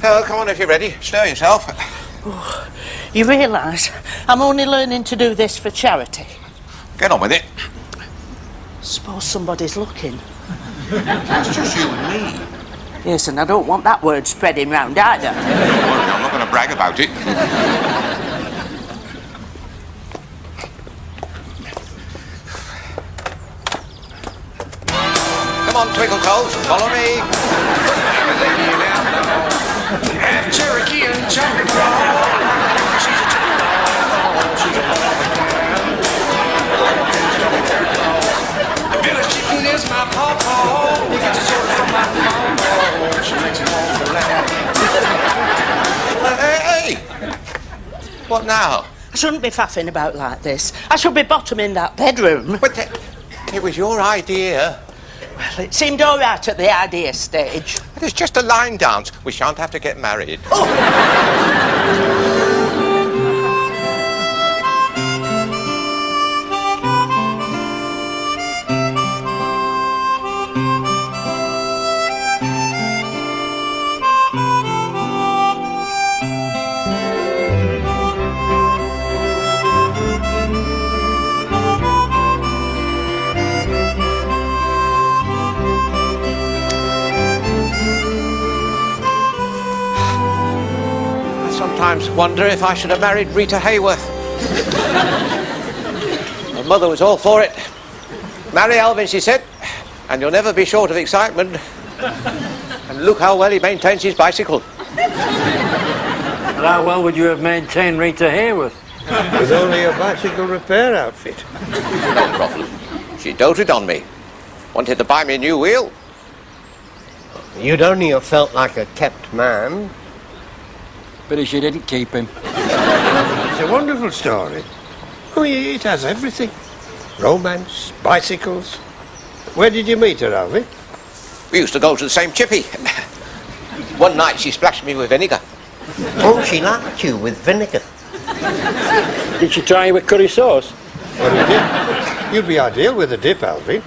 Oh, come on if you're ready. Stir yourself. Oh, you realise I'm only learning to do this for charity? Get on with it. Suppose somebody's looking. It's just you and me. Yes, and I don't want that word spreading round either. Don't worry, I'm not going to brag about it. Come on, Twinkle Toes, follow me. Half Cherokee and Jungle Dog. She's a she's a the village chicken is my pawpaw. He gets his orders from my mama. She makes it home for land. Hey! What now? I shouldn't be faffing about like this. I should be bottoming that bedroom. But it was your idea. Well, it seemed all right at the idea stage. It is just a line dance. We shan't have to get married. Oh! Sometimes wonder if I should have married Rita Hayworth. Her mother was all for it. Marry Alvin, she said, and you'll never be short of excitement. And look how well he maintains his bicycle. Well, how well would you have maintained Rita Hayworth? With only a bicycle repair outfit. No problem. She doted on me. Wanted to buy me a new wheel. You'd only have felt like a kept man. But she didn't keep him. It's a wonderful story. Oh, it has everything. Romance, bicycles. Where did you meet her, Alvin? We used to go to the same chippy. One night she splashed me with vinegar. Oh, she liked you with vinegar. Did she try you with curry sauce? Well, you did. You'd be ideal with a dip, Alvin.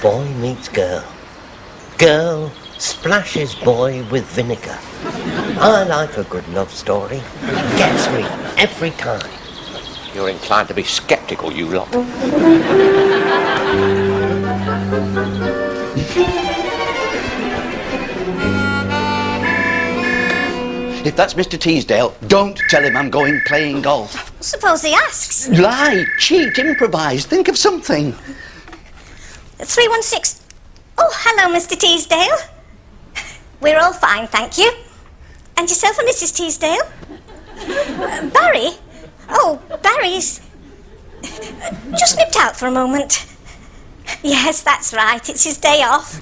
Boy meets girl. Girl splashes boy with vinegar. I like a good love story. Gets me every time. You're inclined to be sceptical, you lot. If that's Mr. Teasdale, don't tell him I'm going playing golf. Suppose he asks. Lie, cheat, improvise, think of something. 316. Oh, hello, Mr. Teasdale. We're all fine, thank you. And yourself and Mrs. Teasdale? Barry? Oh, Barry's just nipped out for a moment. Yes, that's right, it's his day off.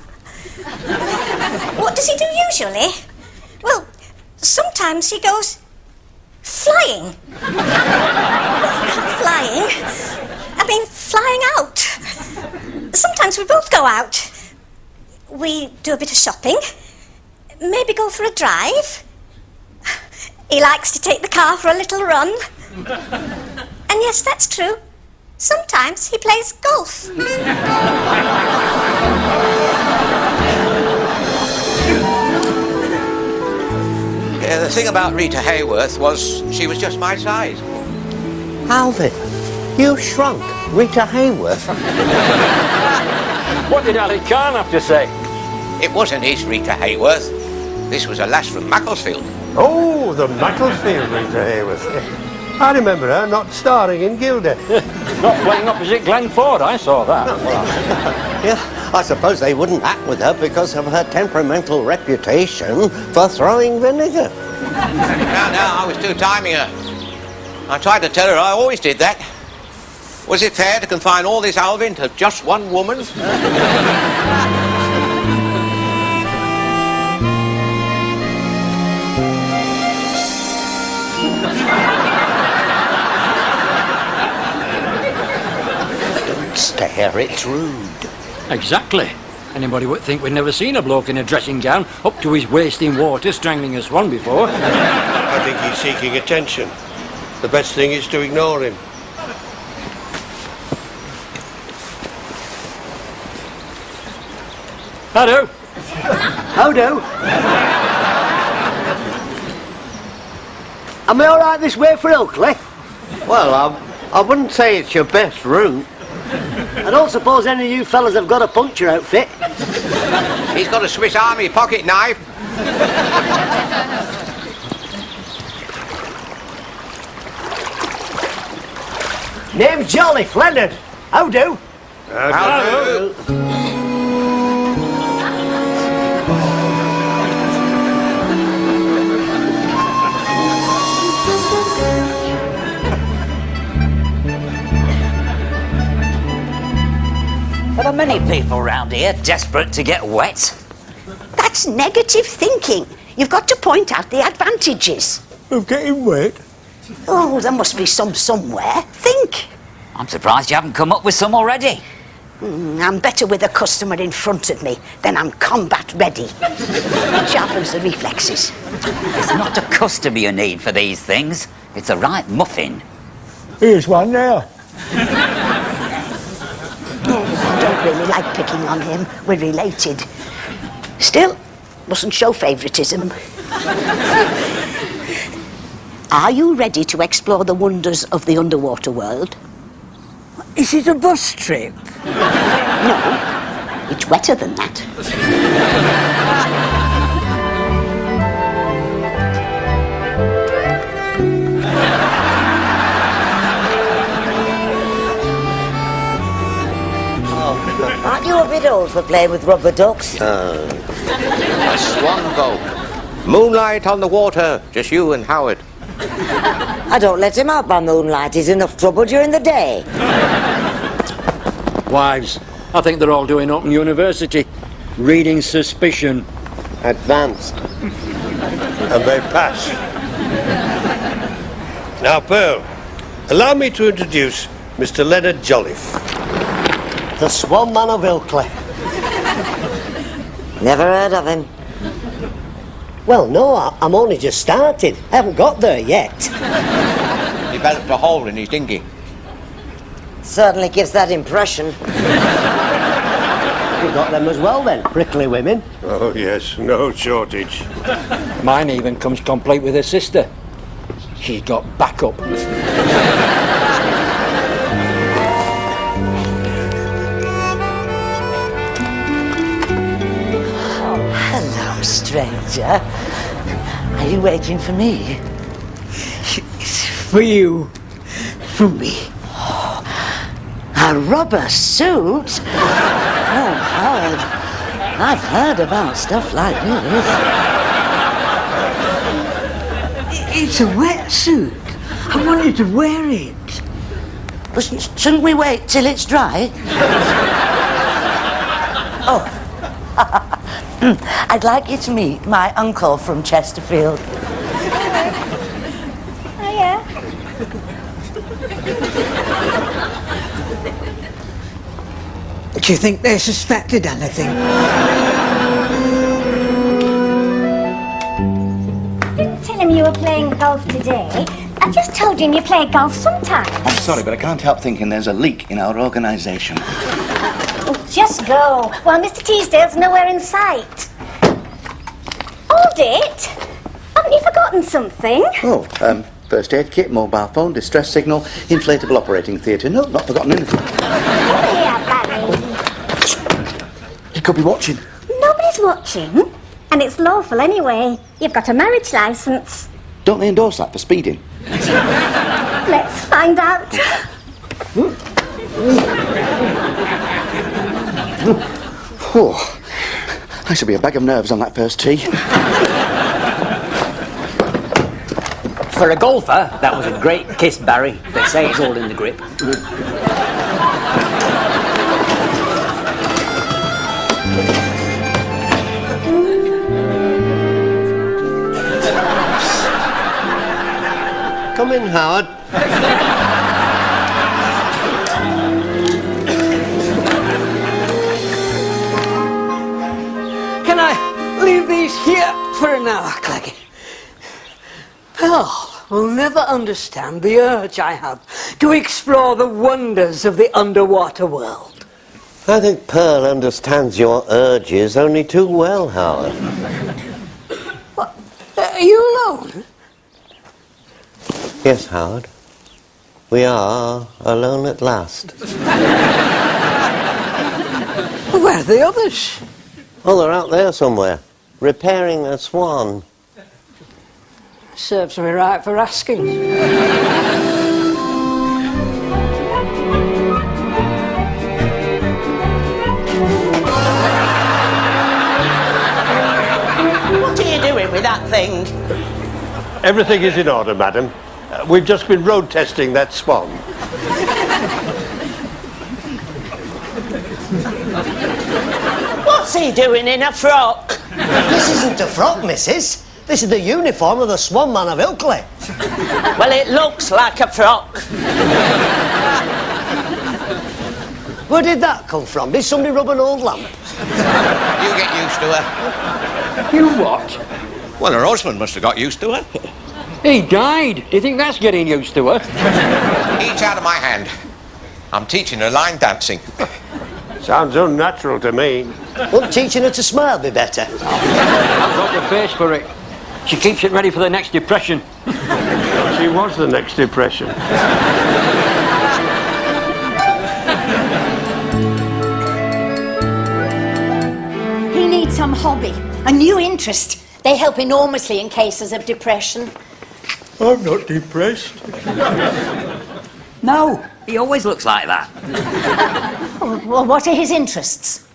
What does he do usually? Well, sometimes he goes flying. Not flying. I mean, flying out. Sometimes we both go out. We do a bit of shopping. Maybe go for a drive. He likes to take the car for a little run. And yes, that's true. Sometimes he plays golf. Yeah, the thing about Rita Hayworth was she was just my size. Alvin, you shrunk Rita Hayworth. What did Ali Khan have to say? It wasn't his Rita Hayworth. This was a lass from Macclesfield. Oh, the Macclesfield Rita Hayworth. I remember her not starring in Gilda. Not playing opposite Glenn Ford, I saw that. Yeah, I suppose they wouldn't act with her because of her temperamental reputation for throwing vinegar. No, I was two-timing her. I tried to tell her I always did that. Was it fair to confine all this Alvin to just one woman? Stare, it's rude. Exactly. Anybody would think we'd never seen a bloke in a dressing gown up to his waist in water strangling a swan before. I think he's seeking attention. The best thing is to ignore him. Hello. How do? Am I all right this way for Ilkley? Well, I wouldn't say it's your best route. I don't suppose any of you fellas have got a puncture outfit. He's got a Swiss Army pocket knife. Name's Jolliffe, Leonard. How do? Hello. There are many people round here desperate to get wet. That's negative thinking. You've got to point out the advantages. Of getting wet? Oh, there must be some somewhere. Think. I'm surprised you haven't come up with some already. I'm better with a customer in front of me than I'm combat ready. Sharpens the reflexes. It's not a customer you need for these things. It's a right muffin. Here's one now. I don't really like picking on him. We're related. Still, mustn't show favouritism. Are you ready to explore the wonders of the underwater world? Is it a bus trip? No, it's wetter than that. Aren't you a bit old for playing with rubber ducks? A swan boat. Moonlight on the water. Just you and Howard. I don't let him out by moonlight. He's enough trouble during the day. Wives, I think they're all doing Open University. Reading Suspicion. Advanced. And they pass. Now, Pearl, allow me to introduce Mr. Leonard Jolliffe. The Swan man of Ilkley. Never heard of him. Well, no, I'm only just started. I haven't got there yet. Developed a hole in his dinghy. Certainly gives that impression. You got them as well then, prickly women. Oh, yes, no shortage. Mine even comes complete with her sister. She's got backup. Hello, stranger. Are you waiting for me? For you. For me? A rubber suit? Oh, Howard. I've heard about stuff like this. It's a wetsuit. I want you to wear it. But shouldn't we wait till it's dry? Oh. I'd like you to meet my uncle from Chesterfield. Oh, yeah? Do you think they suspected anything? Didn't tell him you were playing golf today. I just told him you play golf sometimes. I'm sorry, but I can't help thinking there's a leak in our organisation. Oh, just go. Well, Mr. Teasdale's nowhere in sight. Hold it. Haven't you forgotten something? Oh, first aid kit, mobile phone, distress signal, inflatable operating theatre. No, not forgotten anything. Over here, Barry. He could be watching. Nobody's watching. And it's lawful anyway. You've got a marriage licence. Don't they endorse that for speeding? Let's find out. Oh, I should be a bag of nerves on that first tee. For a golfer, that was a great kiss, Barry. They say it's all in the grip. Come in, Howard. Can I leave these here for an hour, Claggey? Pearl will never understand the urge I have to explore the wonders of the underwater world. I think Pearl understands your urges only too well, Howard. What? Are you alone? Yes, Howard. We are alone at last. Where are the others? Oh, they're out there somewhere, repairing a Swan. Serves me right for asking. What are you doing with that thing? Everything is in order, madam. We've just been road testing that Swan. What's he doing in a frock? This isn't a frock, missus. This is the uniform of the Swan man of Ilkley. Well, it looks like a frock. Where did that come from? Did somebody rub an old lamp? You get used to her. You what? Well, her husband must have got used to her. He died. Do you think that's getting used to her? Each out of my hand. I'm teaching her line dancing. Sounds unnatural to me. Wouldn't teaching her to smile be better? I've got the face for it. She keeps it ready for the next depression. She was the next depression. He needs some hobby, a new interest. They help enormously in cases of depression. I'm not depressed. No, he always looks like that. Well, what are his interests?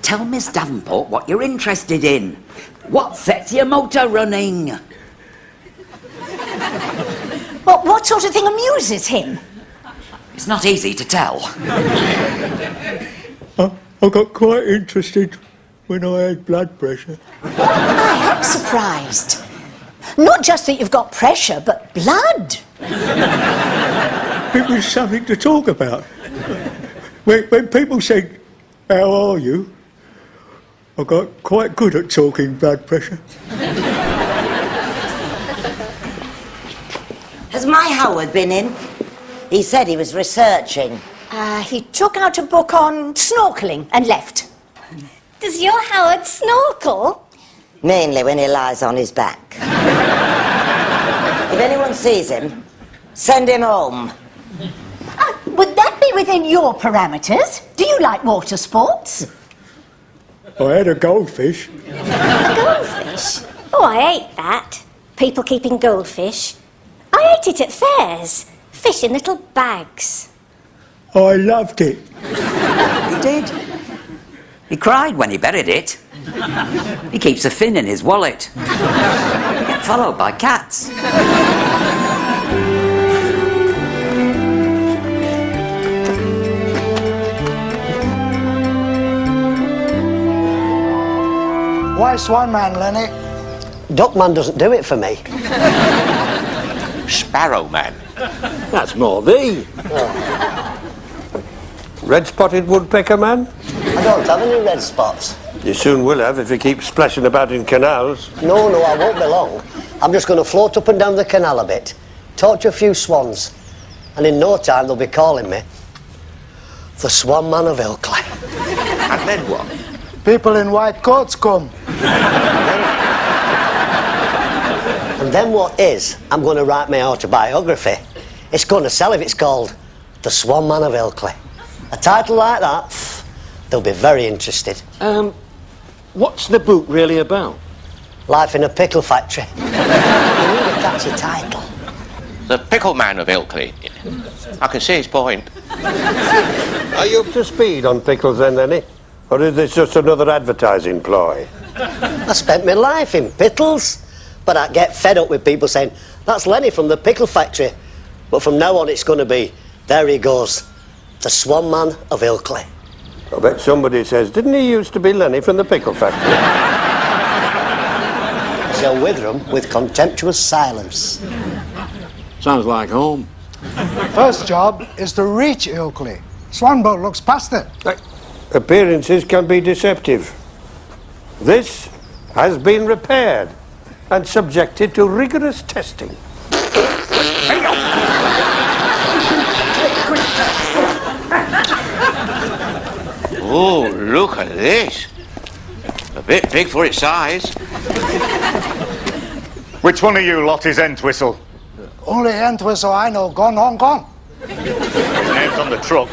Tell Miss Davenport what you're interested in. What sets your motor running? What sort of thing amuses him? It's not easy to tell. I got quite interested when I had blood pressure. I am surprised. Not just that you've got pressure, but blood. It was something to talk about. When people said, "How are you?" I got quite good at talking blood pressure. Has my Howard been in? He said he was researching. He took out a book on snorkelling and left. Does your Howard snorkel? Mainly when he lies on his back. If anyone sees him, send him home. Would that be within your parameters? Do you like water sports? I had a goldfish. A goldfish? Oh, I ate that. People keeping goldfish. I ate it at fairs. Fish in little bags. I loved it. He did. He cried when he buried it. He keeps a fin in his wallet. He gets followed by cats. Why Swan man, Lenny? Duckman doesn't do it for me. Sparrow man. That's more thee. Red-spotted woodpecker man? I don't have any red spots. You soon will have if you keep splashing about in canals. No, I won't be long. I'm just going to float up and down the canal a bit, talk to a few swans, and in no time they'll be calling me the Swan man of Ilkley. And then what? People in white coats come. And then what is, I'm going to write my autobiography. It's going to sell if it's called The Swan Man of Ilkley. A title like that, they'll be very interested. What's the book really about? Life in a pickle factory. You need a catchy title. The pickle man of Ilkley. I can see his point. Are you up to speed on pickles then, Lenny? Or is this just another advertising ploy? I spent my life in pickles, but I get fed up with people saying, that's Lenny from the pickle factory. But from now on it's going to be, there he goes, the Swan man of Ilkley. I bet somebody says, didn't he used to be Lenny from the pickle factory? They'll wither him with contemptuous silence. Sounds like home. First job is to reach Ilkley. Swan boat looks past it. Appearances can be deceptive. This has been repaired and subjected to rigorous testing. Oh, look at this. A bit big for its size. Which one of you lot is Entwistle? Only Entwistle I know gone Hong Kong. His name's on the truck.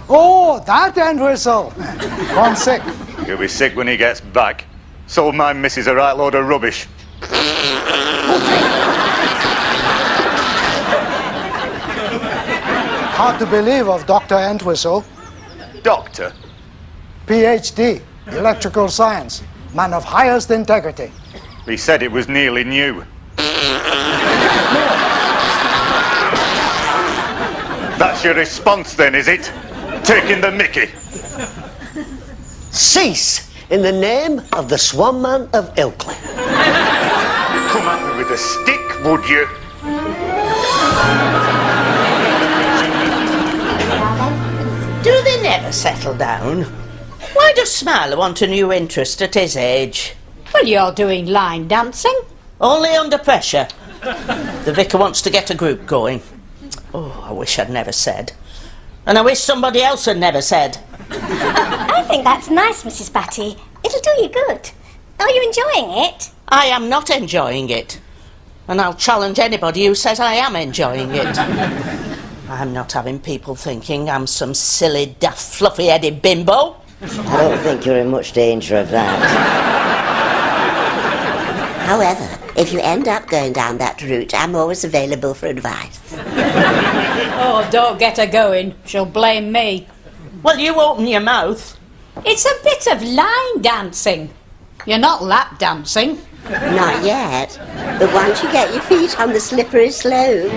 Oh, that Entwistle. Gone sick. He'll be sick when he gets back. Sold my missus a right load of rubbish. Hard to believe of Dr. Entwistle. Doctor? PhD, electrical science. Man of highest integrity. He said it was nearly new. That's your response then, is it? Taking the mickey? Cease in the name of the Swan Man of Ilkley. Come at me with a stick, would you? Do they never settle down? Why does Smiler want a new interest at his age? Well, you're doing line dancing. Only under pressure. The vicar wants to get a group going. Oh, I wish I'd never said. And I wish somebody else had never said. I think that's nice, Mrs. Batty. It'll do you good. Are you enjoying it? I am not enjoying it. And I'll challenge anybody who says I am enjoying it. I'm not having people thinking I'm some silly, daft, fluffy-headed bimbo. I don't think you're in much danger of that. However, if you end up going down that route, I'm always available for advice. Oh, don't get her going. She'll blame me. Well, you open your mouth. It's a bit of line dancing. You're not lap dancing. Not yet. But once you get your feet on the slippery slope...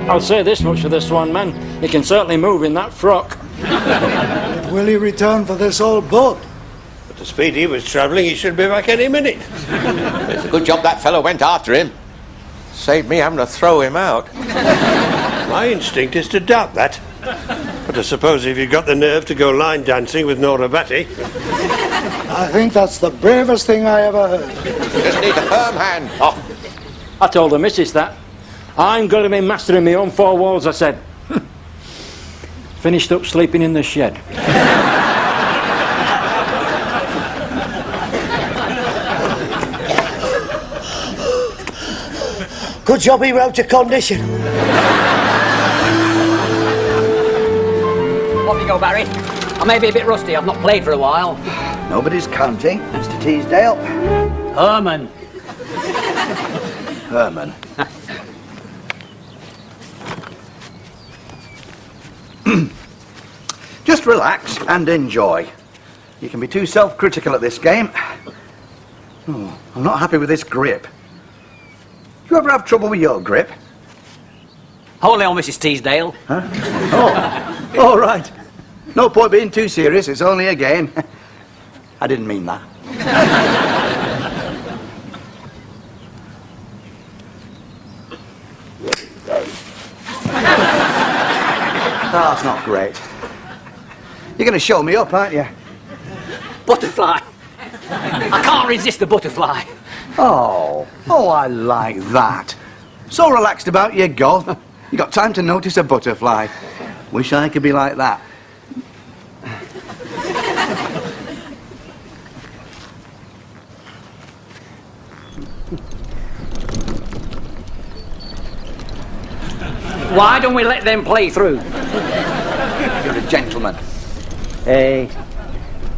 I'll say this much for the Swan man. He can certainly move in that frock. But will he return for this old boat? At the speed he was travelling, he should be back any minute. It's a good job that fellow went after him. Saved me having to throw him out. My instinct is to doubt that. But I suppose if you've got the nerve to go line dancing with Nora Batty... I think that's the bravest thing I ever heard. Just need a firm hand. Oh. I told the missus that. I'm going to be mastering my own four walls, I said. Finished up sleeping in the shed. Good job he wrote a condition. Off you go, Barry. I may be a bit rusty. I've not played for a while. Nobody's counting. Mr. Teasdale. Herman. Herman. Just relax and enjoy. You can be too self-critical at this game. Oh, I'm not happy with this grip. Do you ever have trouble with your grip? Hold on, Mrs. Teasdale. Huh? Oh, all right. No point being too serious. It's only a game. I didn't mean that. Oh, that's not great. You're going to show me up, aren't you? Butterfly. I can't resist the butterfly. Oh, I like that. So relaxed about your golf. You got time to notice a butterfly. Wish I could be like that. Why don't we let them play through? You're a gentleman. Hey,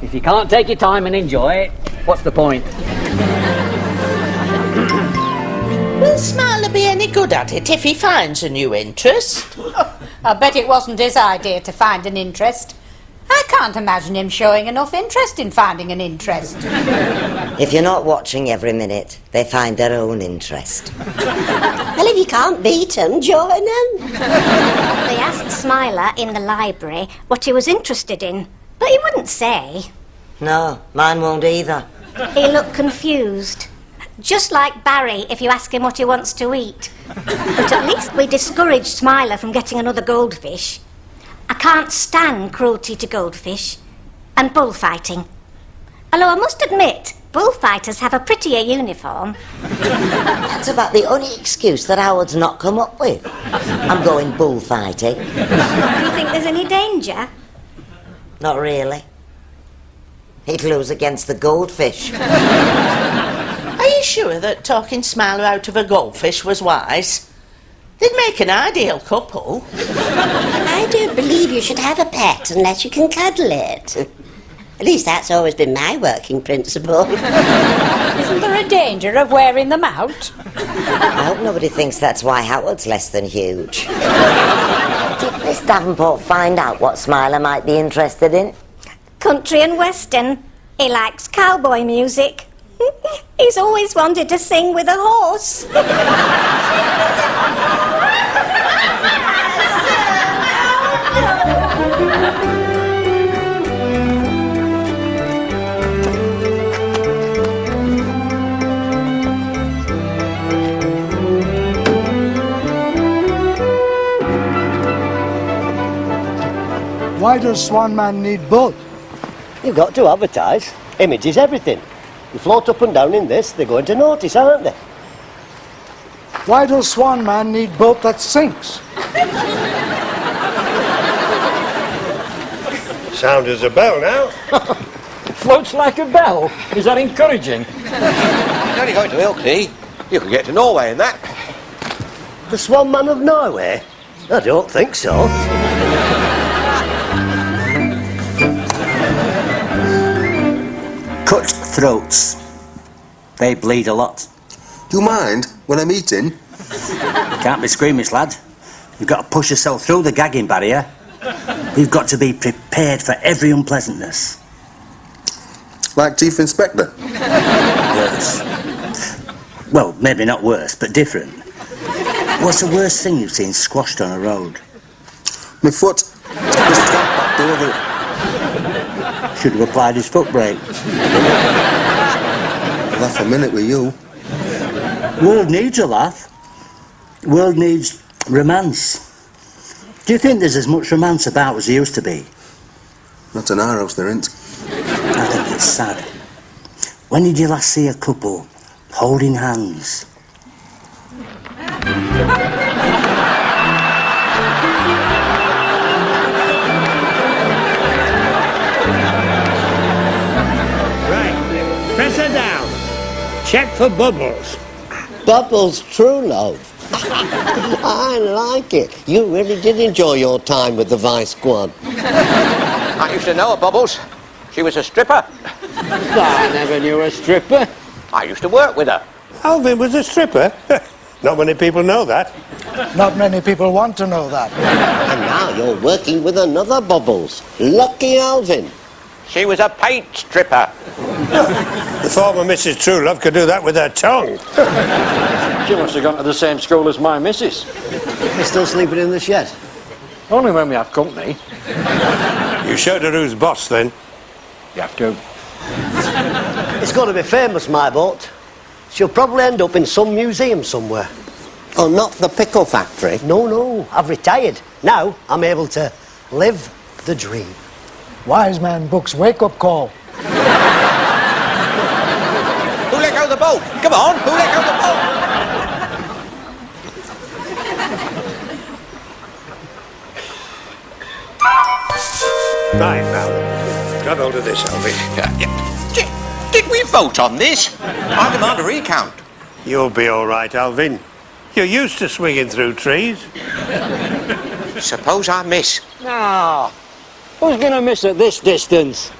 if you can't take your time and enjoy it, what's the point? Will Smiler be any good at it if he finds a new interest? I bet it wasn't his idea to find an interest. I can't imagine him showing enough interest in finding an interest. If you're not watching every minute, they find their own interest. Well, if you can't beat them, join them. They asked Smiler in the library what he was interested in, but he wouldn't say. No, mine won't either. He looked confused. Just like Barry if you ask him what he wants to eat. But at least we discouraged Smiler from getting another goldfish. I can't stand cruelty to goldfish and bullfighting. Although I must admit, bullfighters have a prettier uniform. That's about the only excuse that Howard's not come up with. I'm going bullfighting. Do you think there's any danger? Not really. He'd lose against the goldfish. Are you sure that talking Smiler out of a goldfish was wise? They'd make an ideal couple. I don't believe you should have a pet unless you can cuddle it. At least that's always been my working principle. Isn't there a danger of wearing them out? I hope nobody thinks that's why Howard's less than huge. Did Miss Davenport find out what Smiler might be interested in? Country and western. He likes cowboy music. He's always wanted to sing with a horse. Why does Swan Man need both? You've got to advertise. Image is everything. You float up and down in this, they're going to notice, aren't they? Why does Swan Man need boat that sinks? Sound as a bell now. Floats like a bell. Is that encouraging? You're only going to Ilkley. You could get to Norway in that. The Swan Man of Norway? I don't think so. Cut throats. They bleed a lot. Do you mind when I'm eating? You can't be squeamish, lad. You've got to push yourself through the gagging barrier. You've got to be prepared for every unpleasantness. Like Chief Inspector? Worse. Well, maybe not worse, but different. What's the worst thing you've seen squashed on a road? My foot. Just backed over it. Should have applied his foot brake. Laugh a minute with you. World needs a laugh. World needs romance. Do you think there's as much romance about as there used to be? Not in our house, there ain't. I think it's sad. When did you last see a couple holding hands? Right, press her down. Check for bubbles. Bubbles, true love. I like it. You really did enjoy your time with the Vice Squad. I used to know her, Bubbles. She was a stripper. I never knew a stripper. I used to work with her. Alvin was a stripper? Not many people know that. Not many people want to know that. And now you're working with another Bubbles. Lucky Alvin. She was a paint stripper. The former Mrs. Truelove could do that with her tongue. She must have gone to the same school as my missus. You're still sleeping in the shed? Only when we have company. You showed her who's boss, then? You have to. It's going to be famous, my boat. She'll probably end up in some museum somewhere. Oh, not the pickle factory? No, I've retired. Now I'm able to live the dream. Wise Man Book's wake-up call. Who let go of the boat? Come on, who let go of the boat? Right, now, grab hold of this, Alvin. Did we vote on this? I demand a recount. You'll be all right, Alvin. You're used to swinging through trees. Suppose I miss. Ah, who's going to miss at this distance?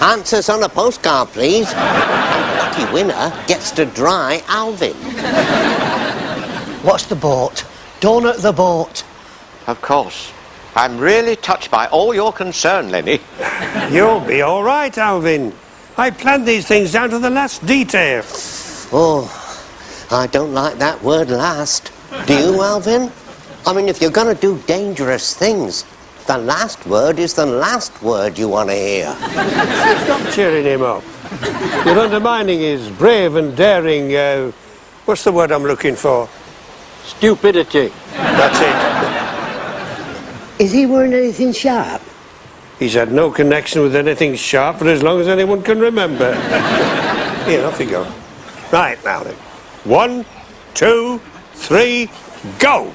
Answers on a postcard, please. And the lucky winner gets to dry Alvin. What's the boat? Donut the boat. Of course. I'm really touched by all your concern, Lenny. You'll be all right, Alvin. I planned these things down to the last detail. Oh, I don't like that word last. Do you, Alvin? I mean, if you're going to do dangerous things, the last word is the last word you want to hear. Stop cheering him up. You're undermining his brave and daring, what's the word I'm looking for? Stupidity. That's it. Is he wearing anything sharp? He's had no connection with anything sharp for as long as anyone can remember. Here, off you go. Right, now then. 1, 2, 3, go!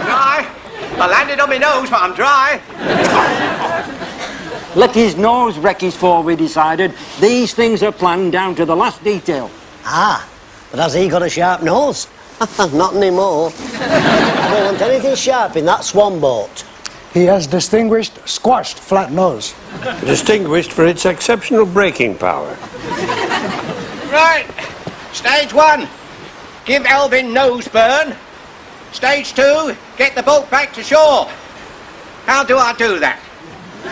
Dry. I landed on my nose, but I'm dry. Lick his nose, Recky's for, we decided. These things are planned down to the last detail. Ah, but has he got a sharp nose? Not anymore. I don't want anything sharp in that Swan boat. He has distinguished, squashed flat nose. Distinguished for its exceptional braking power. Right. Stage 1. Give Elvin nose burn. Stage 2. Get the boat back to shore. How do I do that?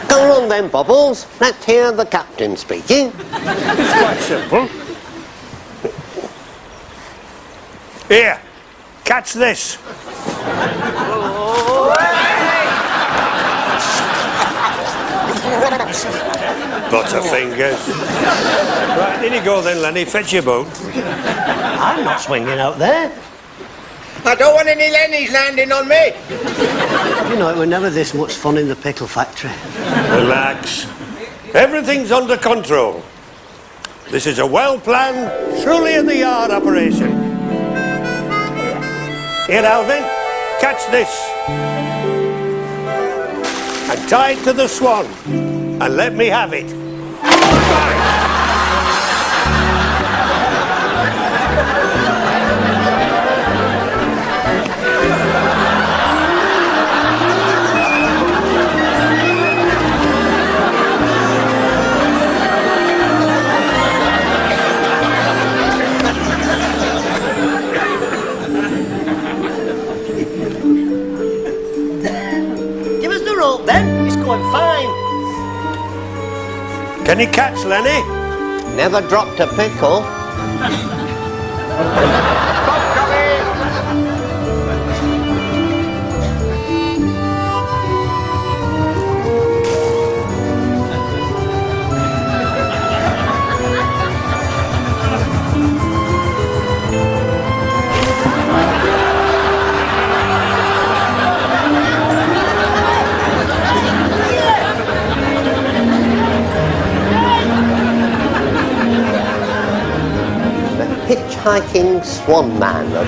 Come on then, Bubbles. Let's hear the captain speaking. It's quite simple. Here, catch this. Butterfingers. Right, in you go then, Lenny. Fetch your boat. I'm not swinging out there. I don't want any Lennies landing on me. You know, it was never this much fun in the pickle factory. Relax. Everything's under control. This is a well-planned, truly in the yard operation. Here, Alvin, catch this. And tie it to the Swan. And let me have it. Give us the rope then. It's going fine. Can you catch, Lenny? Never dropped a pickle. Hitchhiking Swan Man of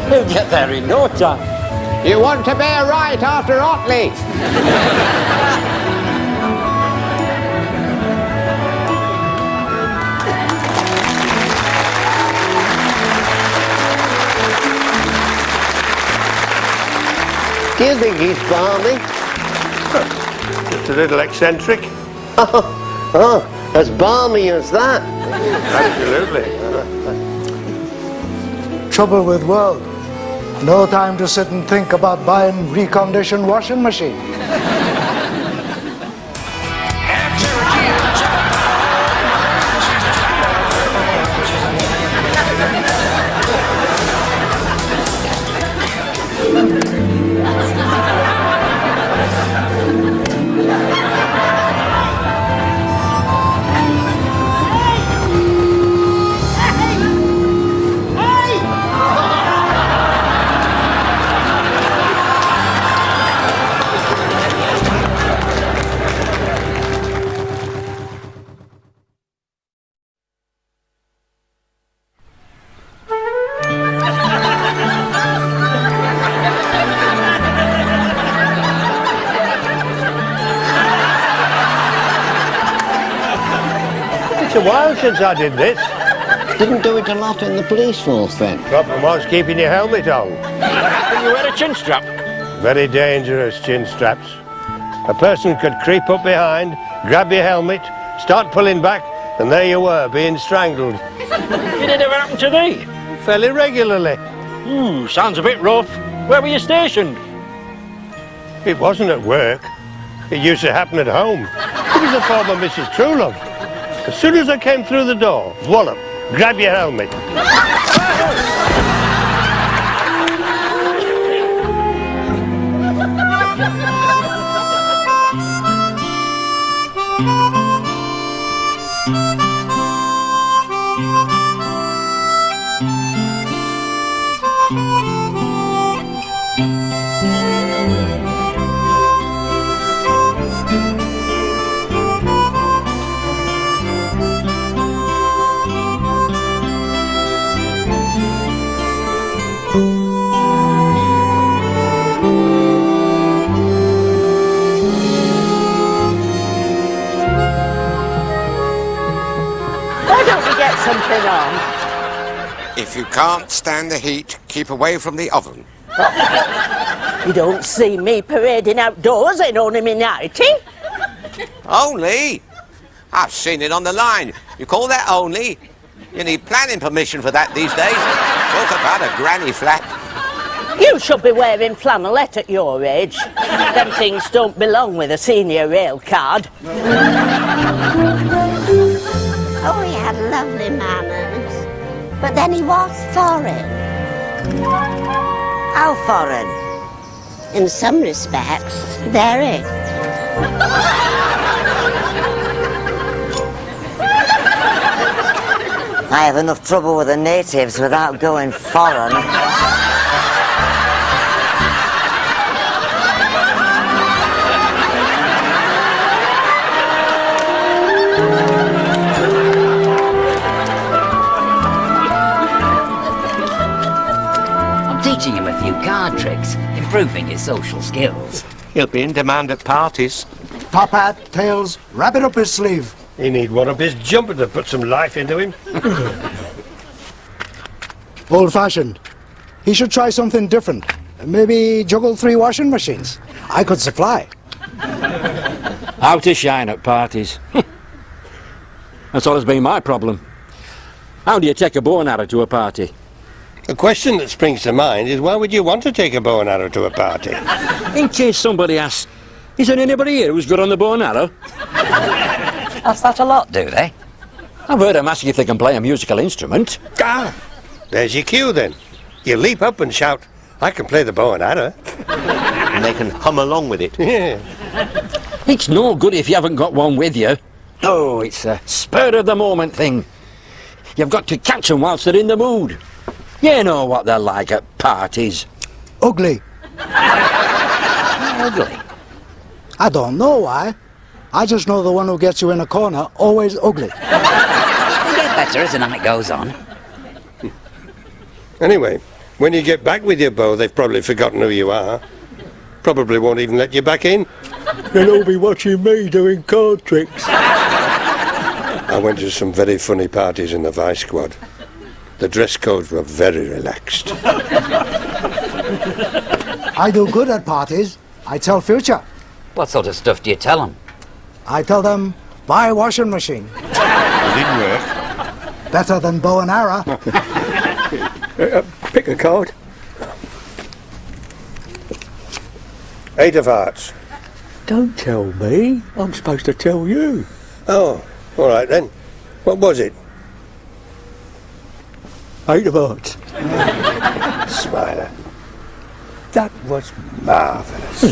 He'll get there in no time. You want to bear right after Otley. Do you think he's balmy? Just a little eccentric. Oh, as balmy as that. Absolutely. Trouble with world. No time to sit and think about buying reconditioned washing machine. It's a while since I did this. Didn't do it a lot in the police force then. Problem was keeping your helmet on. Can you wear a chin strap? Very dangerous, chin straps. A person could creep up behind, grab your helmet, start pulling back, and there you were, being strangled. Did it ever happen to thee? Fairly regularly. Ooh, sounds a bit rough. Where were you stationed? It wasn't at work. It used to happen at home. It was a former Mrs. Truelove. As soon as I came through the door, wallop, grab your helmet. going on? If you can't stand the heat, keep away from the oven. You don't see me parading outdoors in only me nightie. Only? I've seen it on the line. You call that only? You need planning permission for that these days. Talk about a granny flat. You should be wearing flannelette at your age. Them things don't belong with a senior rail card. Oh, he had lovely manners. But then he was foreign. How foreign? In some respects, very. I have enough trouble with the natives without going foreign. I'm teaching him a few card tricks, improving his social skills. He'll be in demand at parties. Top hat, tails, wrap it up his sleeve. You need one of his jumper to put some life into him. Old-fashioned. He should try something different. Maybe juggle 3 washing machines. I could supply. How to shine at parties. That's always been my problem. How do you take a bow and arrow to a party? The question that springs to mind is, why would you want to take a bow and arrow to a party? In case somebody asks, is there anybody here who's good on the bow and arrow? Ask that a lot, do they? I've heard them asking if they can play a musical instrument. Ah, there's your cue then. You leap up and shout, I can play the bow and arrow. And they can hum along with it. Yeah. It's no good if you haven't got one with you. Oh, it's a spur of the moment thing. You've got to catch them whilst they're in the mood. You know what they're like at parties. Ugly. Ugly? I don't know why. I just know the one who gets you in a corner, always ugly. They get better as the night goes on. Anyway, when you get back with your bow, they've probably forgotten who you are. Probably won't even let you back in. They'll all be watching me doing card tricks. I went to some very funny parties in the Vice Squad. The dress codes were very relaxed. I do good at parties. I tell future. What sort of stuff do you tell them? I tell them, buy a washing machine. It didn't work. Better than bow and arrow. Pick a card. 8 of hearts. Don't tell me. I'm supposed to tell you. Oh, all right then. What was it? 8 of hearts. Smiler. That was marvellous.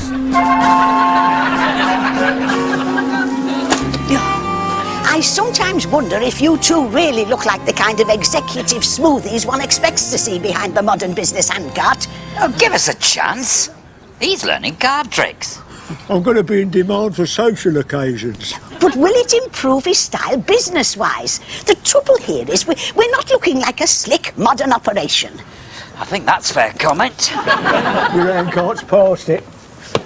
I sometimes wonder if you two really look like the kind of executive smoothies one expects to see behind the modern business handcart. Oh, give us a chance. He's learning card tricks. I'm going to be in demand for social occasions. But will it improve his style business-wise? The trouble here is we're not looking like a slick, modern operation. I think that's fair comment. Your handcart's past it.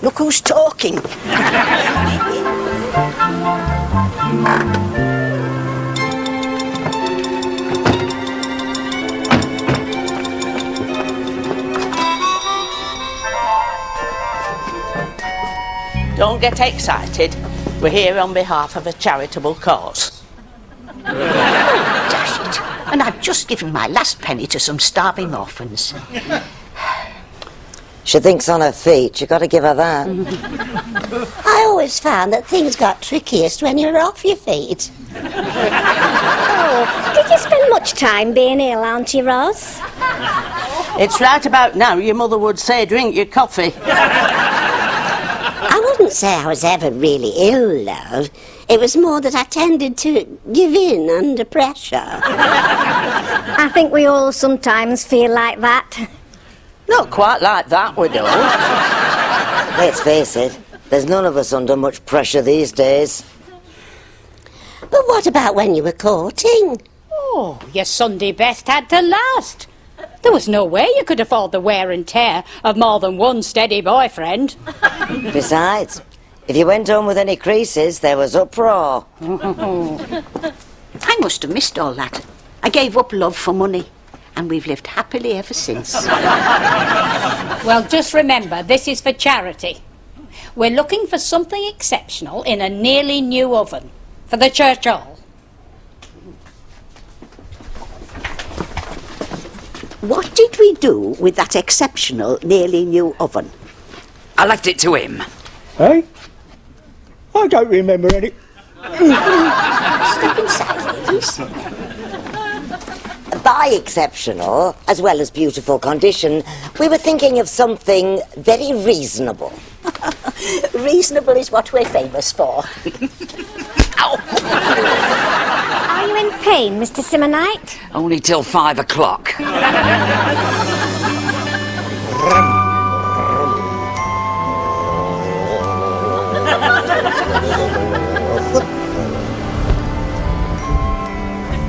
Look who's talking. Don't get excited. We're here on behalf of a charitable cause. Dash it. And I've just given my last penny to some starving orphans. She thinks on her feet. You got to give her that. I always found that things got trickiest when you're off your feet. Oh, did you spend much time being ill, Auntie Ros? It's right about now your mother would say drink your coffee. I wouldn't say I was ever really ill, love. It was more that I tended to give in under pressure. I think we all sometimes feel like that. Not quite like that, we don't. Let's face it, there's none of us under much pressure these days. But what about when you were courting? Oh, your Sunday best had to last. There was no way you could afford the wear and tear of more than one steady boyfriend. Besides, if you went home with any creases, there was uproar. I must have missed all that. I gave up love for money, and we've lived happily ever since. Well, just remember, this is for charity. We're looking for something exceptional in a nearly new oven for the church hall. What did we do with that exceptional, nearly new oven? I left it to him. Eh? I don't remember any. Step inside, ladies. By exceptional, as well as beautiful condition, we were thinking of something very reasonable. Reasonable is what we're famous for. Are you in pain, Mr. Simonite? Only till 5 o'clock.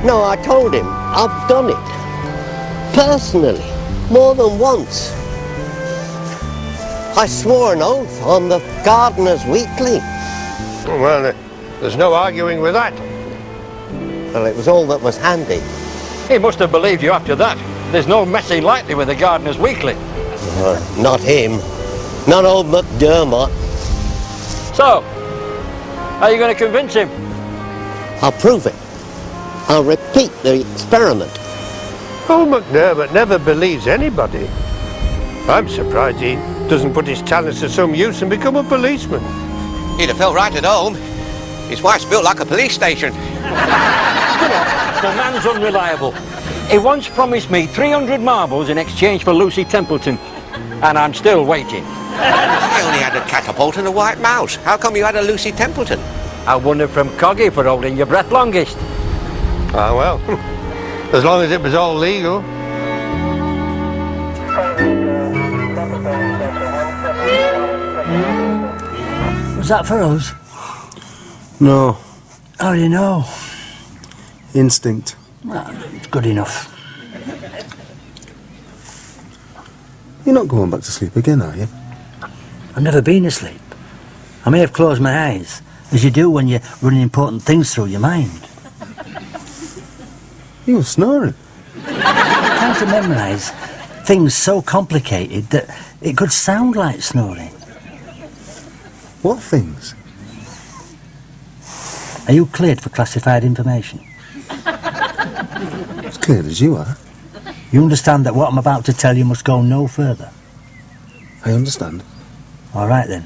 No, I told him I've done it. Personally. More than once. I swore an oath on the Gardener's Weekly. Well, there's no arguing with that. Well, it was all that was handy. He must have believed you after that. There's no messing lightly with the Gardener's Weekly. Not him. Not old McDermott. So, how are you going to convince him? I'll prove it. I'll repeat the experiment. Old McDermott never believes anybody. I'm surprised he doesn't put his talents to some use and become a policeman. He'd have felt right at home. His wife's built like a police station. The man's unreliable. He once promised me 300 marbles in exchange for Lucy Templeton, and I'm still waiting. I only had a catapult and a white mouse. How come you had a Lucy Templeton? I won it from Coggy for holding your breath longest. Ah, well, as long as it was all legal. Was that for us? No. How do you know? Instinct. Well, it's good enough. You're not going back to sleep again, are you? I've never been asleep. I may have closed my eyes, as you do when you're running important things through your mind. You were snoring. Trying to memorise things so complicated that it could sound like snoring. What things? Are you cleared for classified information? As clear as you are. You understand that what I'm about to tell you must go no further? I understand. All right then.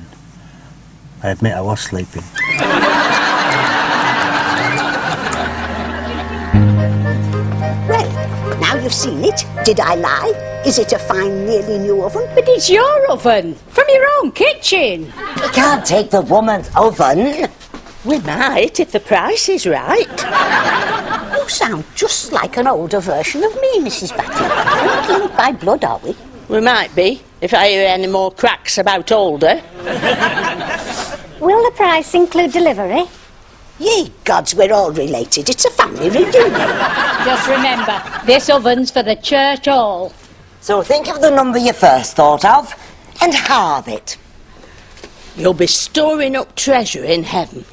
I admit I was sleeping. Well, now you've seen it. Did I lie? Is it a fine, nearly new oven? But it's your oven, from your own kitchen. You can't take the woman's oven. We might, if the price is right. You sound just like an older version of me, Mrs. Batty. We're not linked by blood, are we? We might be, if I hear any more cracks about older. Will the price include delivery? Ye gods, we're all related. It's a family reunion. Just remember, this oven's for the church hall. So think of the number you first thought of and halve it. You'll be storing up treasure in heaven.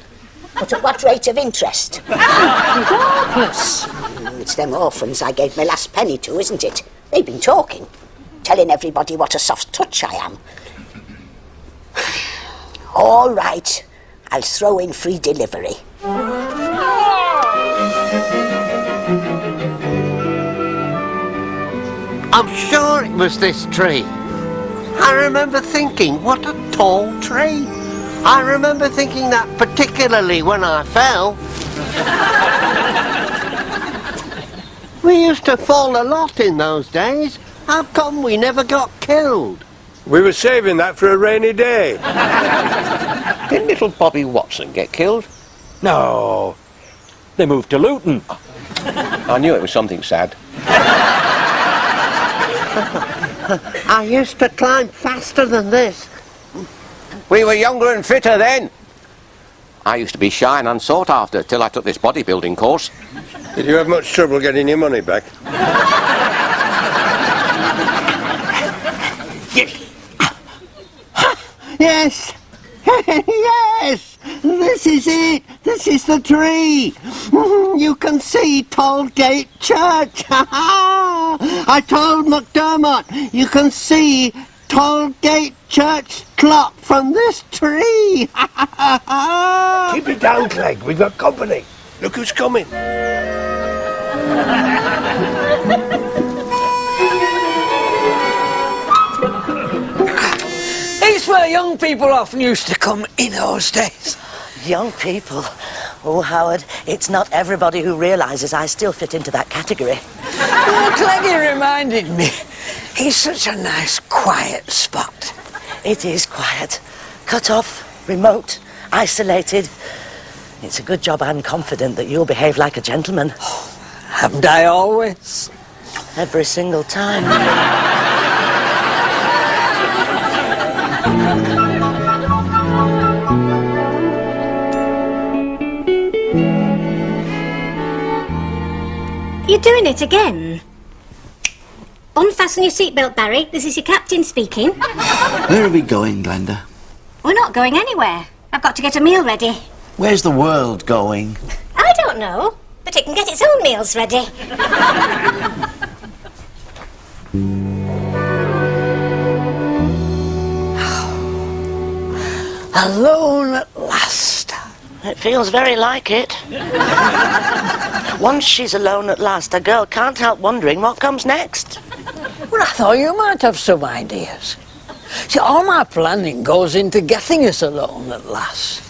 But at what rate of interest? Regardless. It's them orphans I gave my last penny to, isn't it? They've been talking, telling everybody what a soft touch I am. All right, I'll throw in free delivery. I'm sure it was this tree. I remember thinking, what a tall tree. I remember thinking that particularly when I fell. We used to fall a lot in those days. How come we never got killed? We were saving that for a rainy day. Didn't little Bobby Watson get killed? No. They moved to Luton. I knew it was something sad. I used to climb faster than this. We were younger and fitter then. I used to be shy and unsought after till I took this bodybuilding course. Did you have much trouble getting your money back? Yes! Yes! This is it! This is the tree. You can see Tollgate Church. I told McDermott, you can see Tollgate Church clock from this tree. Keep it down, Clegg. We've got company. Look who's coming. It's where young people often used to come in those days. Young people? Oh, Howard, it's not everybody who realises I still fit into that category. Oh, Cleggy reminded me. It's such a nice, quiet spot. It is quiet. Cut off, remote, isolated. It's a good job I'm confident that you'll behave like a gentleman. Haven't I always? Every single time. You're doing it again. Unfasten your seatbelt, Barry. This is your captain speaking. Where are we going, Glenda? We're not going anywhere. I've got to get a meal ready. Where's the world going? I don't know, but it can get its own meals ready. Alone at last. It feels very like it. Once she's alone at last, a girl can't help wondering what comes next. Well, I thought you might have some ideas. See, all my planning goes into getting us alone at last.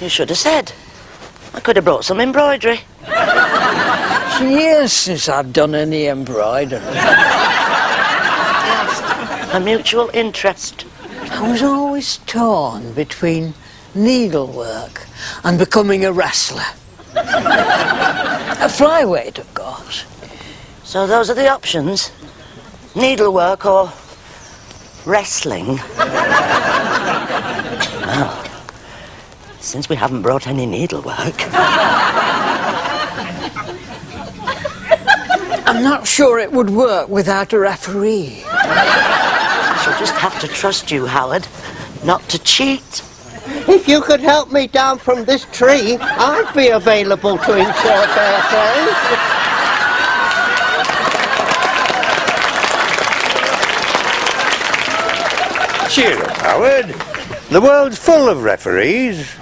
You should have said. I could have brought some embroidery. It's years since I've done any embroidery. A mutual interest. I was always torn between needlework and becoming a wrestler. A flyweight, of course. So those are the options. Needlework or wrestling. Well, since we haven't brought any needlework. I'm not sure it would work without a referee. I shall just have to trust you, Howard, not to cheat. If you could help me down from this tree, I'd be available to insure fair play. Cheer up, Howard. The world's full of referees.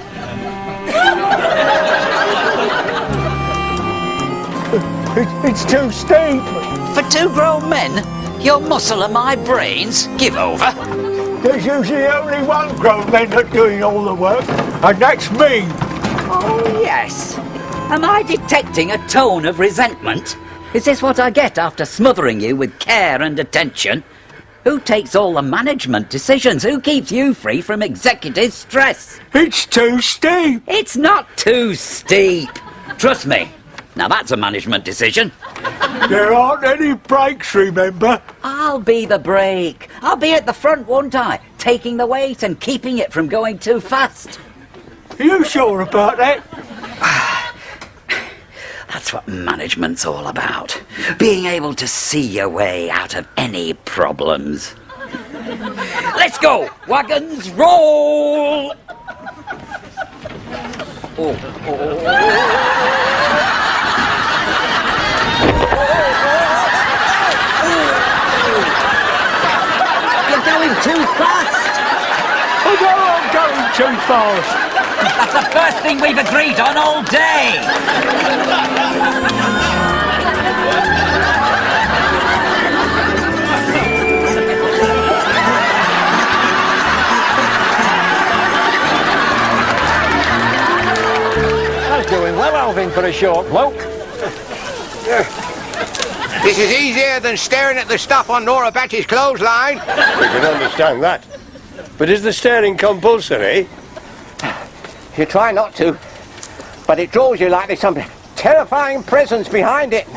It's too steep. For two grown men, your muscle and my brains, give over. There's usually only one grown man that's doing all the work, and that's me. Oh, yes. Am I detecting a tone of resentment? Is this what I get after smothering you with care and attention? Who takes all the management decisions? Who keeps you free from executive stress? It's too steep. It's not too steep. Trust me. Now that's a management decision. There aren't any brakes, remember? I'll be the brake. I'll be at the front, won't I? Taking the weight and keeping it from going too fast. Are you sure about that? That's what management's all about. Being able to see your way out of any problems. Let's go! Wagons, roll! You're going too fast. I know I'm going too fast. That's the first thing we've agreed on all day. That's doing well, Alvin, for a short bloke. This is easier than staring at the stuff on Nora Batty's clothesline. We can understand that. But is the staring compulsory? You try not to, but it draws you like there's some terrifying presence behind it.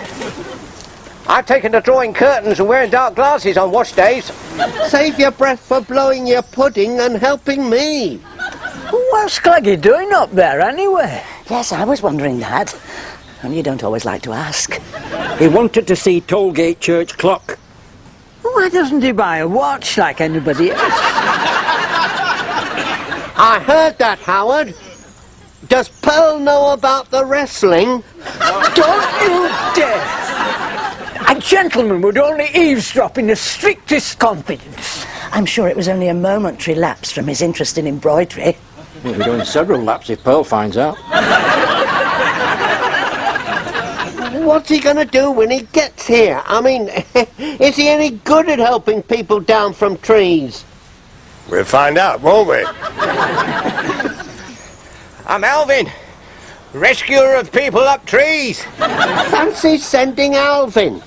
I've taken to drawing curtains and wearing dark glasses on wash days. Save your breath for blowing your pudding and helping me. What's Cleggy doing up there, anyway? Yes, I was wondering that. And you don't always like to ask. He wanted to see Tollgate Church clock. Why doesn't he buy a watch like anybody else? I heard that, Howard. Does Pearl know about the wrestling? Don't you dare! A gentleman would only eavesdrop in the strictest confidence. I'm sure it was only a momentary lapse from his interest in embroidery. We'll be doing several laps if Pearl finds out. What's he going to do when he gets here? I mean, is he any good at helping people down from trees? We'll find out, won't we? I'm Alvin, rescuer of people up trees. Fancy sending Alvin.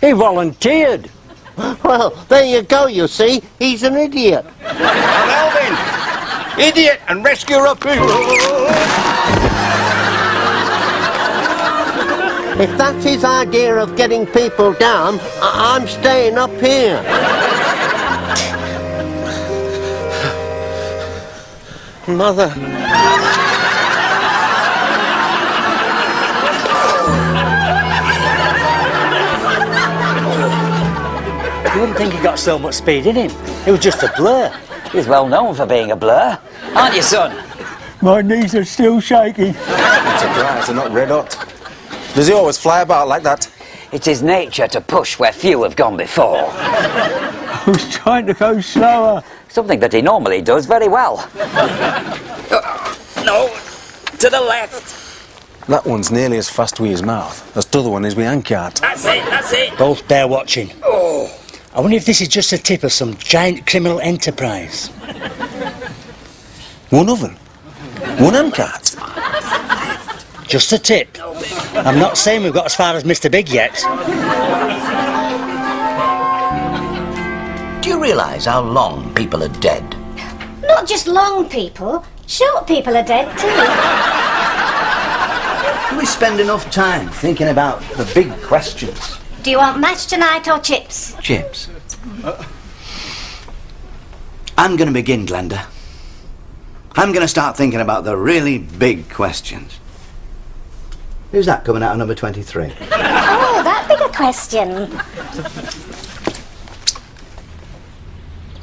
He volunteered. Well, there you go, you see. He's an idiot. I'm Alvin, idiot and rescuer of people. If that's his idea of getting people down, I'm staying up here. Mother. You wouldn't think he got so much speed in him. It was just a blur. He's well known for being a blur, aren't you, son? My knees are still shaking. I'm surprised they're not red hot. Does he always fly about like that? It's his nature to push where few have gone before. I was trying to go slower. Something that he normally does very well. No, to the left. That one's nearly as fast with his mouth as the other one is with handcart. That's it. Both bear watching. Oh. I wonder if this is just the tip of some giant criminal enterprise. One oven? One handcart? Just a tip. I'm not saying we've got as far as Mr. Big yet. Do you realise how long people are dead? Not just long people, short people are dead too. We spend enough time thinking about the big questions. Do you want mash tonight or chips? Chips. I'm going to begin, Glenda. I'm going to start thinking about the really big questions. Who's that coming out of number 23? Oh, that big a question.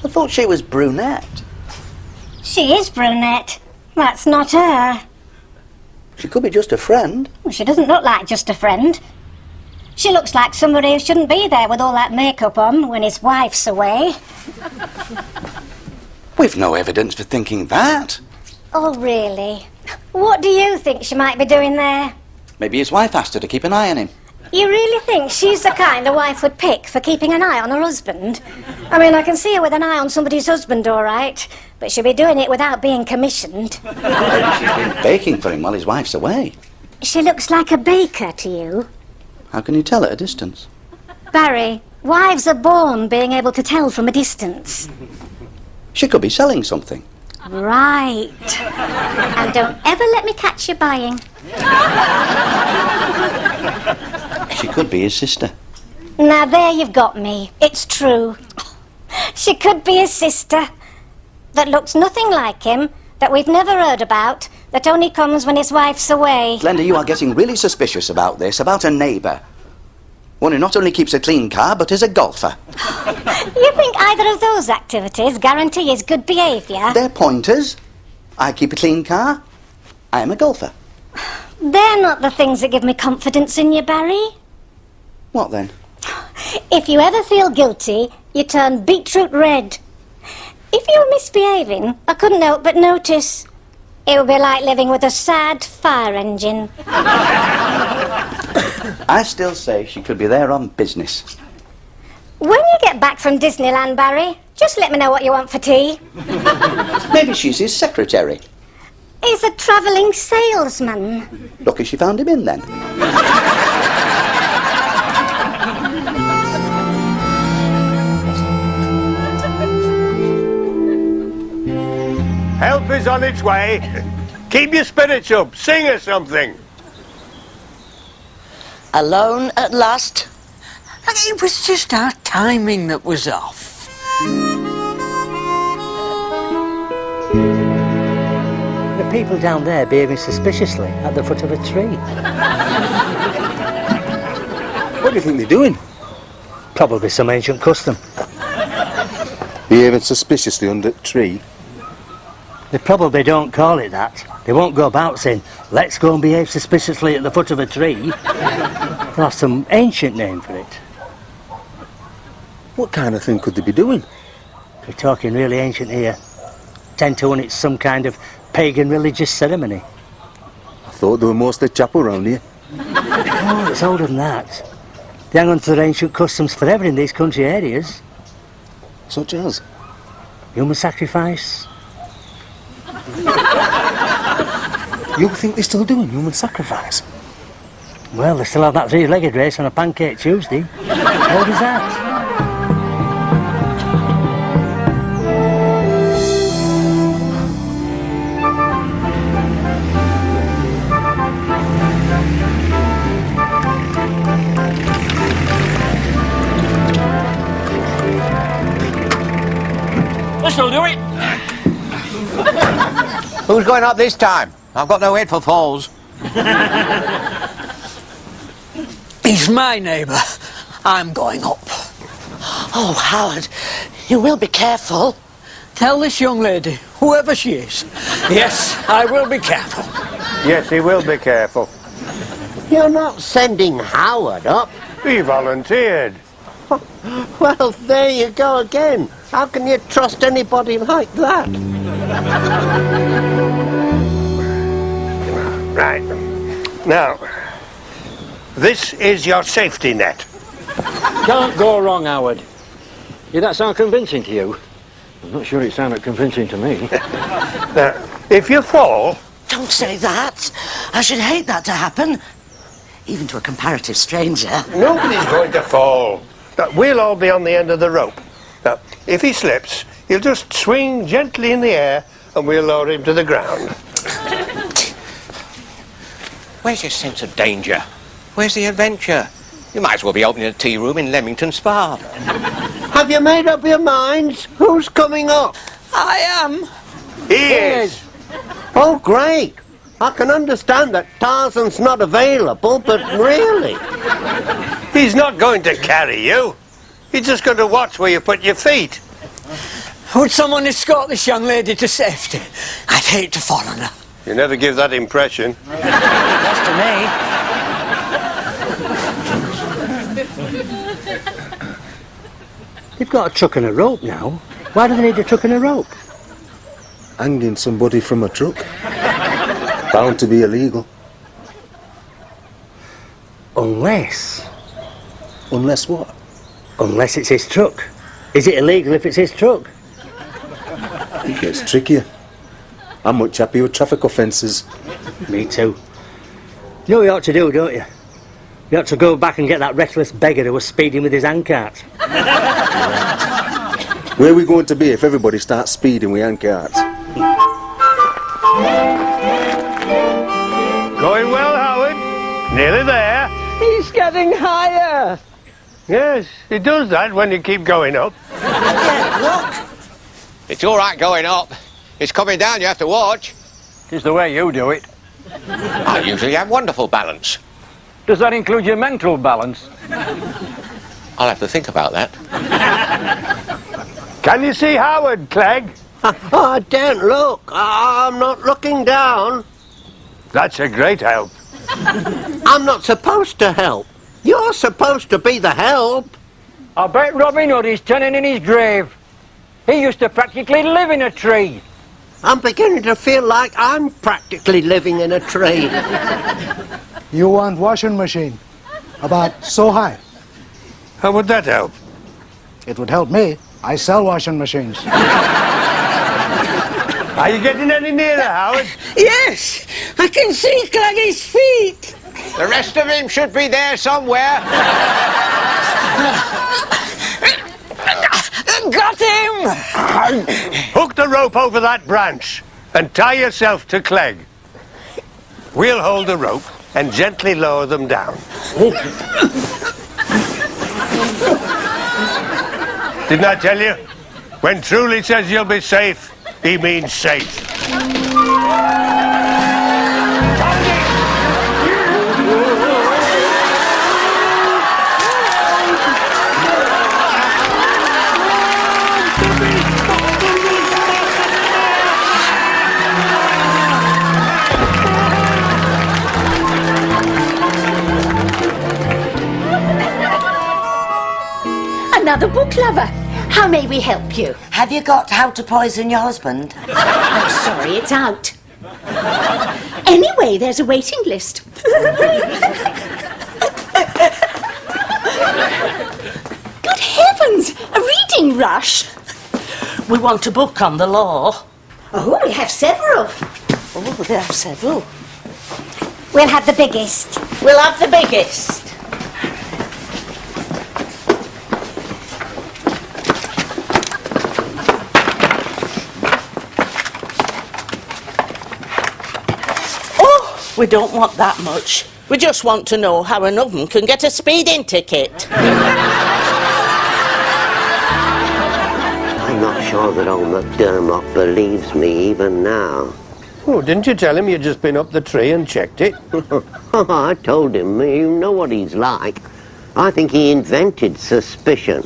I thought she was brunette. She is brunette. That's not her. She could be just a friend. Well, she doesn't look like just a friend. She looks like somebody who shouldn't be there with all that makeup on when his wife's away. We've no evidence for thinking that. Oh, really? What do you think she might be doing there? Maybe his wife asked her to keep an eye on him. You really think she's the kind a wife would pick for keeping an eye on her husband? I mean, I can see her with an eye on somebody's husband, all right, but she'll be doing it without being commissioned. Maybe she's been baking for him while his wife's away. She looks like a baker to you. How can you tell at a distance? Barry, wives are born being able to tell from a distance. She could be selling something. Right. And don't ever let me catch you buying. She could be his sister. Now there you've got me. It's true. She could be his sister. That looks nothing like him, that we've never heard about, that only comes when his wife's away. Glenda, you are getting really suspicious about this, about a neighbour. One who not only keeps a clean car, but is a golfer. You think either of those activities guarantee his good behaviour? They're pointers. I keep a clean car. I am a golfer. They're not the things that give me confidence in you, Barry. What then? If you ever feel guilty, you turn beetroot red. If you're misbehaving, I couldn't help but notice. It would be like living with a sad fire engine. I still say she could be there on business. When you get back from Disneyland, Barry, just let me know what you want for tea. Maybe she's his secretary. He's a travelling salesman. Lucky she found him in then. Help is on its way. Keep your spirits up. Sing us something. Alone at last? It was just our timing that was off. The people down there behaving suspiciously at the foot of a tree. What do you think they're doing? Probably some ancient custom. Behaving suspiciously under a tree? They probably don't call it that. They won't go about saying, let's go and behave suspiciously at the foot of a tree. They'll have some ancient name for it. What kind of thing could they be doing? We're talking really ancient here. 10 to 1 it's some kind of pagan religious ceremony. I thought they were mostly chapel round here. Oh, it's older than that. They hang on to their ancient customs forever in these country areas. Such as? Human sacrifice. You think they're still doing human sacrifice? Well, they still have that three-legged race on a Pancake Tuesday. How old is that? This'll do it. Who's going up this time? I've got no head for falls. He's my neighbour. I'm going up. Oh, Howard, you will be careful. Tell this young lady, whoever she is, yes, I will be careful. Yes, he will be careful. You're not sending Howard up. He volunteered. Well, there you go again. How can you trust anybody like that? Right. Now, this is your safety net. Can't go wrong, Howard. Did that sound convincing to you? I'm not sure it sounded convincing to me. Now, if you fall... Don't say that. I should hate that to happen. Even to a comparative stranger. Nobody's going to fall. We'll all be on the end of the rope. Now, if he slips, he'll just swing gently in the air and we'll lower him to the ground. Where's your sense of danger? Where's the adventure? You might as well be opening a tea room in Leamington Spa. Have you made up your minds? Who's coming up? I am. He is. Oh, great. I can understand that Tarzan's not available, but really... He's not going to carry you. He's just going to watch where you put your feet. Would someone escort this young lady to safety? I'd hate to fall on her. You never give that impression. That's to me. They've got a truck and a rope now. Why do they need a truck and a rope? Hanging somebody from a truck. Bound to be illegal. Unless... Unless what? Unless it's his truck. Is it illegal if it's his truck? It gets trickier. I'm much happy with traffic offences. Me too. You know what you ought to do, don't you? You ought to go back and get that reckless beggar who was speeding with his handcart. Where are we going to be if everybody starts speeding with handcarts? Going well, Howard. Nearly there. He's getting higher. Yes, it does that when you keep going up. Look! It's all right going up. It's coming down, you have to watch. It's the way you do it. I usually have wonderful balance. Does that include your mental balance? I'll have to think about that. Can you see Howard, Clegg? I don't look. I'm not looking down. That's a great help. I'm not supposed to help. You're supposed to be the help. I bet Robin Hood is turning in his grave. He used to practically live in a tree. I'm beginning to feel like I'm practically living in a tree. You want washing machine? About so high. How would that help? It would help me. I sell washing machines. Are you getting any nearer, Howard? Yes, I can see Claggy's feet. The rest of him should be there somewhere. Got him! Hook the rope over that branch and tie yourself to Clegg. We'll hold the rope and gently lower them down. Didn't I tell you? When Truly says you'll be safe, he means safe. another book lover. How may we help you? Have you got How to Poison Your Husband? I'm sorry, it's out. Anyway, there's a waiting list. Good heavens! A reading rush? We want a book on the law. Oh, we have several. Oh, we have several. We'll have the biggest. We'll have the biggest. Oh, we don't want that much. We just want to know how an oven can get a speeding ticket. I'm not sure that old McDermott believes me even now. Oh, didn't you tell him you'd just been up the tree and checked it? I told him, you know what he's like. I think he invented suspicion.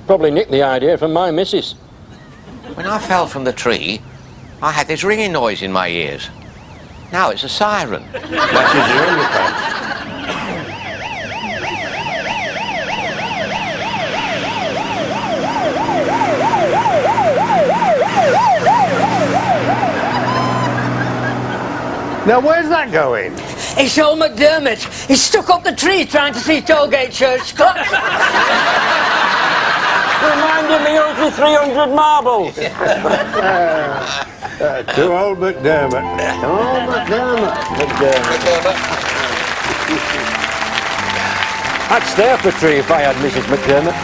Probably nicked the idea from my missus. When I fell from the tree, I had this ringing noise in my ears. Now it's a siren. That's his underpants. Now, where's that going? It's old McDermott. He's stuck up the tree trying to see Tollgate Church clock. Reminding me of the 300 marbles. To old McDermott. Oh, McDermott. I'd stay up a tree if I had Mrs. McDermott.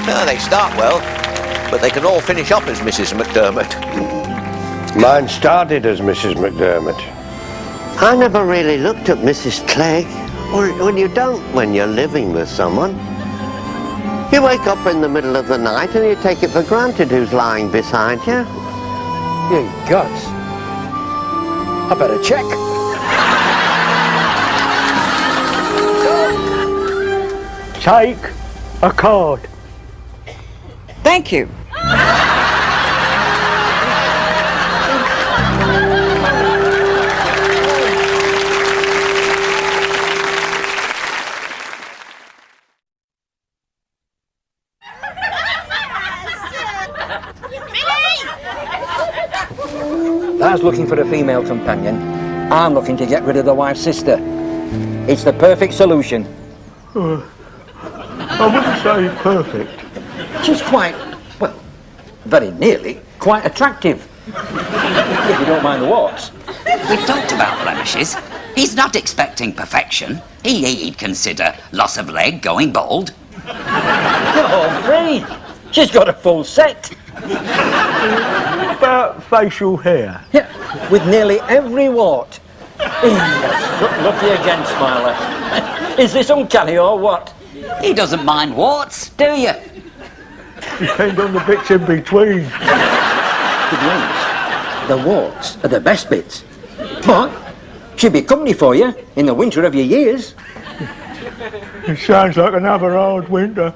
No, they start well, but they can all finish up as Mrs. McDermott. Mine started as Mrs. McDermott. I never really looked at Mrs. Clegg. Well, you don't when you're living with someone. You wake up in the middle of the night and you take it for granted who's lying beside you. Ye gods. I better check. Take a card. Thank you. Dad's looking for a female companion. I'm looking to get rid of the wife's sister. It's the perfect solution. I wouldn't say perfect. She's quite, well, very nearly, quite attractive. If you don't mind the warts. We've talked about blemishes. He's not expecting perfection. He'd consider loss of leg, going bald. Oh, great. She's got a full set. About facial hair. Yeah, with nearly every wart. Lucky again, Smiler. Is this uncanny or what? He doesn't mind warts, do you? Depend on the bits in between. To be honest, the warts are the best bits. But she'd be company for you in the winter of your years. It sounds like another hard winter.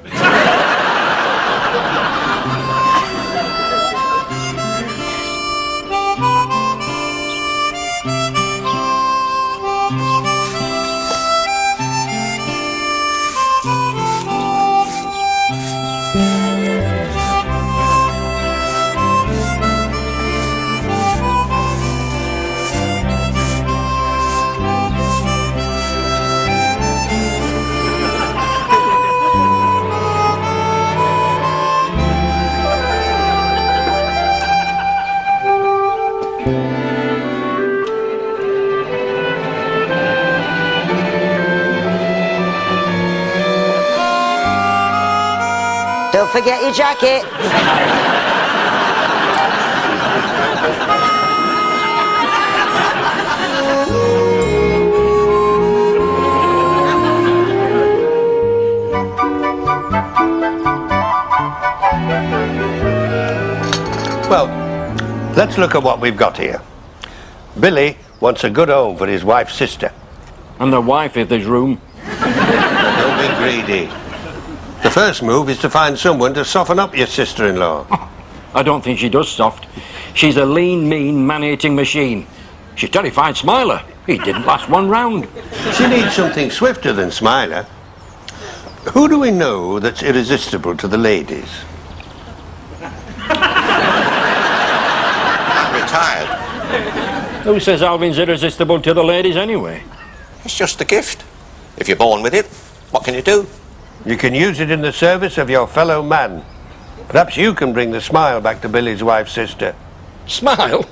Don't forget your jacket. Well, let's look at what we've got here. Billy wants a good home for his wife's sister. And the wife, if there's room. Don't be greedy. The first move is to find someone to soften up your sister-in-law. I don't think she does soft. She's a lean, mean, man-eating machine. She terrified Smiler. He didn't last one round. She needs something swifter than Smiler. Who do we know that's irresistible to the ladies? I'm retired. Who says Alvin's irresistible to the ladies anyway? It's just a gift. If you're born with it, what can you do? You can use it in the service of your fellow man. Perhaps you can bring the smile back to Billy's wife's sister. Smile?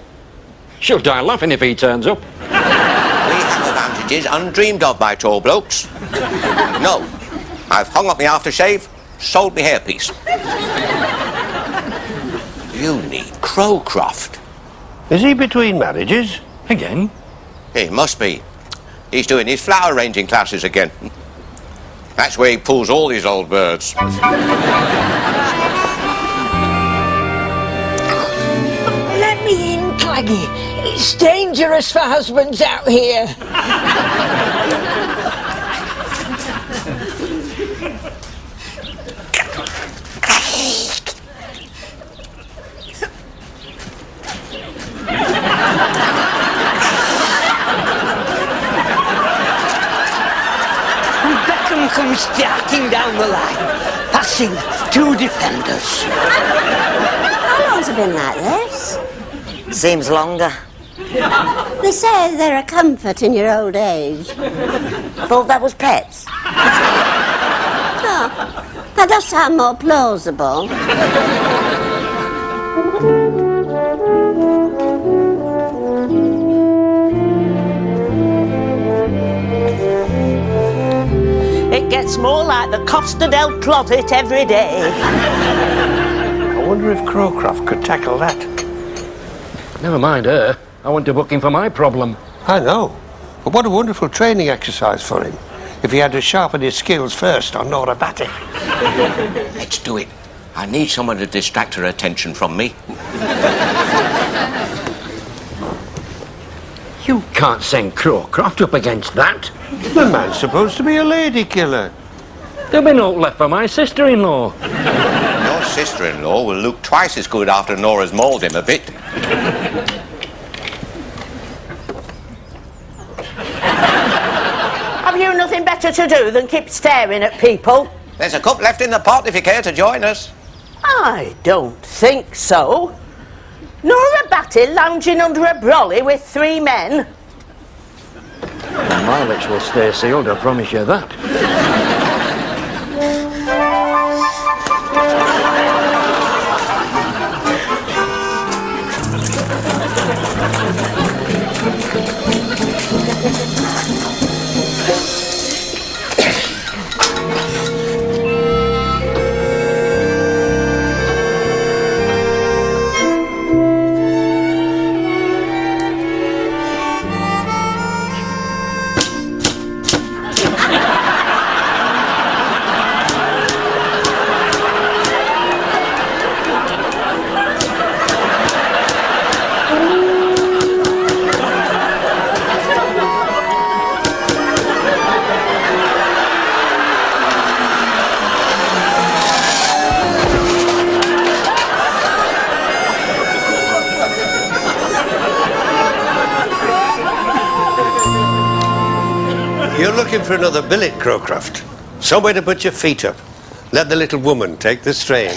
She'll die laughing if he turns up. We have advantages undreamed of by tall blokes. No, I've hung up my aftershave, sold my hairpiece. You need Crowcroft. Is he between marriages? Again? He must be. He's doing his flower arranging classes again. That's where he pulls all these old birds. Let me in, Claggy. It's dangerous for husbands out here. Beckham comes darting down the line, passing 2 defenders. How long's it been like this? Seems longer. They say they're a comfort in your old age. I thought that was pets. Oh, that does sound more plausible. It gets more like the Costa del Closet every day. I wonder if Crowcroft could tackle that. Never mind her. I want to book him for my problem. I know. But what a wonderful training exercise for him. If he had to sharpen his skills first on Nora Batty. Let's do it. I need someone to distract her attention from me. You can't send Crowcroft up against that. The man's supposed to be a lady killer. There'll be no left for my sister-in-law. Your sister-in-law will look twice as good after Nora's mauled him a bit. Have you nothing better to do than keep staring at people? There's a cup left in the pot if you care to join us. I don't think so. Nora Batty lounging under a brolly with 3 men. My lips will stay sealed, I promise you that. You're looking for another billet, Crowcroft. Somewhere to put your feet up. Let the little woman take the strain.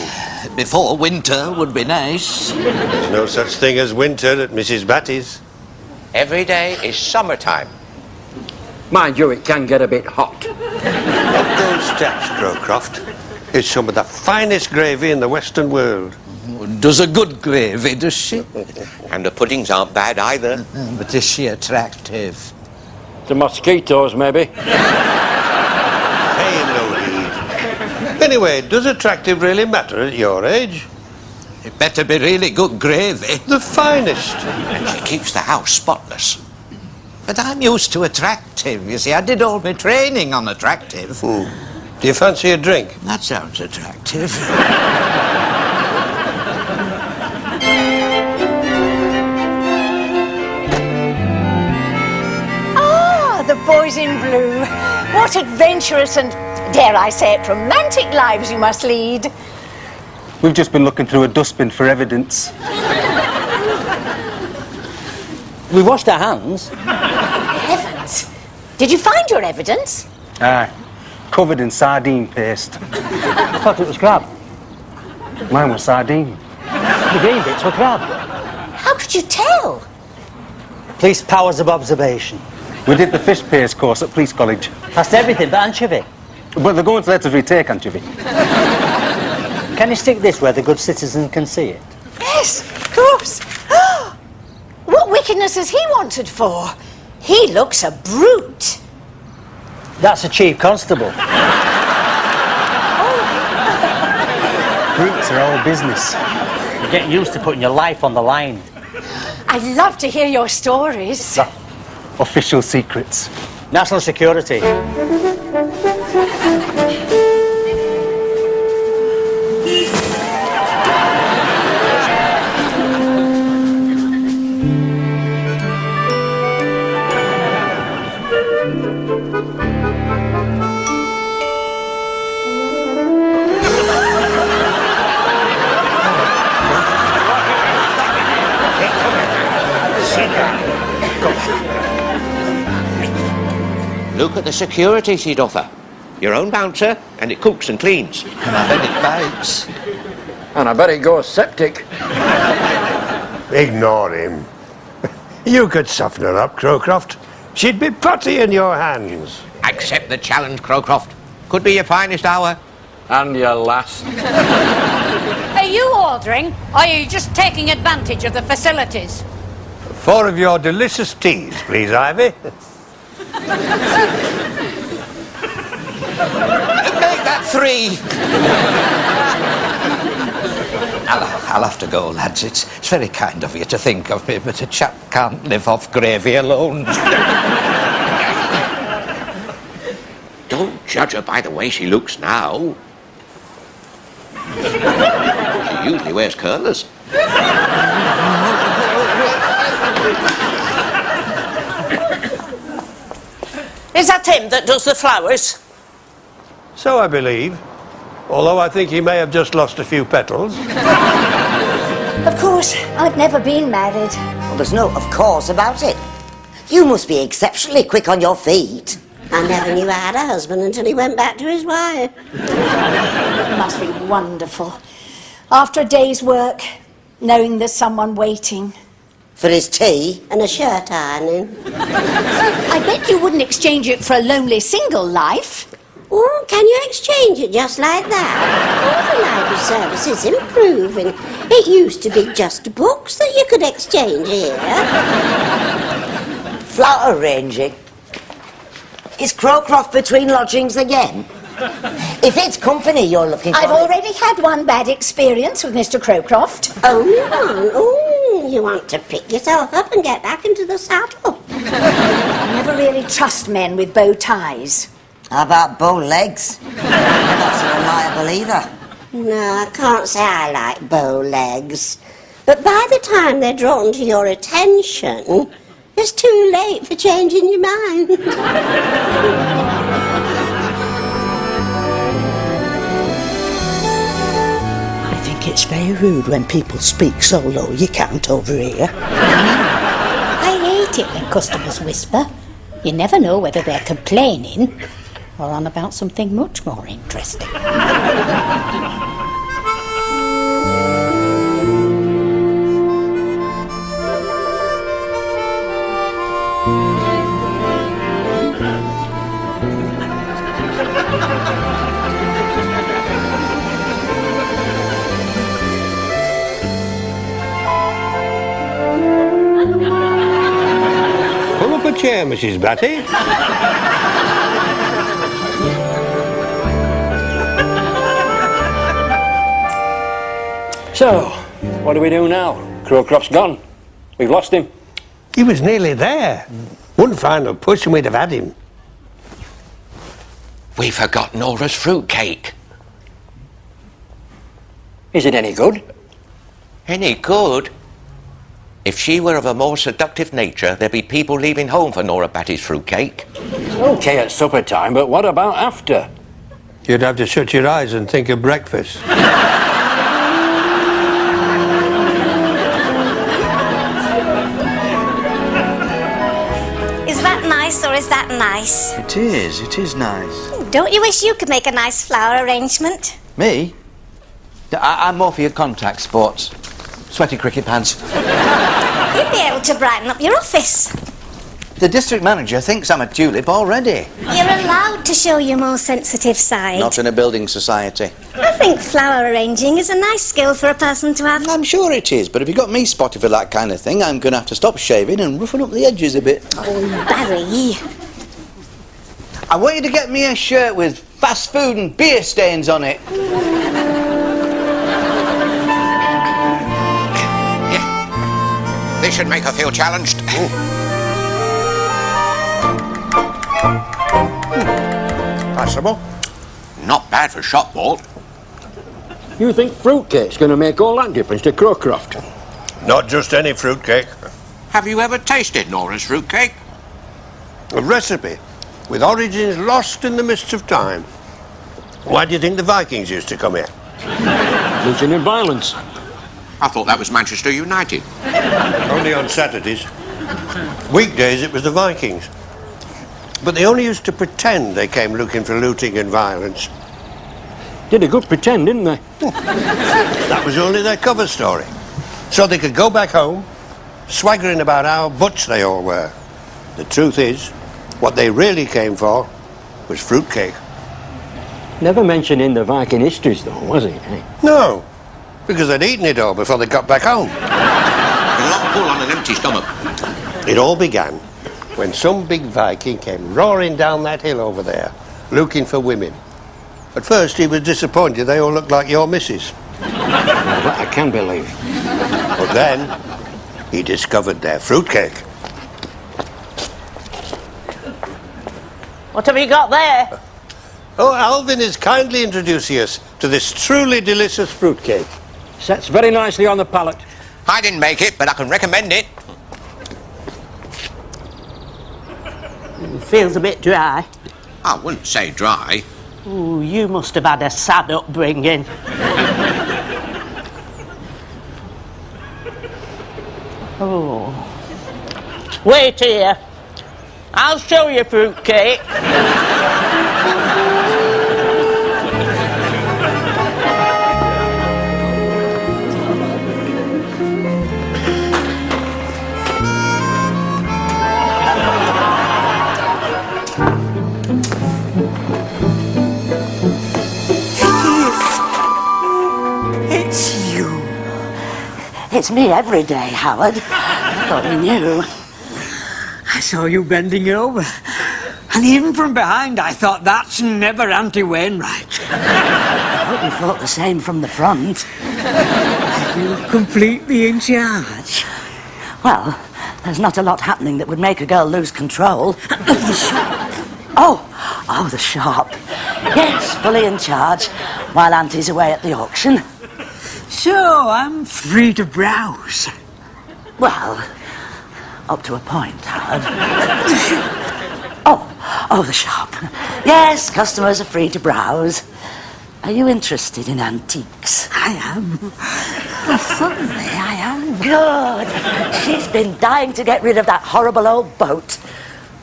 Before winter would be nice. There's no such thing as winter at Mrs. Batty's. Every day is summertime. Mind you, it can get a bit hot. Up those steps, Crowcroft, is some of the finest gravy in the Western world. Does a good gravy, does she? And the puddings aren't bad either. But is she attractive? The mosquitoes, maybe. Hey, no need. Anyway, does attractive really matter at your age? It better be really good gravy. The finest. And she keeps the house spotless. But I'm used to attractive, you see. I did all my training on attractive. Do you fancy a drink? That sounds attractive. The boys in blue. What adventurous and, dare I say it, romantic lives you must lead. We've just been looking through a dustbin for evidence. We washed our hands. Heavens. Did you find your evidence? Aye. covered in sardine paste. I thought it was crab. Mine was sardine. The green bits were crab. How could you tell? Police powers of observation. We did the fish paste course at Police College. That's everything but anchovy. But they're going to let us retake anchovy. Can you stick this where the good citizen can see it? Yes, of course. What wickedness has he wanted for? He looks a brute. That's a chief constable. Brutes are all business. You get used to putting your life on the line. I'd love to hear your stories. Official secrets. National security. Look at the security she'd offer. Your own bouncer, and it cooks and cleans. And I bet it bites. And I bet it goes septic. Ignore him. You could soften her up, Crowcroft. She'd be putty in your hands. Accept the challenge, Crowcroft. Could be your finest hour. And your last. Are you ordering, or are you just taking advantage of the facilities? 4 of your delicious teas, please, Ivy. Make that 3. I'll have to go, lads. It's very kind of you to think of me, but a chap can't live off gravy alone. Don't judge her by the way she looks now. She usually wears curlers. Is that him that does the flowers? So I believe. Although I think he may have just lost a few petals. Of course, I've never been married. Well, there's no of course about it. You must be exceptionally quick on your feet. I never knew I had a husband until he went back to his wife. It must be wonderful. After a day's work, knowing there's someone waiting. For his tea? And a shirt ironing. I bet you wouldn't exchange it for a lonely single life. Oh, can you exchange it just like that? All the library service is improving. It used to be just books that you could exchange here. Flat arranging. Is Crowcroft between lodgings again? If it's company you're looking for... I've already had one bad experience with Mr. Crowcroft. Only one? Oh, you want to pick yourself up and get back into the saddle. I never really trust men with bow ties. How about bow legs? You're not so reliable either. No, I can't say I like bow legs. But by the time they're drawn to your attention, it's too late for changing your mind. I think it's very rude when people speak so low you can't overhear. I hate it when customers whisper. You never know whether they're complaining or on about something much more interesting. Pull up a chair, Mrs. Batty. So, what do we do now? Crowcroft's gone. We've lost him. He was nearly there. One final push and we'd have had him. We forgot Nora's fruitcake. Is it any good? Any good? If she were of a more seductive nature, there'd be people leaving home for Nora Batty's fruitcake. OK at supper time, but what about after? You'd have to shut your eyes and think of breakfast. Is that nice or is that nice? It is nice. Don't you wish you could make a nice flower arrangement? Me? I'm more for your contact sports. Sweaty cricket pants. You'd be able to brighten up your office. The district manager thinks I'm a tulip already. You're allowed to show your more sensitive side. Not in a building society. I think flower arranging is a nice skill for a person to have. I'm sure it is, but if you got me spotted for that kind of thing, I'm going to have to stop shaving and roughen up the edges a bit. Oh, Barry. I want you to get me a shirt with fast food and beer stains on it. Yeah. This should make her feel challenged. Passable. Not bad for shop, Walt. You think fruitcake's going to make all that difference to Crowcroft? Not just any fruitcake. Have you ever tasted Nora's fruitcake? A recipe with origins lost in the mists of time. Why do you think the Vikings used to come here? Looting and violence. I thought that was Manchester United. Only on Saturdays. Weekdays it was the Vikings. But they only used to pretend they came looking for looting and violence. Did a good pretend, didn't they? That was only their cover story. So they could go back home, swaggering about how butch they all were. The truth is, what they really came for was fruitcake. Never mentioned in the Viking histories, though, was it? Eh? No, because they'd eaten it all before they got back home. A lot of pull on an empty stomach. It all began when some big Viking came roaring down that hill over there, looking for women. At first he was disappointed they all looked like your missus. That I can believe. But then he discovered their fruitcake. What have you got there? Oh, Alvin is kindly introducing us to this truly delicious fruitcake. Sets very nicely on the palate. I didn't make it, but I can recommend it. Feels a bit dry. I wouldn't say dry. Ooh, you must have had a sad upbringing. Oh. Wait here. I'll show you fruitcake. It's you. It's me every day, Howard. I thought you knew. I saw you bending over. And even from behind, I thought, that's never Auntie Wainwright. I hope you thought the same from the front. You're completely in charge. Well, there's not a lot happening that would make a girl lose control. The shop. Oh, the shop. Yes, fully in charge, while Auntie's away at the auction. So, I'm free to browse. Well, up to a point, Howard. Oh, the shop. Yes, customers are free to browse. Are you interested in antiques? I am. Certainly, I am. Good. She's been dying to get rid of that horrible old boat.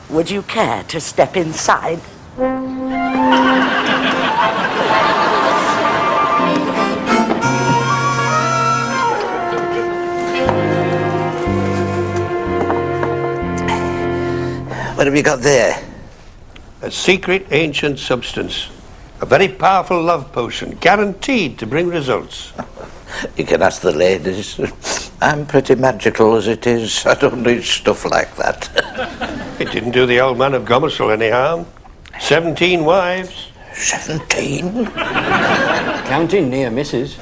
Would you care to step inside? What have you got there? A secret ancient substance. A very powerful love potion, guaranteed to bring results. You can ask the ladies. I'm pretty magical as it is. I don't need stuff like that. It didn't do the old man of Gomersall any harm. 17 wives. 17? Counting near misses.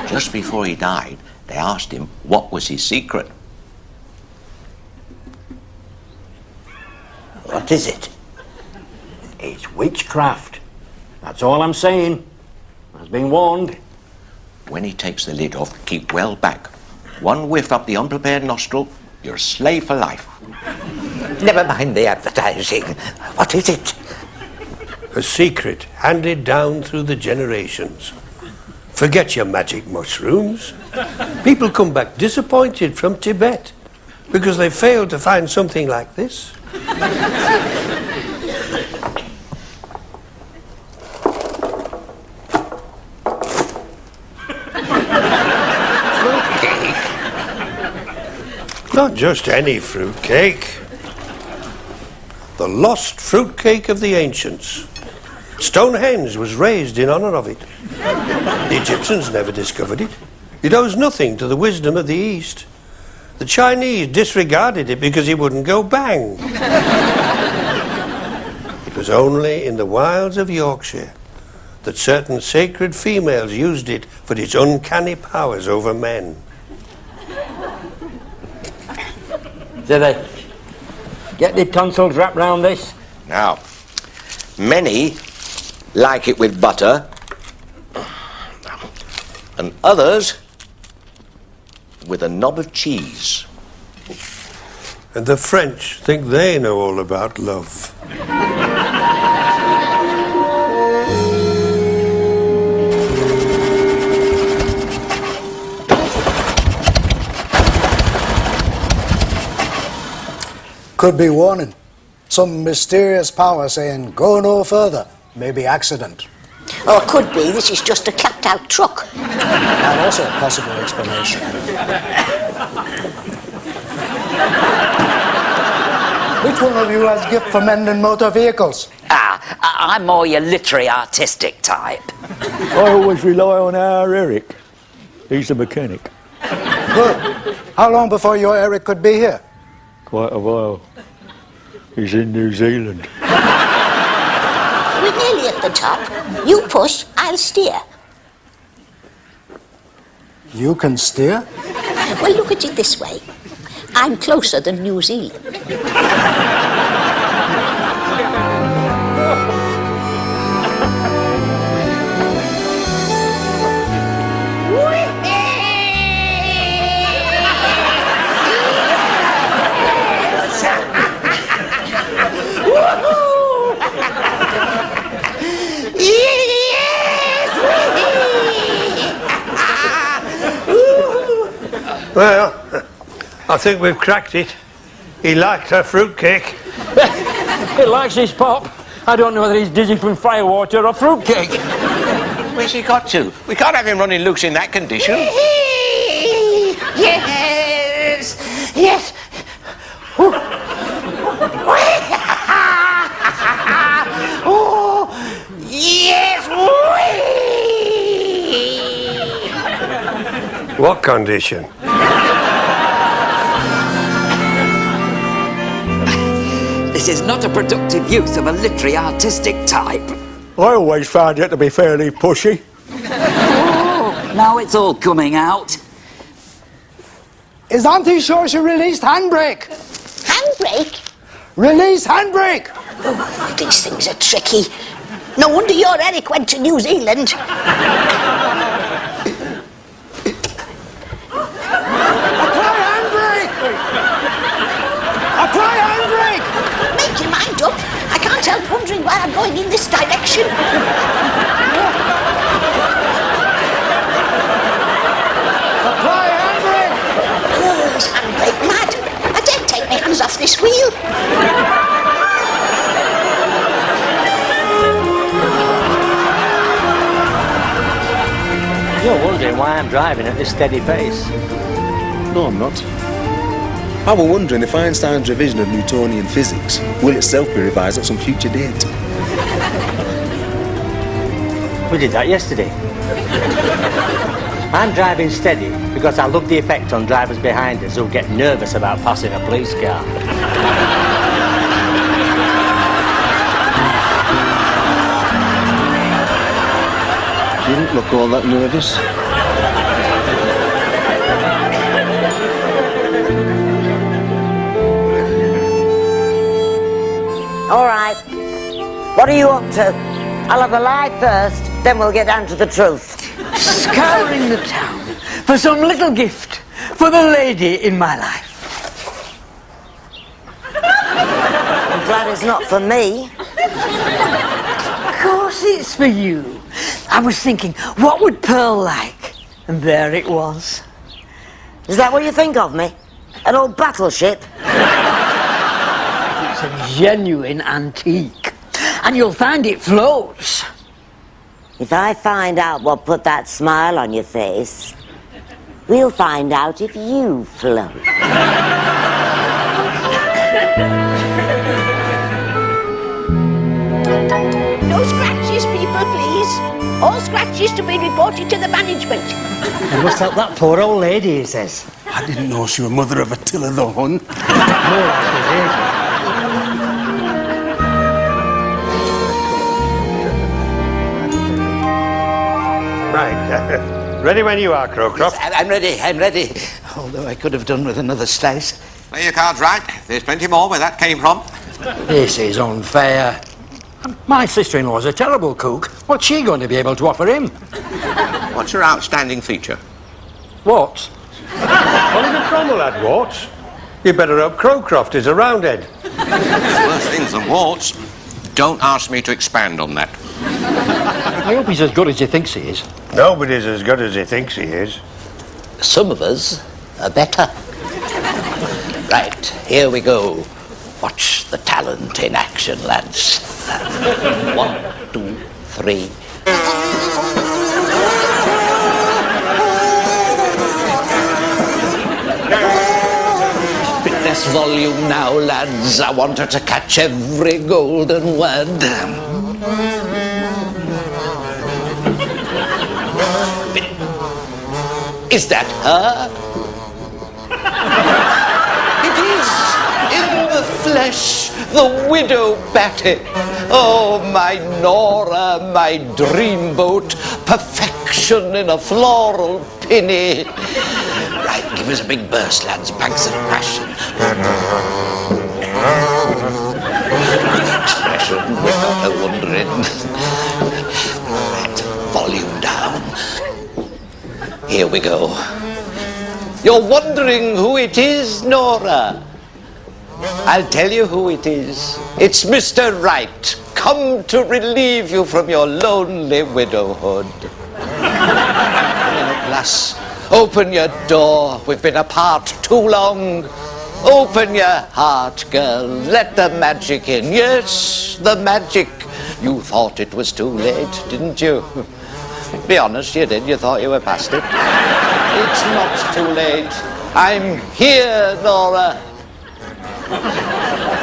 Just before he died, they asked him what was his secret. What is it? It's witchcraft. That's all I'm saying. I've been warned. When he takes the lid off, keep well back. One whiff up the unprepared nostril, you're a slave for life. Never mind the advertising. What is it? A secret handed down through the generations. Forget your magic mushrooms. People come back disappointed from Tibet because they failed to find something like this. Not just any fruitcake. The lost fruitcake of the ancients. Stonehenge was raised in honour of it. The Egyptians never discovered it. It owes nothing to the wisdom of the East. The Chinese disregarded it because it wouldn't go bang. It was only in the wilds of Yorkshire that certain sacred females used it for its uncanny powers over men. Do they get the tonsils wrapped round this? Now, many like it with butter, and others with a knob of cheese. And the French think they know all about love. Could be warning. Some mysterious power saying, go no further. Maybe accident. Or could be this is just a clapped-out truck. And also a possible explanation. Which one of you has gift for mending motor vehicles? I'm more your literary artistic type. I always rely on our Eric. He's the mechanic. Good. How long before your Eric could be here? Quite a while. He's in New Zealand. We're nearly at the top. You push, I'll steer. You can steer? Well, look at it this way. I'm closer than New Zealand. Well, I think we've cracked it. He liked her fruitcake. He likes his pop. I don't know whether he's dizzy from firewater or fruitcake. Where's he got to? We can't have him running loose in that condition. Yes! Yes! Oh, yes! What condition? This is not a productive use of a literary artistic type. I always found it to be fairly pushy. Oh, now it's all coming out. Is Auntie sure she released handbrake? Handbrake? Release handbrake! Oh, these things are tricky. No wonder your Eric went to New Zealand. Apply handbrake! Apply handbrake! Make your mind up. I can't help wondering why I'm going in this direction. Apply handbrake! Oh, this handbrake mad. I daren't take my hands off this wheel. You're wondering why I'm driving at this steady pace. No, I'm not. I was wondering if Einstein's revision of Newtonian physics will itself be revised at some future date. We did that yesterday. I'm driving steady because I love the effect on drivers behind us who get nervous about passing a police car. You didn't look all that nervous. All right. What are you up to? I'll have a lie first, then we'll get down to the truth. Scouring the town for some little gift for the lady in my life. I'm glad it's not for me. Of course it's for you. I was thinking, what would Pearl like? And there it was. Is that what you think of me? An old battleship? It's a genuine antique. And you'll find it floats. If I find out what put that smile on your face, we'll find out if you float. No scratches, people, please. All scratches to be reported to the management. And what's up that poor old lady, he says? I didn't know she was mother of Attila the Hun. More like his age. Right. Ready when you are, Crowcroft. Yes, I'm ready. Although I could have done with another slice. Play your cards right. There's plenty more where that came from. This is unfair. My sister-in-law's a terrible cook. What's she going to be able to offer him? What's your outstanding feature? What? Only the Cromwell had warts. You better hope Crowcroft is a roundhead. Worse things than warts. Don't ask me to expand on that. I hope he's as good as he thinks he is. Nobody's as good as he thinks he is. Some of us are better. Right, here we go. Watch the talent in action, lads. 1, 2, 3. Bit less volume now, lads. I want her to catch every golden word. Is that her? It is, in the flesh, the widow Batty. Oh, my Nora, my dreamboat, perfection in a floral pinny. Right, give us a big burst, lads, bags of passion. Expression, we've got no wonder in. Right, volume down. Here we go. You're wondering who it is, Nora? I'll tell you who it is. It's Mr. Right, come to relieve you from your lonely widowhood. Come in, lass. Open your door. We've been apart too long. Open your heart, girl. Let the magic in. Yes, the magic. You thought it was too late, didn't you? Be honest, you did. You thought you were past it. It's not too late. I'm here, Nora.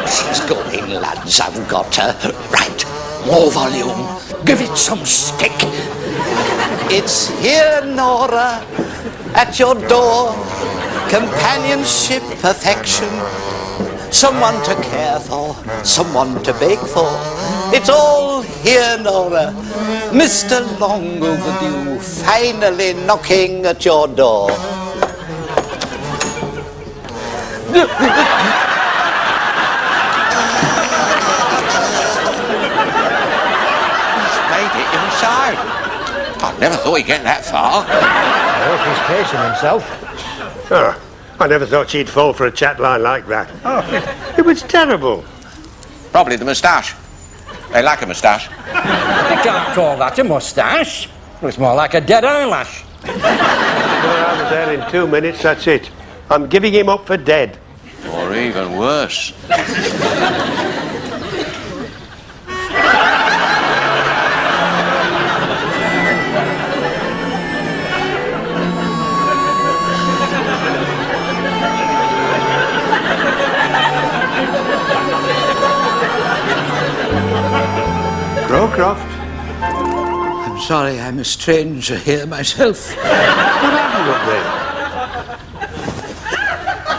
She's going, lads. I've got her. Right. More volume. Give it some stick. It's here, Nora. At your door. Companionship, perfection. Someone to care for. Someone to bake for. It's all here, Nora. Mr. Long Overdue, finally knocking at your door. Made it inside. I never thought he'd get that far. I hope he's pacing himself. Oh, I never thought she'd fall for a chat line like that. Oh, it was terrible. Probably the moustache. They like a moustache. You can't call that a moustache. It's more like a dead eyelash. We're out of there in 2 minutes, that's it. I'm giving him up for dead. Or even worse. Crowcroft. I'm sorry, I'm a stranger here myself. What happened up there?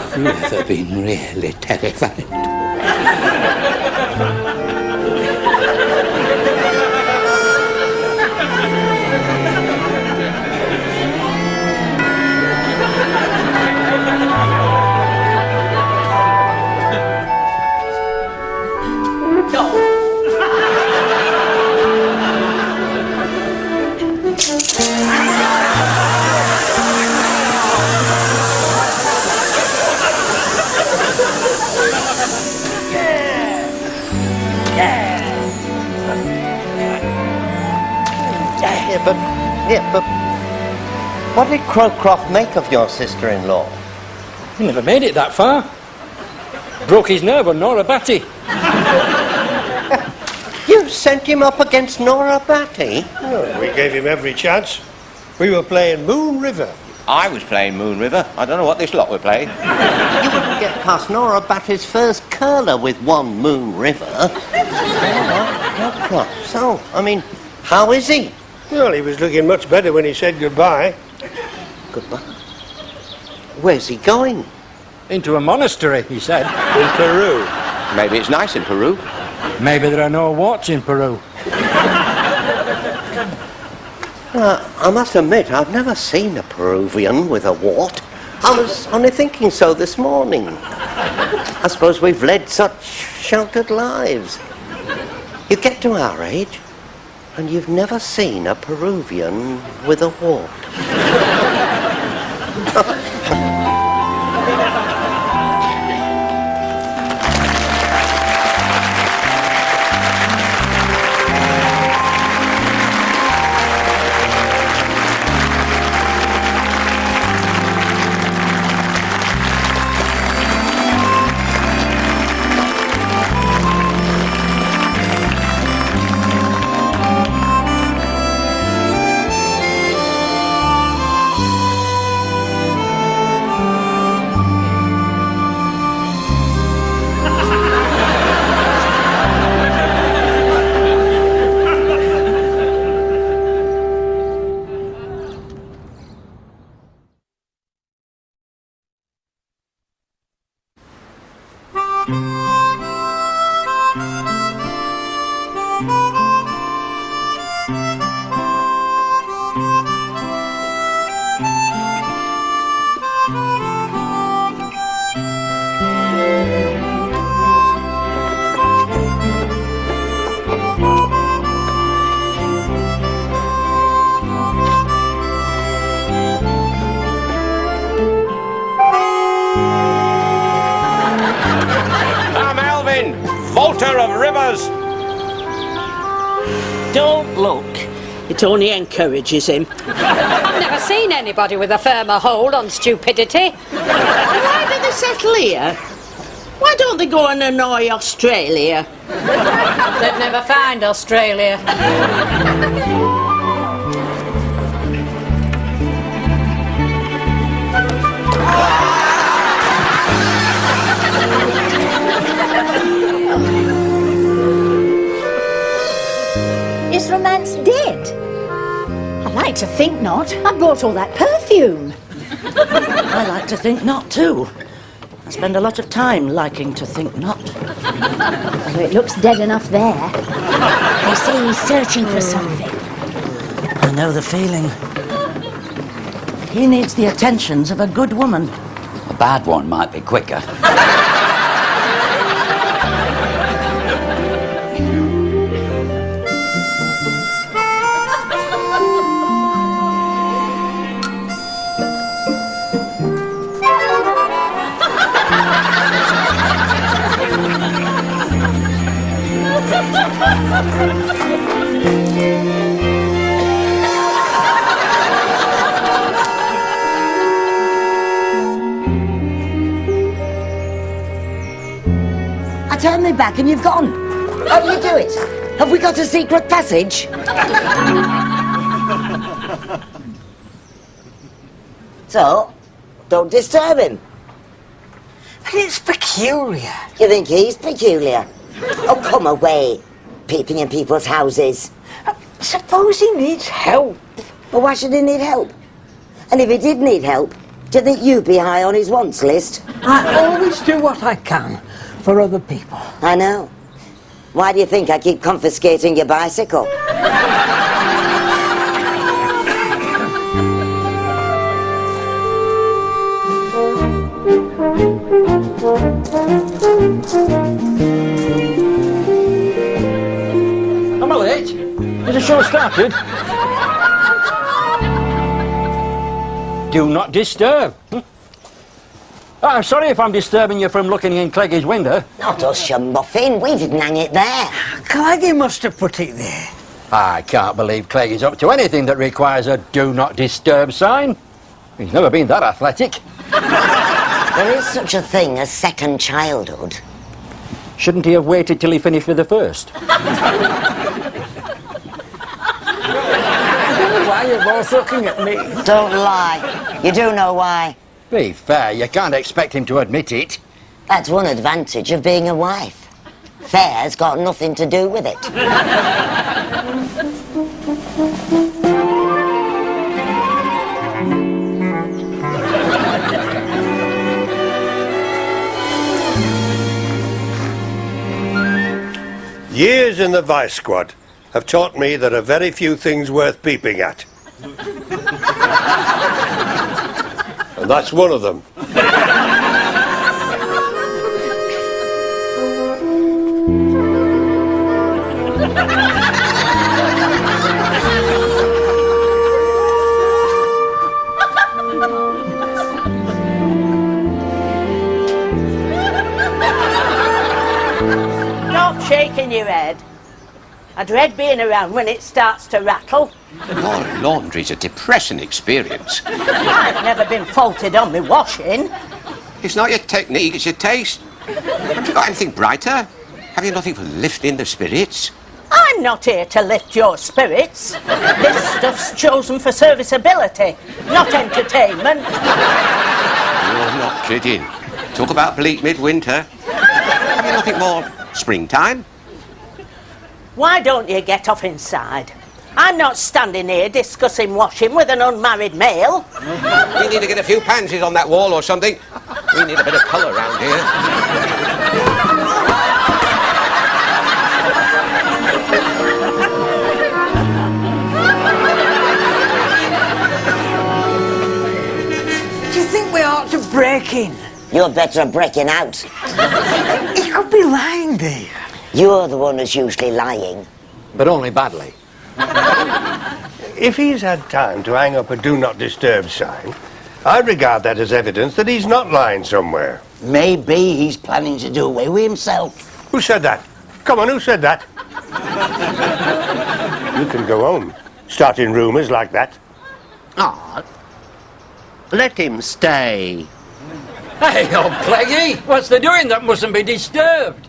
Have you ever been really terrified? But what did Crowcroft make of your sister-in-law? He never made it that far. Broke his nerve on Nora Batty. You sent him up against Nora Batty? Oh, we gave him every chance. We were playing Moon River. I was playing Moon River. I don't know what this lot were playing. You wouldn't get past Nora Batty's first curler with one Moon River. So, I mean, how is he? Well, he was looking much better when he said goodbye. Goodbye? Where's he going? Into a monastery, he said. In Peru. Maybe it's nice in Peru. Maybe there are no warts in Peru. I must admit, I've never seen a Peruvian with a wart. I was only thinking so this morning. I suppose we've led such sheltered lives. You get to our age, and you've never seen a Peruvian with a wart. Volta of rivers! Don't look. It only encourages him. I've never seen anybody with a firmer hold on stupidity. Why do they settle here? Why don't they go and annoy Australia? They'd never find Australia. Is romance dead? I like to think not. I bought all that perfume. I like to think not too. I spend a lot of time liking to think not. Well, it looks dead enough there. They say he's searching for something. I know the feeling. He needs the attentions of a good woman. A bad one might be quicker. I turned me back and you've gone. How do you do it? Have we got a secret passage? So, don't disturb him. But it's peculiar. You think he's peculiar? Oh, come away, peeping in people's houses. Suppose he needs help. Well, why should he need help? And if he did need help, do you think you'd be high on his wants list? I always do what I can for other people. I know. Why do you think I keep confiscating your bicycle? Am I late? Is the show started? Do not disturb. I'm sorry if I'm disturbing you from looking in Clegg's window. Not us, you muffin. We didn't hang it there. Cleggy must have put it there. I can't believe Clegg is up to anything that requires a do not disturb sign. He's never been that athletic. There is such a thing as second childhood. Shouldn't he have waited till he finished with the first? I don't know why you're both looking at me. Don't lie. You do know why? Be fair, you can't expect him to admit it. That's one advantage of being a wife. Fair's got nothing to do with it. Years in the Vice Squad have taught me there are very few things worth peeping at. And that's one of them. Stop shaking your head. I dread being around when it starts to rattle. Your laundry's a depressing experience. I've never been faulted on my washing. It's not your technique, it's your taste. Have you got anything brighter? Have you nothing for lifting the spirits? I'm not here to lift your spirits. This stuff's chosen for serviceability, not entertainment. You're not kidding. Talk about bleak midwinter. Have you nothing more springtime? Why don't you get off inside? I'm not standing here discussing washing with an unmarried male. We need to get a few pansies on that wall or something. We need a bit of colour around here. Do you think we ought to break in? You're better at breaking out. He could be lying there. You're the one who's usually lying. But only badly. If he's had time to hang up a do not disturb sign, I regard that as evidence that he's not lying somewhere. Maybe he's planning to do away with himself. Who said that? Come on, who said that? You can go home, starting rumours like that. Ah, let him stay. Hey, old Pleggy, what's the doing that mustn't be disturbed?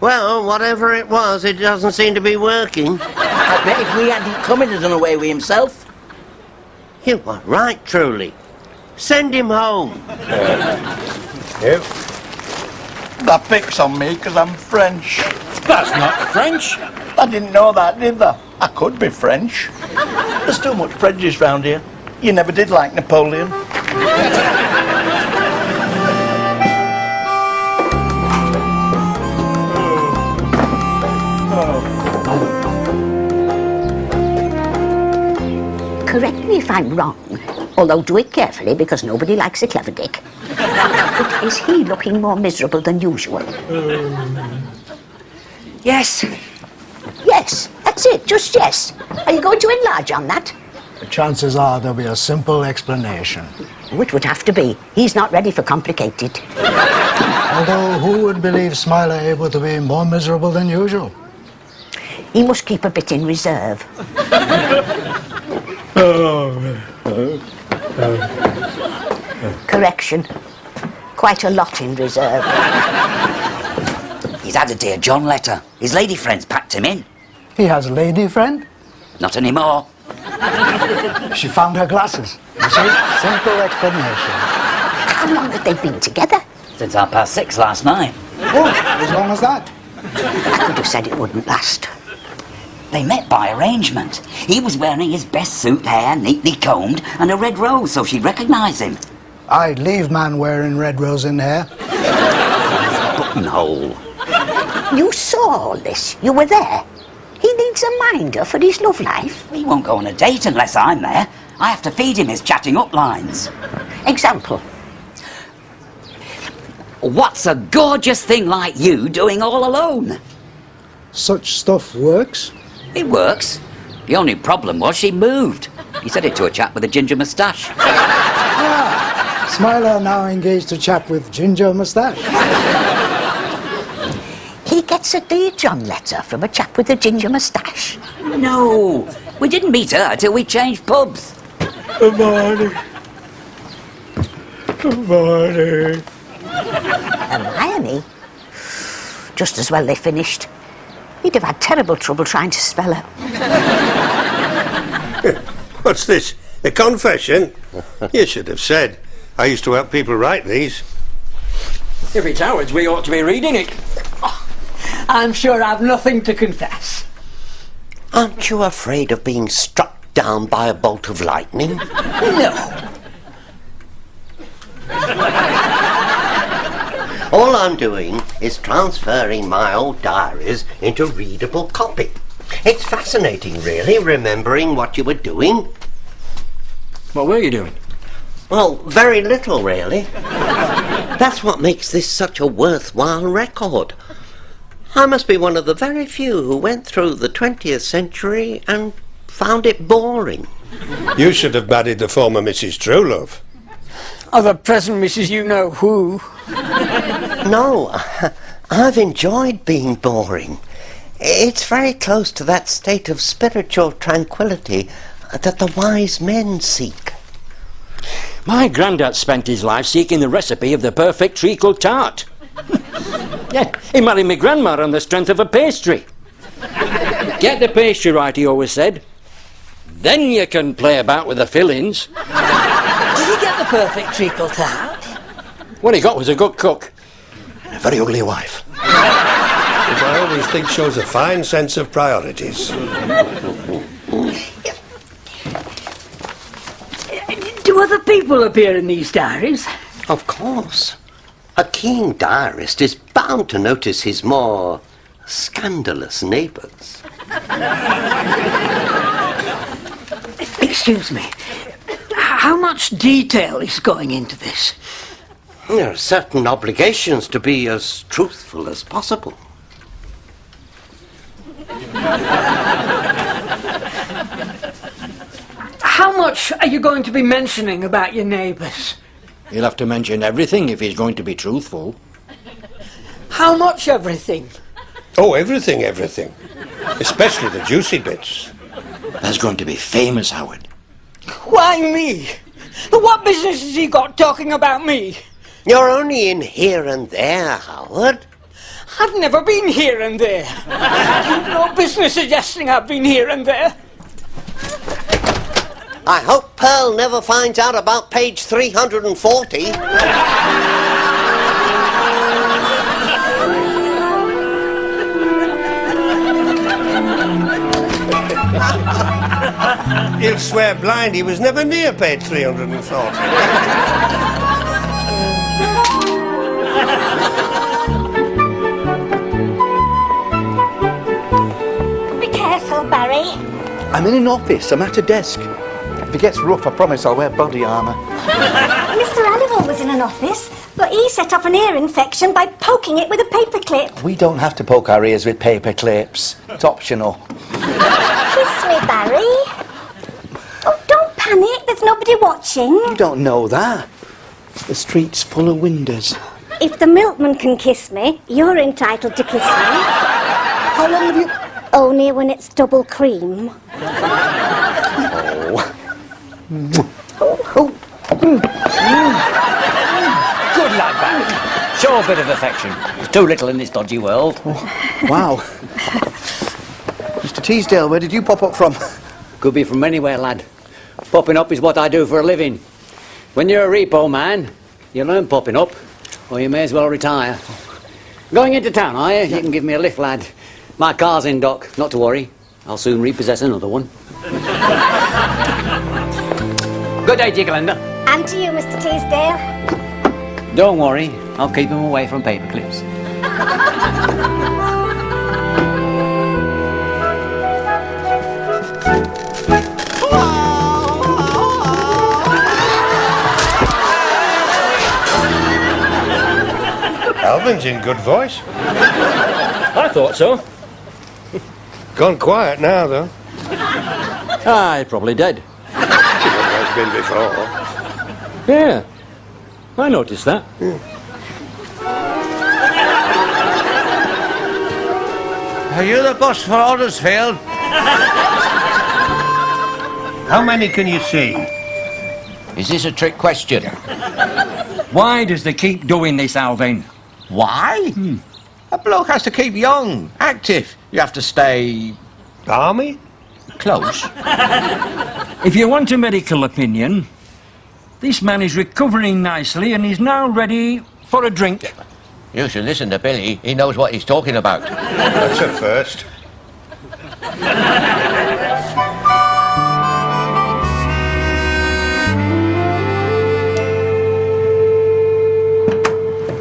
Well, whatever it was, it doesn't seem to be working. I bet if we hadn't come, he'd have done away with himself. You are right, truly. Send him home. Yep. That picks on me because I'm French. That's not French. I didn't know that, neither. I could be French. There's too much prejudice round here. You never did like Napoleon. Correct me if I'm wrong, although do it carefully because nobody likes a clever dick. But is he looking more miserable than usual? Yes. Yes, that's it, just yes. Are you going to enlarge on that? The chances are there'll be a simple explanation. Which would have to be, he's not ready for complicated. Although, who would believe Smiler able to be more miserable than usual? He must keep a bit in reserve. Correction. Quite a lot in reserve. He's had a Dear John letter. His lady friend's packed him in. He has a lady friend? Not anymore. She found her glasses. You see? Simple explanation. How long have they been together? Since 6:30 last night. Oh, as long as that. I could have said it wouldn't last. They met by arrangement. He was wearing his best suit hair, neatly combed, and a red rose, so she'd recognise him. I'd leave man wearing red rose in hair. Buttonhole. You saw all this. You were there. He needs a minder for his love life. He won't go on a date unless I'm there. I have to feed him his chatting up lines. Example. What's a gorgeous thing like you doing all alone? Such stuff works. It works. The only problem was she moved. He said it to a chap with a ginger moustache. Smiler now engaged to chap with ginger moustache. He gets a Dear John letter from a chap with a ginger moustache. No, we didn't meet her till we changed pubs. Hermione. Hermione. Hermione? Just as well they finished. He'd have had terrible trouble trying to spell her. What's this? A confession? You should have said. I used to help people write these. If it's ours, we ought to be reading it. I'm sure I've nothing to confess. Aren't you afraid of being struck down by a bolt of lightning? No. All I'm doing is transferring my old diaries into readable copy. It's fascinating, really, remembering what you were doing. What were you doing? Well, very little, really. That's what makes this such a worthwhile record. I must be one of the very few who went through the 20th century and found it boring. You should have married the former Mrs. Truelove. Or the present Mrs. You-Know-Who. No, I've enjoyed being boring. It's very close to that state of spiritual tranquility that the wise men seek. My granddad spent his life seeking the recipe of the perfect treacle tart. Yeah, he married my grandma on the strength of a pastry. Get the pastry right, he always said. Then you can play about with the fillings. Did he get the perfect treacle tart? What he got was a good cook. A very ugly wife. Which I always think shows a fine sense of priorities. Do other people appear in these diaries? Of course. A keen diarist is bound to notice his more scandalous neighbours. Excuse me. How much detail is going into this? There are certain obligations to be as truthful as possible. How much are you going to be mentioning about your neighbours? He'll have to mention everything if he's going to be truthful. How much everything? Oh, everything, everything. Especially the juicy bits. That's going to be famous, Howard. Why me? What business has he got talking about me? You're only in here and there, Howard. I've never been here and there. You've no business suggesting I've been here and there. I hope Pearl never finds out about page 340. He'll swear blind he was never near page 340. Be careful, Barry. I'm in an office. I'm at a desk. If it gets rough, I promise I'll wear body armour. Mr. Alival was in an office, but he set off an ear infection by poking it with a paperclip. We don't have to poke our ears with paper clips. It's optional. Kiss me, Barry. Oh, don't panic. There's nobody watching. You don't know that. The street's full of windows. If the milkman can kiss me, you're entitled to kiss me. How long have you... Only when it's double cream. Good lad, Barry. Show a bit of affection. There's too little in this dodgy world. Wow. Mr. Teasdale, where did you pop up from? Could be from anywhere, lad. Popping up is what I do for a living. When you're a repo man, you learn popping up, or you may as well retire. Going into town, are you? You can give me a lift, lad. My car's in dock. Not to worry. I'll soon repossess another one. Good day, Jigglender. And to you, Mr. Teasdale. Don't worry. I'll keep him away from paper clips. Alvin's in good voice. I thought so. Gone quiet now, though. Ah, he's probably dead. He has been before. Yeah, I noticed that. Are you the boss for Huddersfield? How many can you see? Is this a trick question? Why does they keep doing this, Alvin? Why? A bloke has to keep young, active. You have to stay... Balmy? Close. If you want a medical opinion, this man is recovering nicely and is now ready for a drink. You should listen to Billy. He knows what he's talking about. That's a first.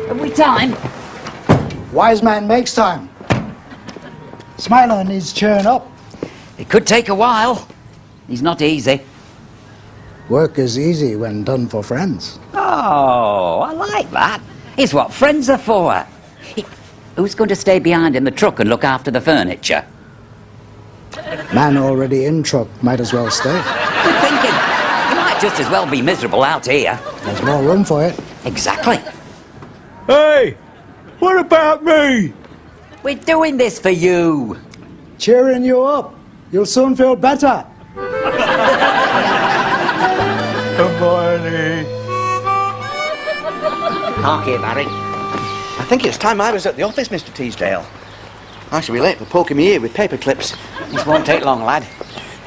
Have we time? Wise man makes time. Smiler needs cheering up. It could take a while. He's not easy. Work is easy when done for friends. Oh, I like that. It's what friends are for. Who's going to stay behind in the truck and look after the furniture? Man already in truck might as well stay. Good thinking. You might just as well be miserable out here. There's more room for it. Exactly. Hey, what about me? We're doing this for you. Cheering you up. You'll soon feel better. Hermione. Hark here, Barry. I think it's time I was at the office, Mr. Teasdale. I shall be late for poking me ear with paper clips. This won't take long, lad.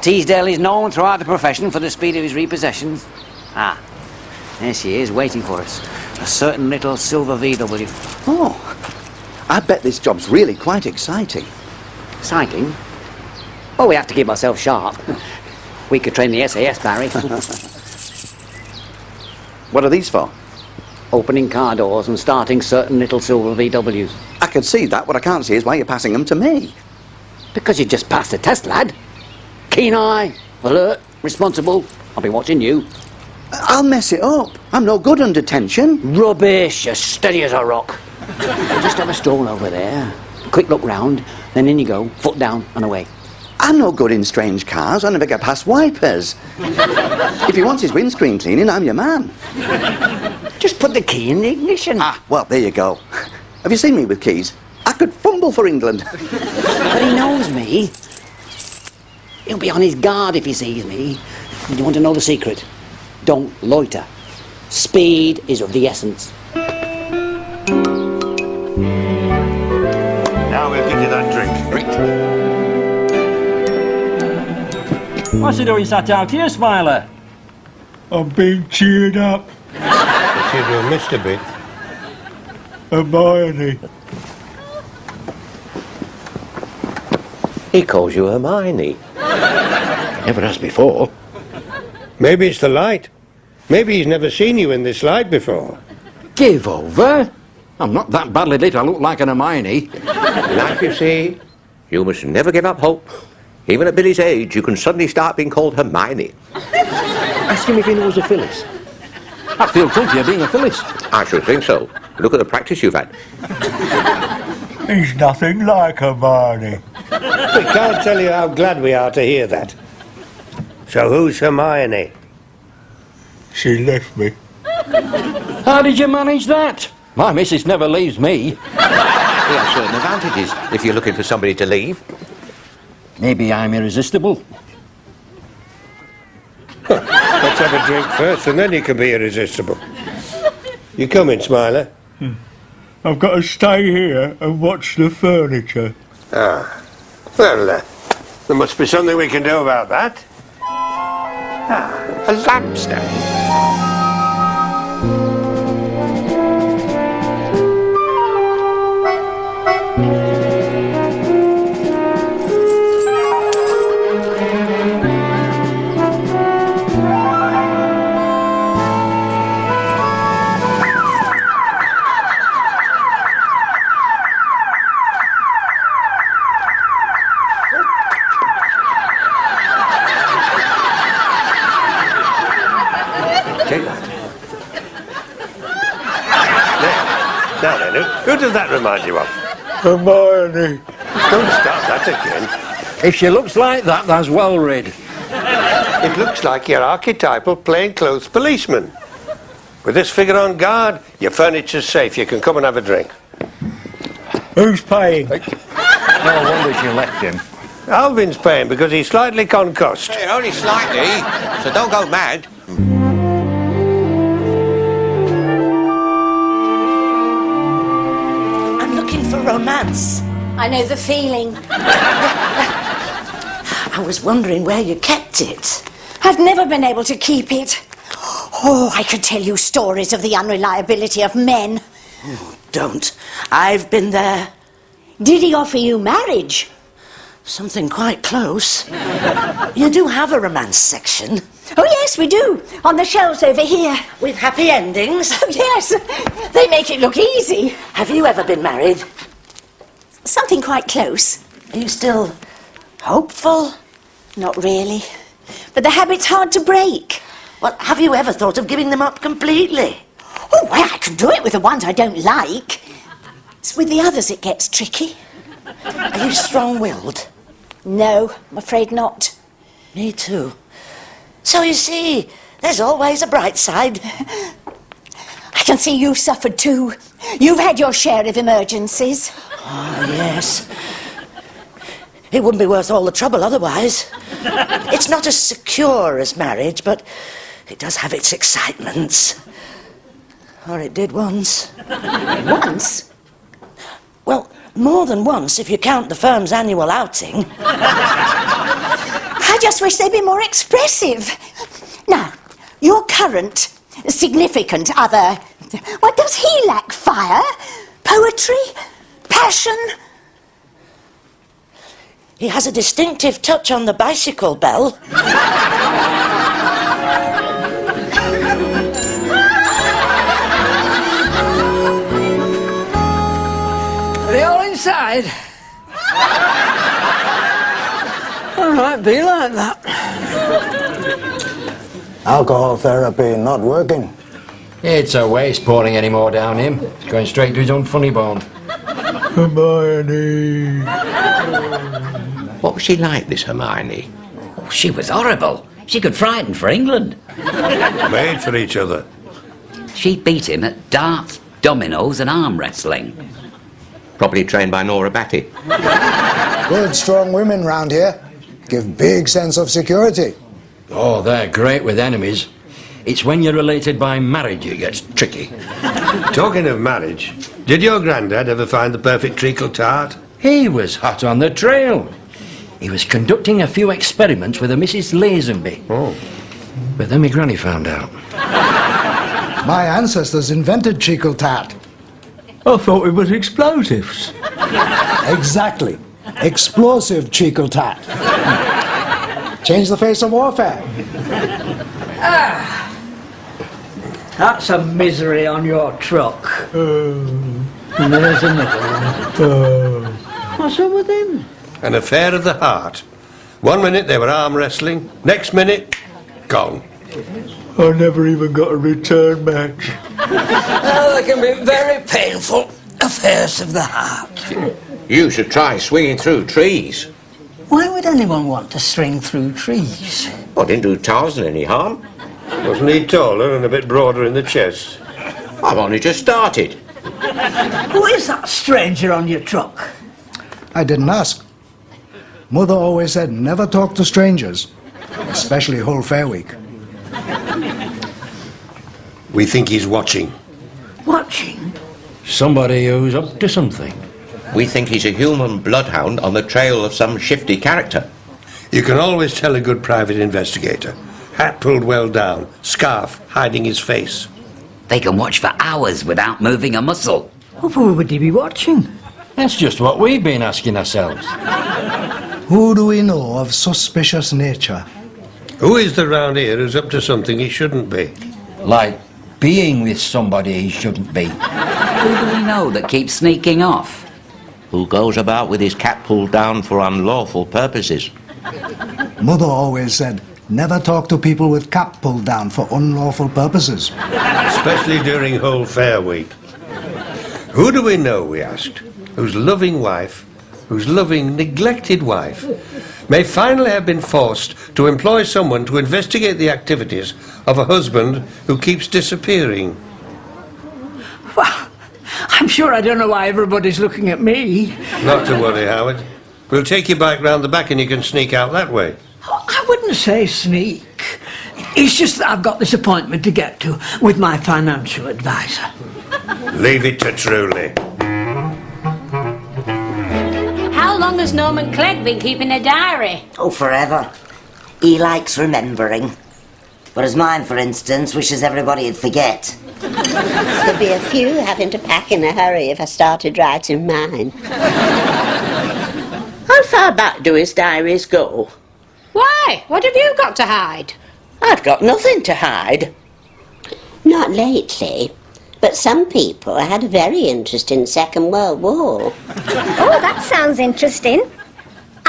Teasdale is known throughout the profession for the speed of his repossessions. Ah, there she is, waiting for us. A certain little silver VW. Oh, I bet this job's really quite exciting. Exciting? Well, we have to keep ourselves sharp. We could train the SAS, Barry. What are these for? Opening car doors and starting certain little silver VWs. I can see that. What I can't see is why you're passing them to me. Because you just passed the test, lad. Keen eye, alert, responsible. I'll be watching you. I'll mess it up. I'm no good under tension. Rubbish, as steady as a rock. Just have a stroll over there. A quick look round, then in you go, foot down and away. I'm no good in strange cars. I never get past wipers. If he wants his windscreen cleaning, I'm your man. Just put the key in the ignition. Ah, well, there you go. Have you seen me with keys? I could fumble for England. But he knows me. He'll be on his guard if he sees me. And you want to know the secret? Don't loiter. Speed is of the essence. Now we'll give you that drink. Drink? What's he doing sat out here, Smiler? I'm being cheered up. What's he doing, Mr. Big? Hermione. He calls you Hermione. Never has before. Maybe it's the light. Maybe he's never seen you in this light before. Give over? I'm not that badly lit I look like an Hermione. Life, you see, you must never give up hope. Even at Billy's age, you can suddenly start being called Hermione. Ask him if he knows a Phyllis. I feel comfier being a Phyllis. I should think so. Look at the practice you've had. He's nothing like Hermione. We can't tell you how glad we are to hear that. So who's Hermione? She left me. How did you manage that? My missus never leaves me. He has certain advantages if you're looking for somebody to leave. Maybe I'm irresistible. Let's have a drink first and then you can be irresistible. You coming, Smiler? I've got to stay here and watch the furniture. Ah. Well, there must be something we can do about that. Ah, a lampstand. Now then, who does that remind you of? Hermione. Don't start that again. If she looks like that, that's well rid. It looks like your archetypal plainclothes policeman. With this figure on guard, your furniture's safe. You can come and have a drink. Who's paying? No wonder she left him. Alvin's paying because he's slightly concussed. Hey, only slightly, so don't go mad. I'm looking for romance. I know the feeling. I was wondering where you kept it. I've never been able to keep it. Oh, I could tell you stories of the unreliability of men. Oh, don't. I've been there. Did he offer you marriage? Something quite close. You do have a romance section. Oh, yes, we do. On the shelves over here. With happy endings? Oh, yes. They make it look easy. Have you ever been married? Something quite close. Are you still hopeful? Not really. But the habit's hard to break. Well, have you ever thought of giving them up completely? Oh, well, I can do it with the ones I don't like. It's with the others it gets tricky. Are you strong-willed? No, I'm afraid not. Me too. So you see, there's always a bright side. I can see you've suffered too. You've had your share of emergencies. Oh, yes. It wouldn't be worth all the trouble otherwise. It's not as secure as marriage, but it does have its excitements. Or it did once. Once? Well, more than once if you count the firm's annual outing. I just wish they'd be more expressive. Now, your current significant other, what does he lack? Fire? Poetry? Passion? He has a distinctive touch on the bicycle bell. Are they all inside? All right, be like that. Alcohol therapy not working. It's a waste pouring any more down him. It's going straight to his own funny bone. Hermione. What was she like, this Hermione? Oh, she was horrible. She could frighten for England. Made for each other. She beat him at darts, dominoes and arm wrestling. Probably trained by Nora Batty. Good, strong women round here. Give big sense of security. Oh, they're great with enemies. It's when you're related by marriage it gets tricky. Talking of marriage, did your granddad ever find the perfect treacle tart? He was hot on the trail. He was conducting a few experiments with a Mrs. Lazenby. Oh. But then my granny found out. My ancestors invented treacle tart. I thought it was explosives. Exactly. Explosive treacle tart. Change the face of warfare. That's a misery on your truck. And there's another one. What's up with him? An affair of the heart. 1 minute they were arm wrestling, next minute, gone. I never even got a return match. Oh, they can be very painful affairs of the heart. You should try swinging through trees. Why would anyone want to swing through trees? Well, didn't do Tarzan any harm. Wasn't he taller and a bit broader in the chest? I've only just started. Who is that stranger on your truck? I didn't ask. Mother always said never talk to strangers, especially whole fair week. We think he's watching. Watching? Somebody who's up to something. We think he's a human bloodhound on the trail of some shifty character. You can always tell a good private investigator. Hat pulled well down, scarf hiding his face. They can watch for hours without moving a muscle. Oh, who would he be watching? That's just what we've been asking ourselves. Who do we know of suspicious nature? Who is there round here who's up to something he shouldn't be? Like being with somebody he shouldn't be. Who do we know that keeps sneaking off? Who goes about with his cap pulled down for unlawful purposes. Mother always said never talk to people with cap pulled down for unlawful purposes. Especially during whole fair week. Who do we know, we asked, whose loving wife, whose loving, neglected wife, may finally have been forced to employ someone to investigate the activities of a husband who keeps disappearing? Well, I'm sure I don't know why everybody's looking at me. Not to worry, Howard. We'll take you back round the back and you can sneak out that way. I wouldn't say sneak. It's just that I've got this appointment to get to with my financial advisor. Leave it to Truly. How long has Norman Clegg been keeping a diary? Oh, forever. He likes remembering. Whereas mine, for instance, wishes everybody'd forget. There'd be a few having to pack in a hurry if I started writing mine. How far back do his diaries go? Why? What have you got to hide? I've got nothing to hide. Not lately, but some people had a very interesting Second World War. Oh, that sounds interesting.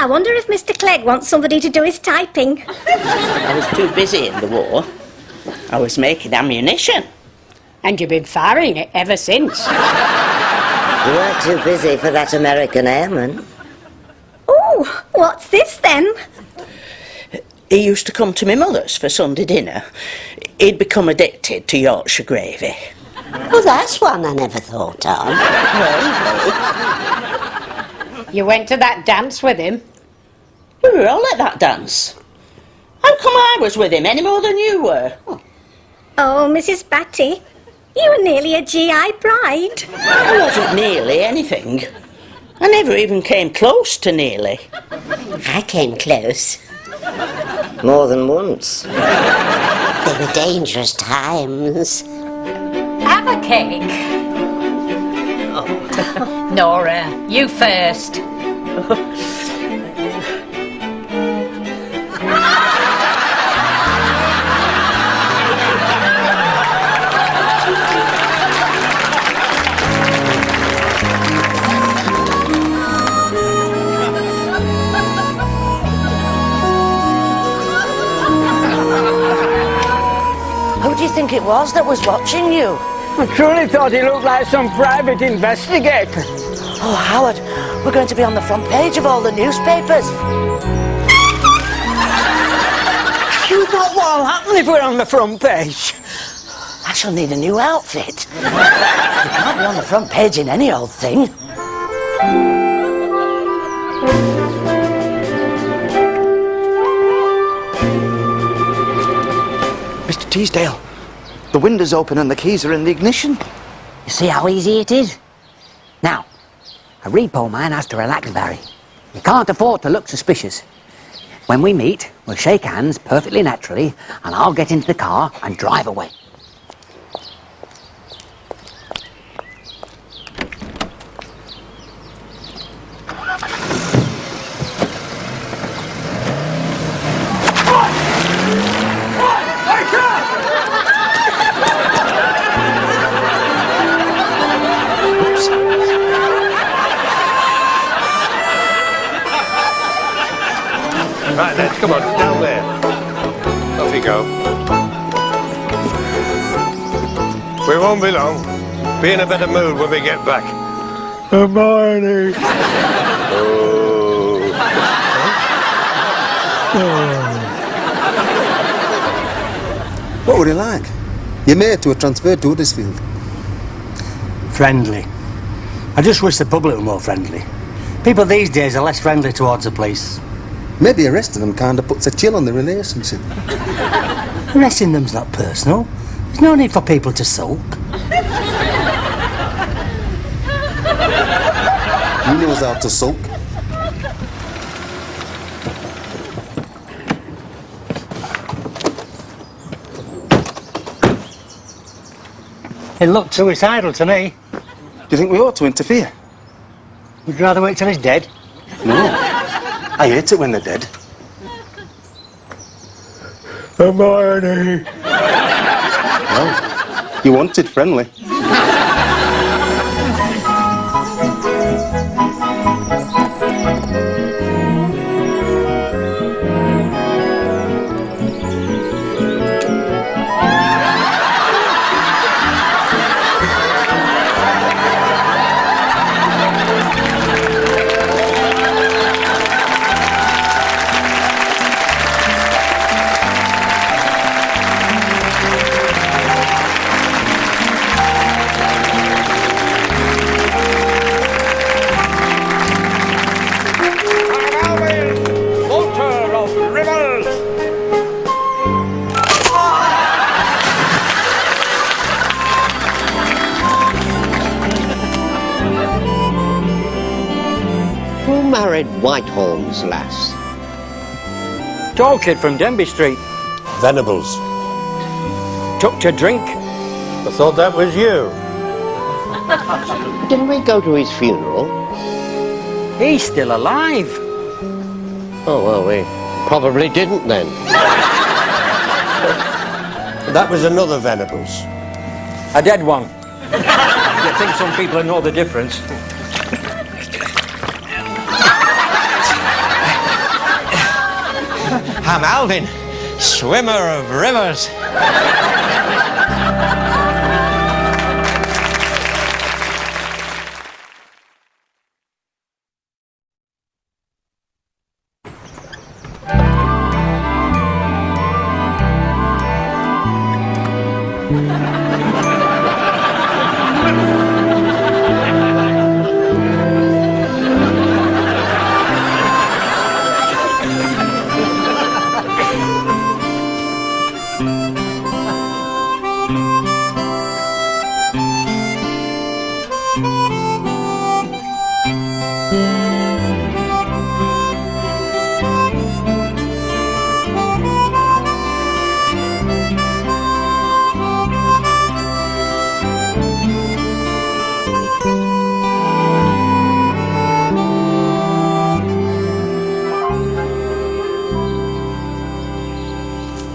I wonder if Mr. Clegg wants somebody to do his typing. I was too busy in the war. I was making ammunition. And you've been firing it ever since. You weren't too busy for that American airman. Oh, what's this then? He used to come to my mother's for Sunday dinner. He'd become addicted to Yorkshire gravy. Oh, that's one I never thought of. You went to that dance with him? We were all at that dance. How come I was with him any more than you were? Oh, Mrs. Batty, you were nearly a GI bride. I wasn't nearly anything. I never even came close to nearly. I came close. More than once. They were dangerous times. Have a cake. Nora, you first. Who do you think it was that was watching you? I truly thought he looked like some private investigator. Oh, Howard, we're going to be on the front page of all the newspapers. You thought what'll happen if we're on the front page? I shall need a new outfit. You can't be on the front page in any old thing. Mr. Teasdale, the window's open and the keys are in the ignition. You see how easy it is? Now, a repo man has to relax, Barry. You can't afford to look suspicious. When we meet, we'll shake hands perfectly naturally, and I'll get into the car and drive away. Right, let's come on, down there. Off you go. We won't be long. Be in a better mood when we get back. Hermione. What were he like? Your mate who were transferred to Huddersfield. Friendly. I just wish the public were more friendly. People these days are less friendly towards the police. Maybe arresting them kind of puts a chill on the relationship. Arresting them's not personal. There's no need for people to sulk. He knows how to sulk. It looked suicidal to me. Do you think we ought to interfere? Would you rather wait till he's dead? No. I hate it when they're dead. Hermione. Well, you wanted friendly. Married Whitehorns, lass. Tall kid from Denby Street. Venables. Took to drink. I thought that was you. Didn't we go to his funeral? He's still alive. Oh, well, we probably didn't then. That was another Venables. A dead one. You think some people know the difference? I'm Alvin, swimmer of rivers.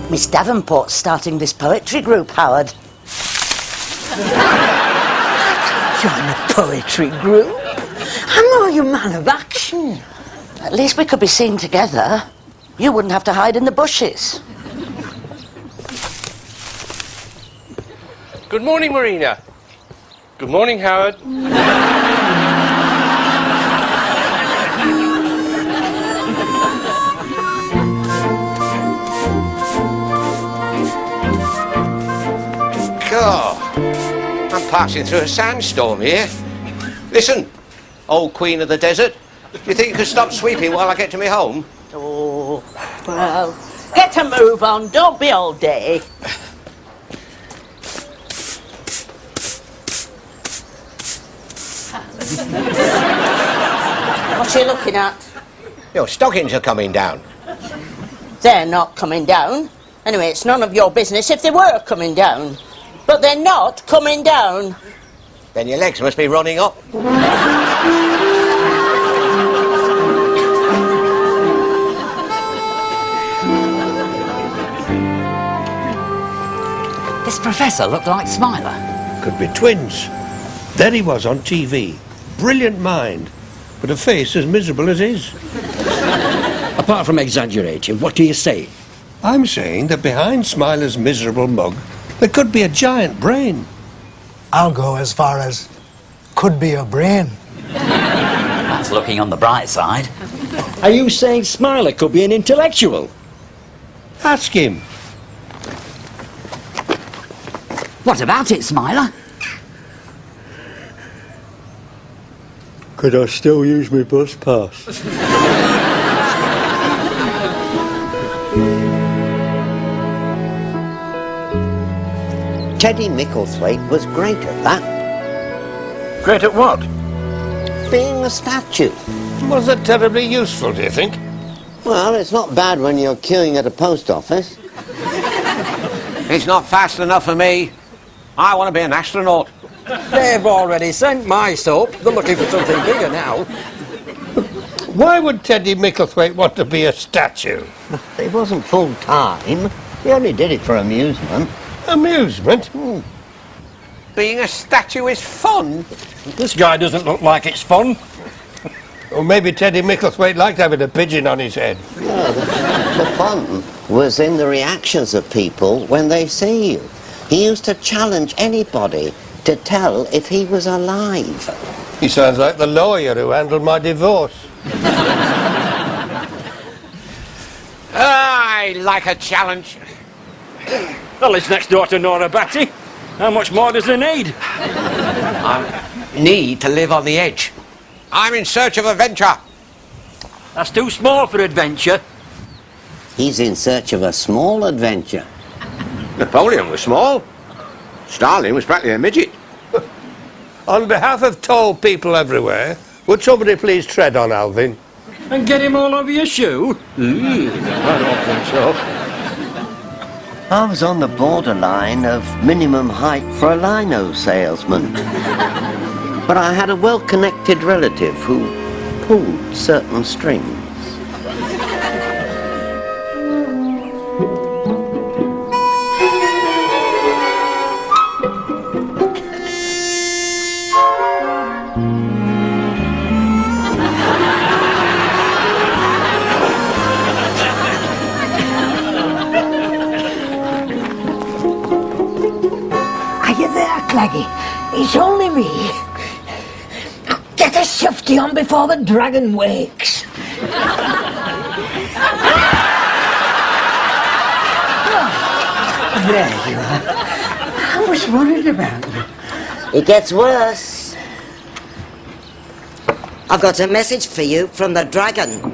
Miss Davenport's starting this poetry group, Howard. Join a poetry group? I know you man of action. At least we could be seen together. You wouldn't have to hide in the bushes. Good morning, Marina. Good morning, Howard. God, I'm passing through a sandstorm here. Listen, old queen of the desert, do you think you could stop sweeping while I get to my home? Oh, well, get a move on. Don't be all day. What are you looking at? Your stockings are coming down. They're not coming down. Anyway, it's none of your business if they were coming down. But they're not coming down. Then your legs must be running up. This professor looked like Smiler. Could be twins. There he was on TV. Brilliant mind, but a face as miserable as his. Apart from exaggerating, what do you say? I'm saying that behind Smiler's miserable mug, there could be a giant brain. I'll go as far as could be a brain. That's looking on the bright side. Are you saying Smiler could be an intellectual? Ask him. What about it, Smiler? Could I still use my bus pass? Teddy Micklethwaite was great at that. Great at what? Being a statue. Was that terribly useful, do you think? Well, it's not bad when you're queuing at a post office. It's not fast enough for me. I want to be an astronaut. They've already sent my soap. They're looking for something bigger now. Why would Teddy Micklethwaite want to be a statue? It wasn't full time. He only did it for amusement. Amusement? Being a statue is fun. This guy doesn't look like it's fun. Or maybe Teddy Micklethwaite liked having a pigeon on his head. No, the fun was in the reactions of people when they see you. He used to challenge anybody to tell if he was alive. He sounds like the lawyer who handled my divorce. I like a challenge. Well, it's next door to Nora Batty. How much more does he need? I need to live on the edge. I'm in search of adventure. That's too small for adventure. He's in search of a small adventure. Napoleon was small. Stalin was practically a midget. On behalf of tall people everywhere, would somebody please tread on Alvin? And get him all over your shoe? I don't think so. I was on the borderline of minimum height for a lino salesman. But I had a well-connected relative who pulled certain strings. Claggy, it's only me. Get a shifty on before the dragon wakes. There you are. I was worried about you. It gets worse. I've got a message for you from the dragon.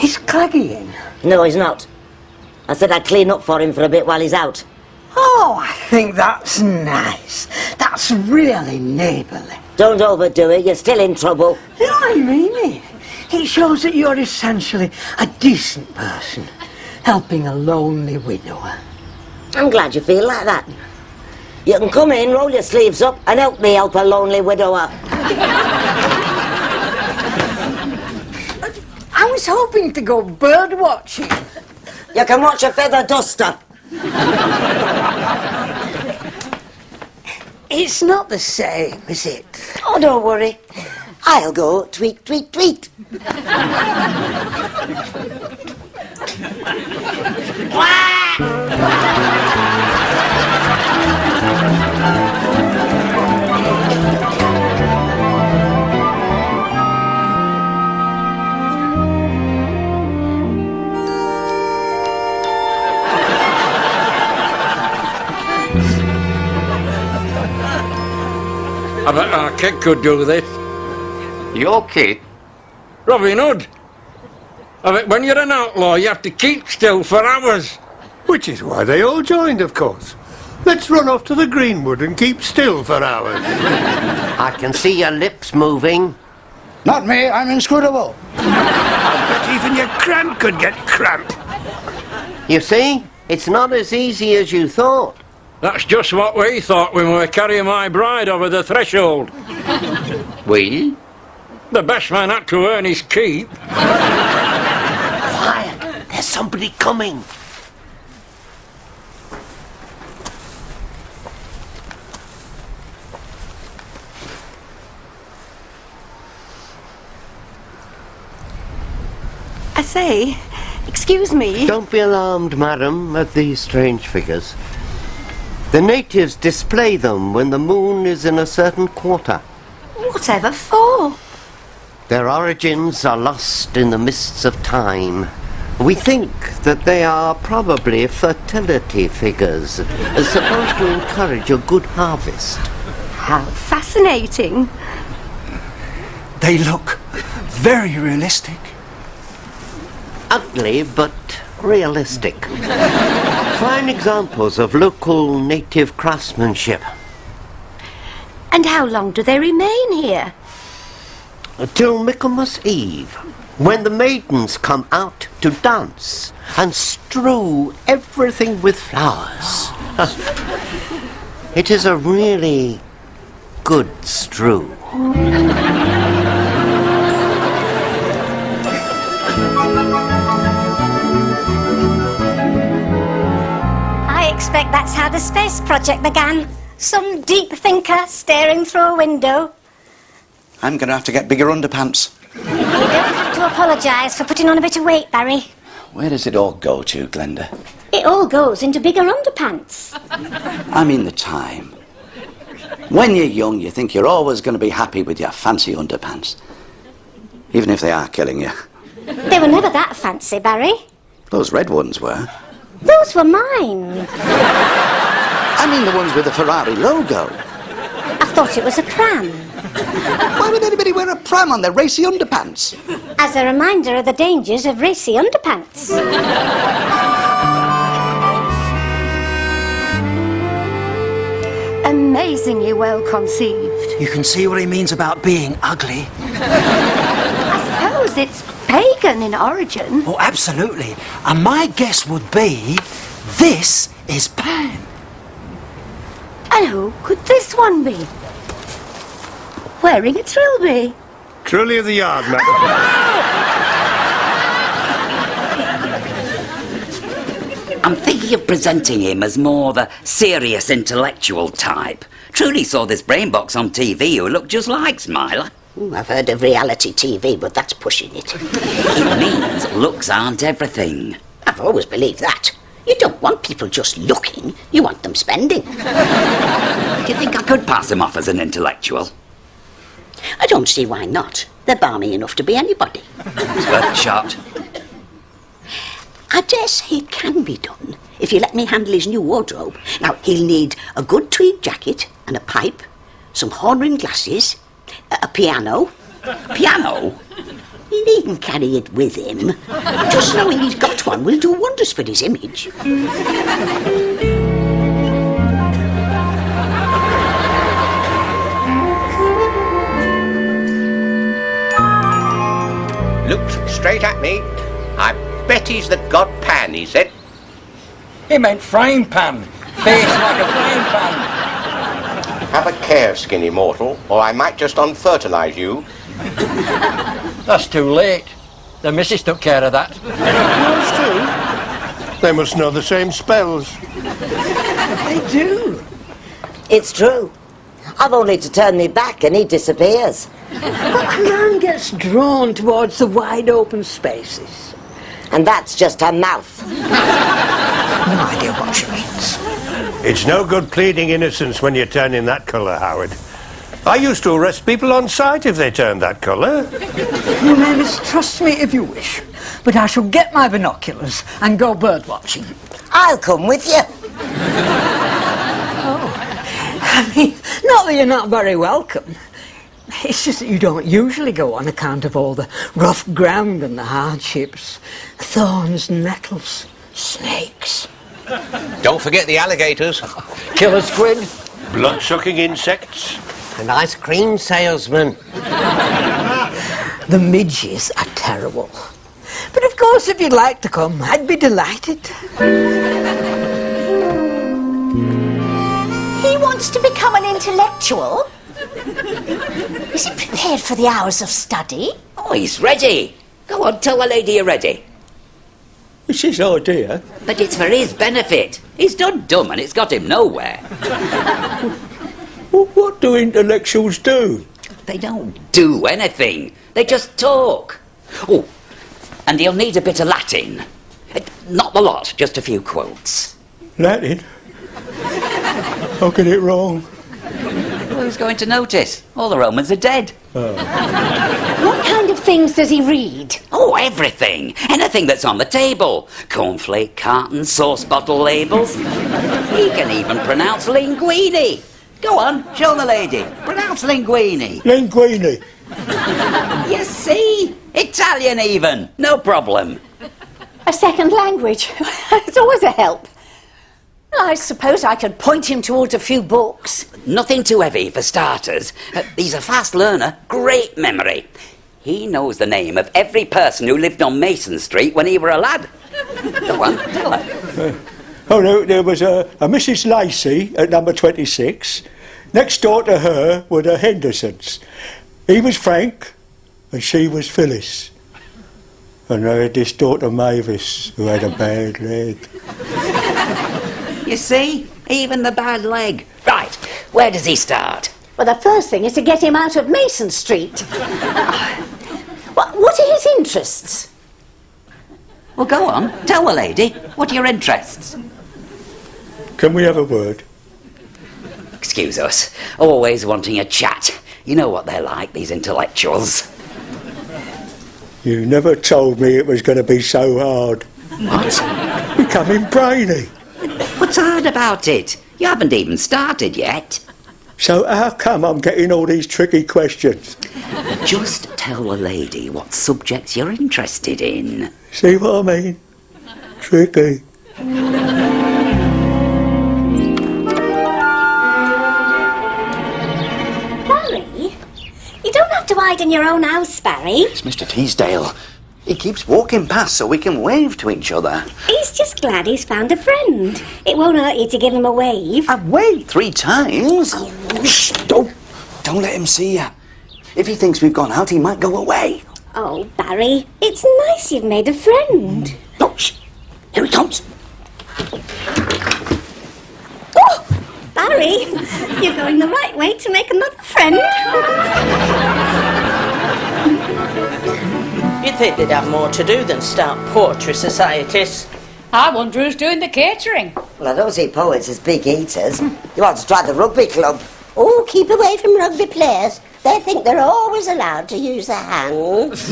Is Claggy in? No, he's not. I said I'd clean up for him for a bit while he's out. Oh, I think that's nice. That's really neighbourly. Don't overdo it, you're still in trouble. No, I mean it. It shows that you're essentially a decent person, helping a lonely widower. I'm glad you feel like that. You can come in, roll your sleeves up, and help me help a lonely widower. I was hoping to go bird watching. You can watch a feather duster. It's not the same, is it? Oh, don't worry. I'll go tweet, tweet, tweet. I bet our kid could do this. Your kid? Robin Hood. I bet when you're an outlaw, you have to keep still for hours. Which is why they all joined, of course. Let's run off to the Greenwood and keep still for hours. I can see your lips moving. Not me, I'm inscrutable. I bet even your cramp could get cramp. You see, it's not as easy as you thought. That's just what we thought when we were carrying my bride over the threshold. We? The best man had to earn his keep. Quiet, there's somebody coming. I say, excuse me. Don't be alarmed, madam, at these strange figures. The natives display them when the moon is in a certain quarter. Whatever for? Their origins are lost in the mists of time. We think that they are probably fertility figures, supposed to encourage a good harvest. How fascinating. They look very realistic. Ugly, but realistic. Fine examples of local native craftsmanship. And how long do they remain here? Till Michaelmas Eve, when the maidens come out to dance and strew everything with flowers. It is a really good strew. I expect that's how the space project began. Some deep thinker staring through a window. I'm going to have to get bigger underpants. You don't have to apologise for putting on a bit of weight, Barry. Where does it all go to, Glenda? It all goes into bigger underpants. I mean the time. When you're young, you think you're always going to be happy with your fancy underpants. Even if they are killing you. They were never that fancy, Barry. Those red ones were. Those were mine. I mean the ones with the Ferrari logo. I thought it was a pram. Why would anybody wear a pram on their racy underpants? As a reminder of the dangers of racy underpants. Amazingly well conceived. You can see what he means about being ugly. I suppose it's pagan in origin. Oh, absolutely. And my guess would be this is Pan. And who could this one be? Wearing a trilby. Truly of the yard, madam. I'm thinking of presenting him as more the serious intellectual type. Truly saw this brain box on TV who looked just like Smiler. I've heard of reality TV, but that's pushing it. It means looks aren't everything. I've always believed that. You don't want people just looking, you want them spending. Do you think I could pass him off as an intellectual? I don't see why not. They're balmy enough to be anybody. It's worth a shot. I dare say it can be done if you let me handle his new wardrobe. Now, he'll need a good tweed jacket and a pipe, some horn-rimmed glasses, a piano. Piano? He needn't carry it with him. Just knowing he's got one will do wonders for his image. Looked straight at me. I bet he's the god Pan, he said. He meant frying pan. Face like a frying pan. Have a care, skinny mortal, or I might just unfertilise you. That's too late. The missus took care of that. Yours too? They must know the same spells. They do. It's true. I've only to turn me back and he disappears. But a man gets drawn towards the wide open spaces. And that's just her mouth. No idea what she means. It's no good pleading innocence when you're turning that colour, Howard. I used to arrest people on sight if they turned that colour. You may mistrust me if you wish, but I shall get my binoculars and go bird watching. I'll come with you. I mean, not that you're not very welcome. It's just that you don't usually go on account of all the rough ground and the hardships. Thorns, nettles, snakes. Don't forget the alligators. Killer squid. Blood-sucking insects. An ice cream salesman. The midges are terrible. But of course, if you'd like to come, I'd be delighted. He wants to become an intellectual? Is he prepared for the hours of study? Oh, he's ready. Go on, tell the lady you're ready. It's his idea. But it's for his benefit. He's done dumb and it's got him nowhere. What do intellectuals do? They don't do anything. They just talk. Oh, and he'll need a bit of Latin. Not the lot, just a few quotes. Latin? I'll get it wrong. Who's going to notice? All the Romans are dead. What kind of things does he read? Oh, everything. Anything that's on the table. Cornflake cartons, sauce bottle labels. He can even pronounce linguine. Go on, show the lady. Pronounce linguine. Linguine. You see? Italian even. No problem. A second language. It's always a help. I suppose I could point him towards a few books. Nothing too heavy for starters. He's a fast learner, great memory. He knows the name of every person who lived on Mason Street when he were a lad. Go on, tell her. No, there was a Mrs. Lacey at number 26. Next door to her were the Hendersons. He was Frank and she was Phyllis. And they had this daughter Mavis who had a bad leg. You see? Even the bad leg. Right, where does he start? Well, the first thing is to get him out of Mason Street. What are his interests? Well, go on, tell the lady. What are your interests? Can we have a word? Excuse us, always wanting a chat. You know what they're like, these intellectuals. You never told me it was going to be so hard. What? Becoming brainy. What's hard about it? You haven't even started yet. So how come I'm getting all these tricky questions? Just tell the lady what subjects you're interested in. See what I mean? Tricky. Harry, widen your own house, Barry? It's Mr. Teasdale. He keeps walking past so we can wave to each other. He's just glad he's found a friend. It won't hurt you to give him a wave. I've waved 3 times. Oh. Shh, don't let him see you. If he thinks we've gone out, he might go away. Oh, Barry, it's nice you've made a friend. Oh, shh. Here he comes. Oh, Barry, you're going the right way to make another friend. You'd think they'd have more to do than start poetry societies. I wonder who's doing the catering. Well, I don't see poets as big eaters. You ought to try the rugby club. Oh, keep away from rugby players. They think they're always allowed to use their hands.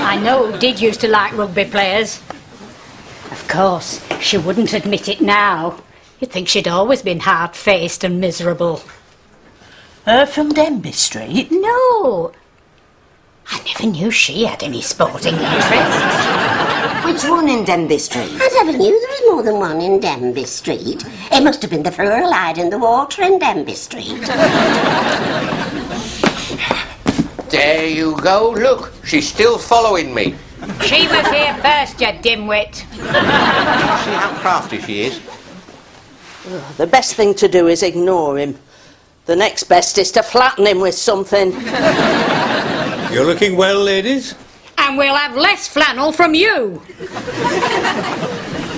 I know who did used to like rugby players. Of course, she wouldn't admit it now. You'd think she'd always been hard-faced and miserable. Her from Denby Street? No. I never knew she had any sporting interests. Which one in Denby Street? I never knew there was more than one in Denby Street. It must have been the fluoride in the water in Denby Street. There you go. Look, she's still following me. She was here first, you dimwit. See how crafty she is? The best thing to do is ignore him. The next best is to flatten him with something. You're looking well, ladies. And we'll have less flannel from you.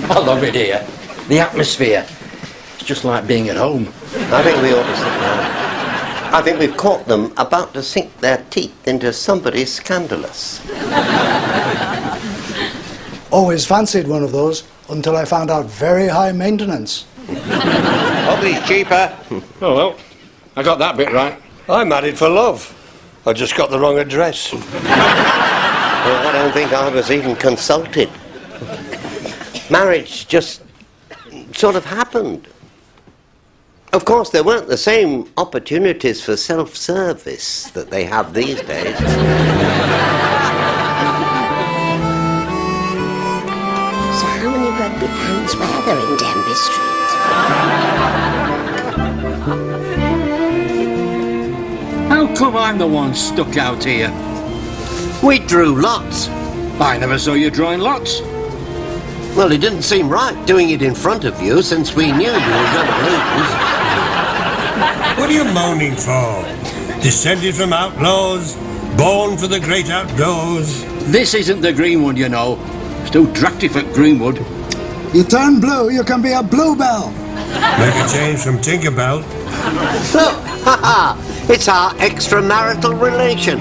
I love it here. The atmosphere. It's just like being at home. I think we ought to sit down. I think we've caught them about to sink their teeth into somebody scandalous. Always fancied one of those until I found out very high maintenance. Probably cheaper. Oh, well, I got that bit right. I married for love. I just got the wrong address. Well, I don't think I was even consulted. Marriage just sort of happened. Of course, there weren't the same opportunities for self-service that they have these days. So how many rugby fans were there in Denby Street? How come I'm the one stuck out here? We drew lots. I never saw you drawing lots. Well, it didn't seem right doing it in front of you since we knew you were going to lose. What are you moaning for? Descended from outlaws, born for the great outdoors. This isn't the Greenwood, you know. Still Dracula Greenwood. You turn blue, you can be a bluebell. Make a change from Tinkerbell. Look, haha, it's our extramarital relation.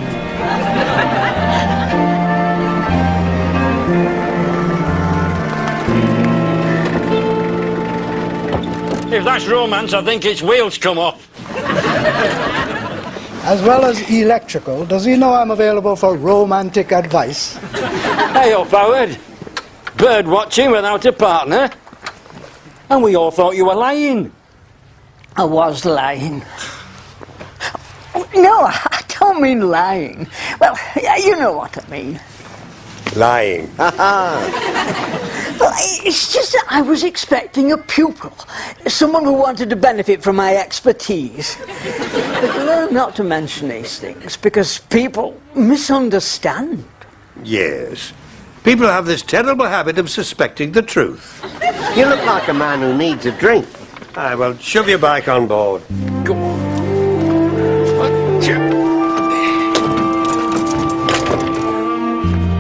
If that's romance, I think its wheels come off. As well as electrical, does he know I'm available for romantic advice? Hey up, Howard. Bird watching without a partner. And we all thought you were lying. I was lying. No, I don't mean lying. Well, you know what I mean. Lying. Well, it's just that I was expecting a pupil, someone who wanted to benefit from my expertise. But learn not to mention these things because people misunderstand. Yes. People have this terrible habit of suspecting the truth. You look like a man who needs a drink. Aye, well, shove your bike on board. Go on.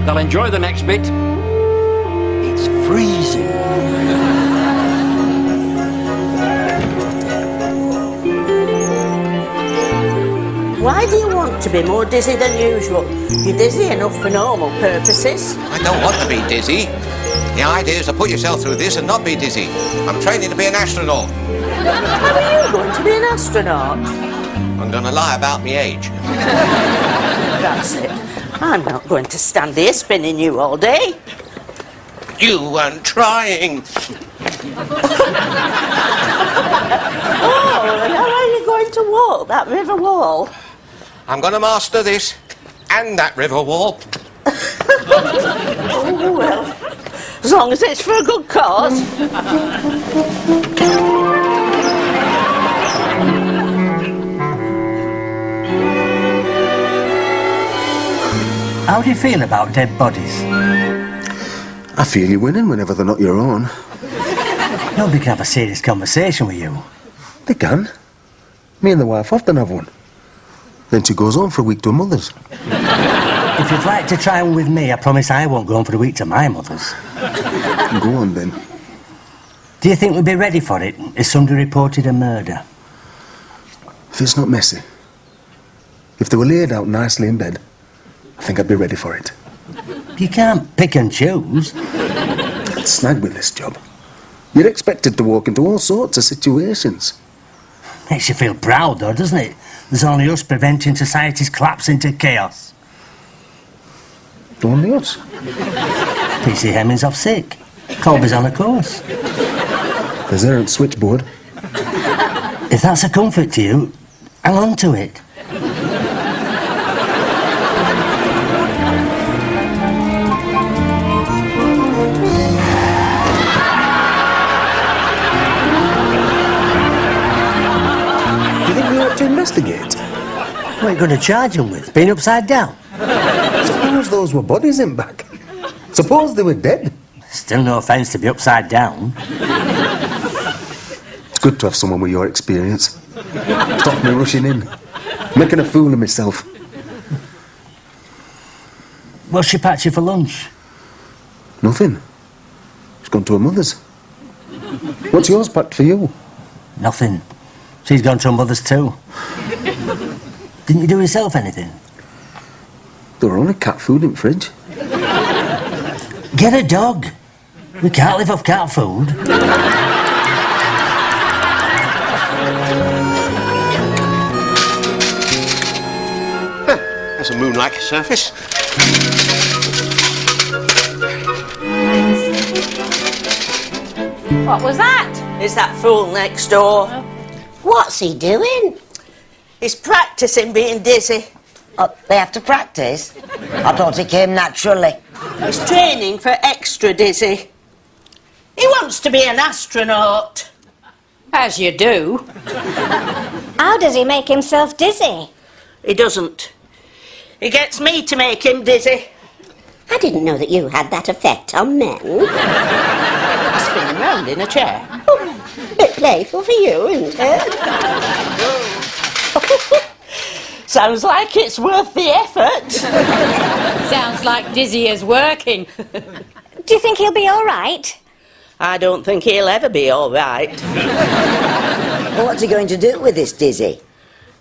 They'll enjoy the next bit. It's freezing. Why do you want to be more dizzy than usual? You're dizzy enough for normal purposes. I don't want to be dizzy. The idea is to put yourself through this and not be dizzy. I'm training to be an astronaut. How are you going to be an astronaut? I'm going to lie about my age. That's it. I'm not going to stand here spinning you all day. You weren't trying. Oh, and how are you going to walk that river wall? I'm going to master this and that river wall. Oh, well, as long as it's for a good cause. How do you feel about dead bodies? I feel you're winning whenever they're not your own. Nobody can have a serious conversation with you. They can. Me and the wife often have one. Then she goes home for a week to her mother's. If you'd like to try one with me, I promise I won't go home for a week to my mother's. Go on then. Do you think we'd be ready for it if somebody reported a murder? If it's not messy. If they were laid out nicely in bed, I think I'd be ready for it. You can't pick and choose. I'd snag with this job. You're expected to walk into all sorts of situations. Makes you feel proud, though, doesn't it? There's only us preventing society's collapse into chaos. Only us? PC Hemming's off sick. Colby's on a course. There's Aaron's switchboard. If that's a comfort to you, hang on to it. To investigate. What are you going to charge him with? Being upside down? Suppose those were bodies in back. Suppose they were dead. Still no offence to be upside down. It's good to have someone with your experience. Stop me rushing in. Making a fool of myself. What's she packed you for lunch? Nothing. She's gone to her mother's. What's yours packed for you? Nothing. She's gone to her mother's too. Didn't you do yourself anything? There were only cat food in the fridge. Get a dog. We can't live off cat food. That's a moon-like surface. What was that? It's that fool next door. What's he doing? He's practising being dizzy. Oh, they have to practice? I thought it came naturally. He's training for extra dizzy. He wants to be an astronaut. As you do. How does he make himself dizzy? He doesn't. He gets me to make him dizzy. I didn't know that you had that effect on men. I spin him round in a chair. Bit playful for you, isn't it? Sounds like it's worth the effort. Sounds like Dizzy is working. Do you think he'll be all right? I don't think he'll ever be all right. Well, what's he going to do with this dizzy?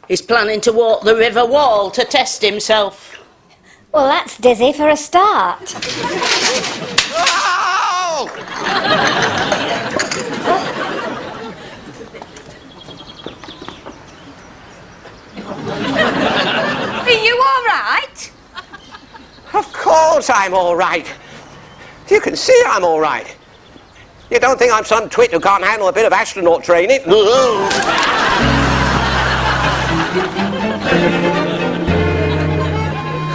He's planning to walk the river wall to test himself. Well, that's dizzy for a start. Are you all right? Of course I'm all right. You can see I'm all right. You don't think I'm some twit who can't handle a bit of astronaut training?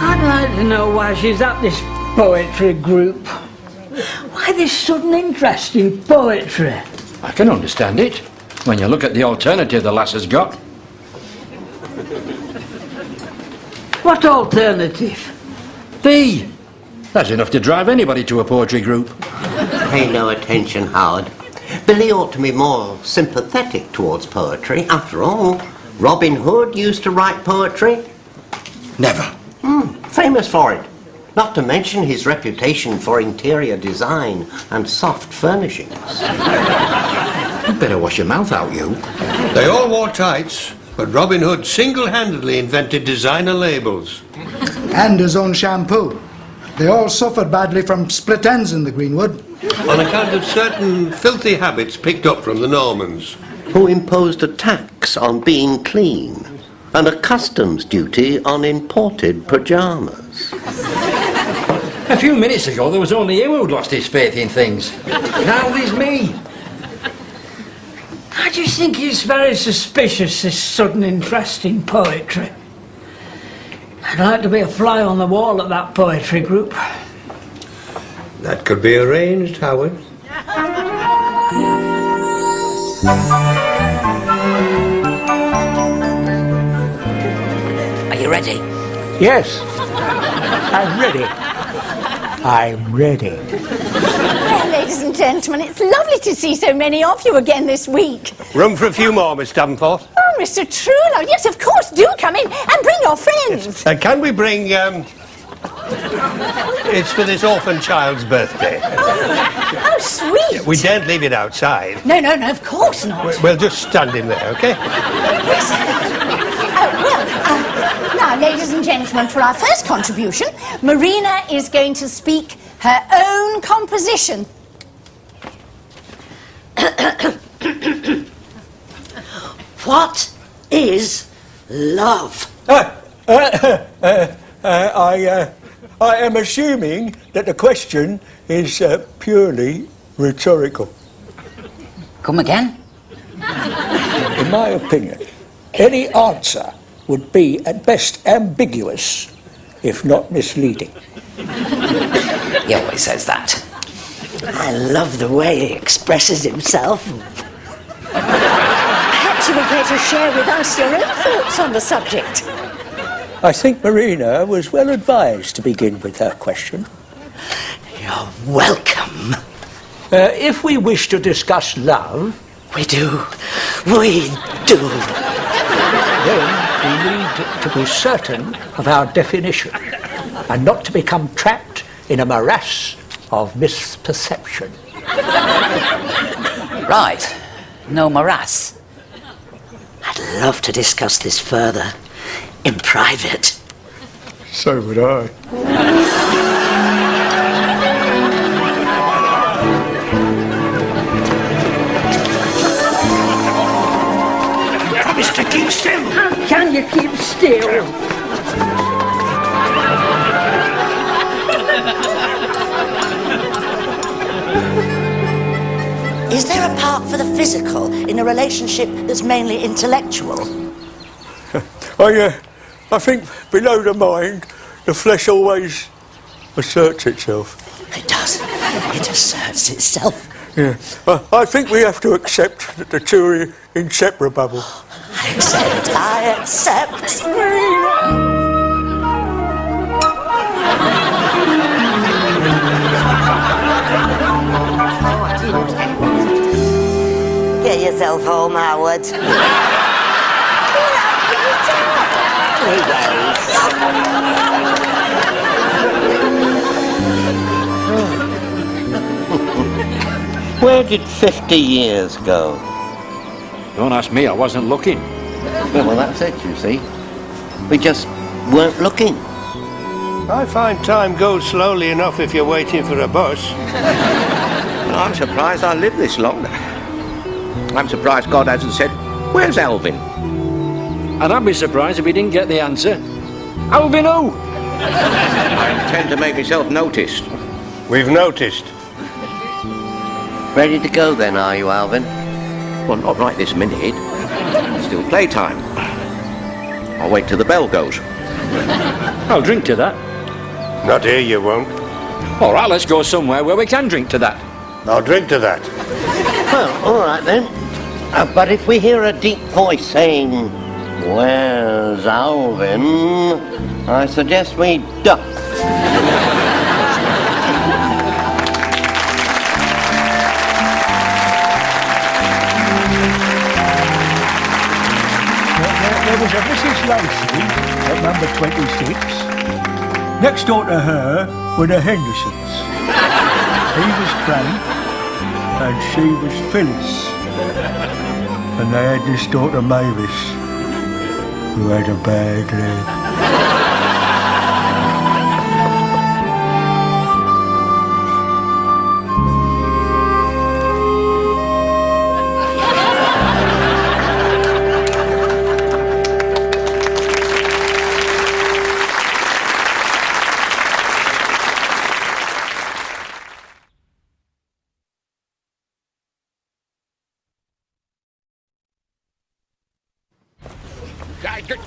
I'd like to know why she's at this poetry group. Why this sudden interest in poetry? I can understand it, when you look at the alternative the lass has got. What alternative? Thee! That's enough to drive anybody to a poetry group. Pay no attention, Howard. Billy ought to be more sympathetic towards poetry. After all, Robin Hood used to write poetry. Never. Famous for it. Not to mention his reputation for interior design and soft furnishings. You'd better wash your mouth out, you. They all wore tights, but Robin Hood single-handedly invented designer labels. And his own shampoo. They all suffered badly from split ends in the Greenwood. On account of certain filthy habits picked up from the Normans. Who imposed a tax on being clean and a customs duty on imported pyjamas. A few minutes ago, there was only him who'd lost his faith in things. Now there's me. I just think it's very suspicious, this sudden interest in poetry. I'd like to be a fly on the wall at that poetry group. That could be arranged, Howard. Are you ready? Yes, I'm ready. I'm ready. Well, ladies and gentlemen, it's lovely to see so many of you again this week. Room for a few more, Miss Davenport. Oh, Mr. Truelove, yes, of course, do come in and bring your friends. Can we bring, it's for this orphan child's birthday. Oh, sweet. We daren't leave it outside. No, of course not. We'll just stand him there, OK? Now, ladies and gentlemen, for our first contribution, Marina is going to speak her own composition. What is love? I am assuming that the question is purely rhetorical. Come again? In my opinion, any answer would be at best ambiguous, if not misleading. He always says that. I love the way he expresses himself. Perhaps you would care to share with us your own thoughts on the subject. I think Marina was well advised to begin with her question. You're welcome. If we wish to discuss love... We do. We do. Then we need to be certain of our definition and not to become trapped in a morass of misperception. Right. No morass. I'd love to discuss this further, in private. So would I. Promise to keep still. How can you keep still? Is there a part for the physical in a relationship that's mainly intellectual? I think below the mind, the flesh always asserts itself. It does. It asserts itself. Yeah. I think we have to accept that the two are inseparable. I accept. Get yourself home, Howard. Where did 50 years go? Don't ask me, I wasn't looking. Well, that's it, you see. We just weren't looking. I find time goes slowly enough if you're waiting for a bus. I'm surprised I lived this long. I'm surprised God hasn't said, "Where's Alvin?" And I'd be surprised if we didn't get the answer. Alvin who? I intend to make myself noticed. We've noticed. Ready to go then, are you, Alvin? Well, not right this minute. Still playtime. I'll wait till the bell goes. I'll drink to that. Not here, you won't. All right, let's go somewhere where we can drink to that. I'll drink to that. Well, all right then. But if we hear a deep voice saying, "Where's Alvin?" I suggest we duck. There was a Mrs. Lacey at number 26. Next door to her were the Hendersons. He was Frank and she was Phyllis. And they had this daughter Mavis, who had a bad leg.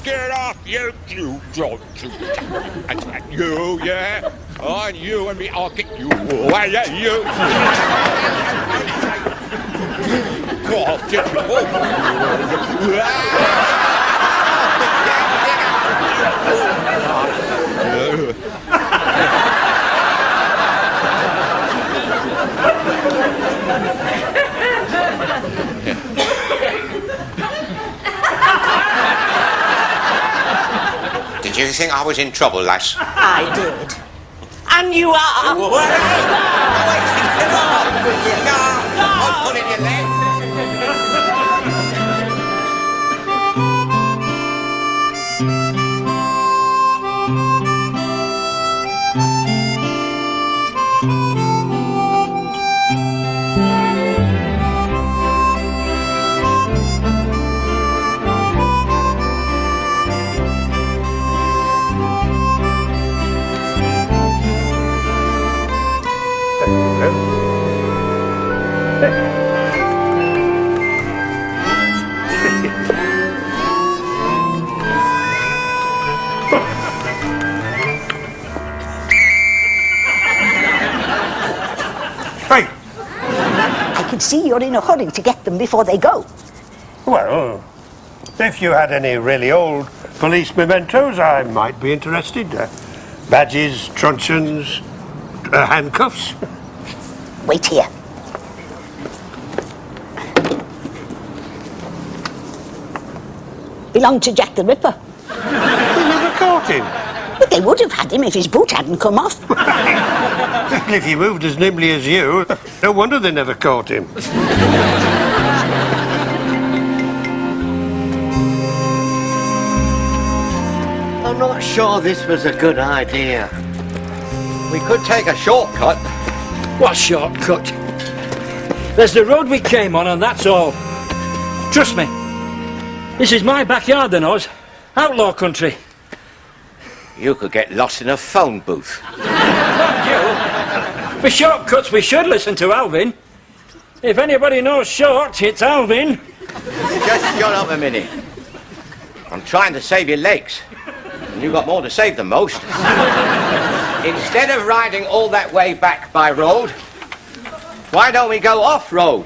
Get off, you don't you. You, yeah? Oh, and you and me, I'll get you. Why, yeah, you. Go off, get you. think I was in trouble, lass? I did. And you are. I'm pulling your leg. Hey! I can see you're in a hurry to get them before they go. Well, if you had any really old police mementos, I might be interested. Badges, truncheons, handcuffs. Wait here. Belonged to Jack the Ripper. We never caught him. But they would have had him if his boot hadn't come off. If he moved as nimbly as you, no wonder they never caught him. I'm not sure this was a good idea. We could take a shortcut. What shortcut? There's the road we came on, and that's all. Trust me. This is my backyard and us. Outlaw country. You could get lost in a phone booth. Not you. For shortcuts, we should listen to Alvin. If anybody knows short, it's Alvin. Just shut up a minute. I'm trying to save your legs. And you've got more to save than most. Instead of riding all that way back by road, why don't we go off-road?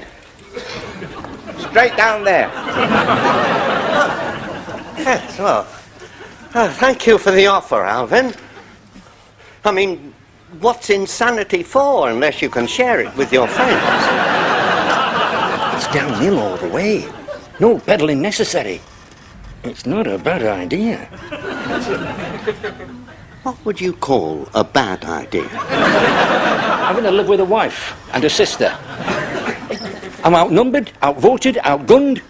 Straight down there. Yes, well, thank you for the offer, Alvin. I mean, what's insanity for unless you can share it with your friends? It's downhill all the way. No pedaling necessary. It's not a bad idea. What would you call a bad idea? Having to live with a wife and a sister. I'm outnumbered, outvoted, outgunned.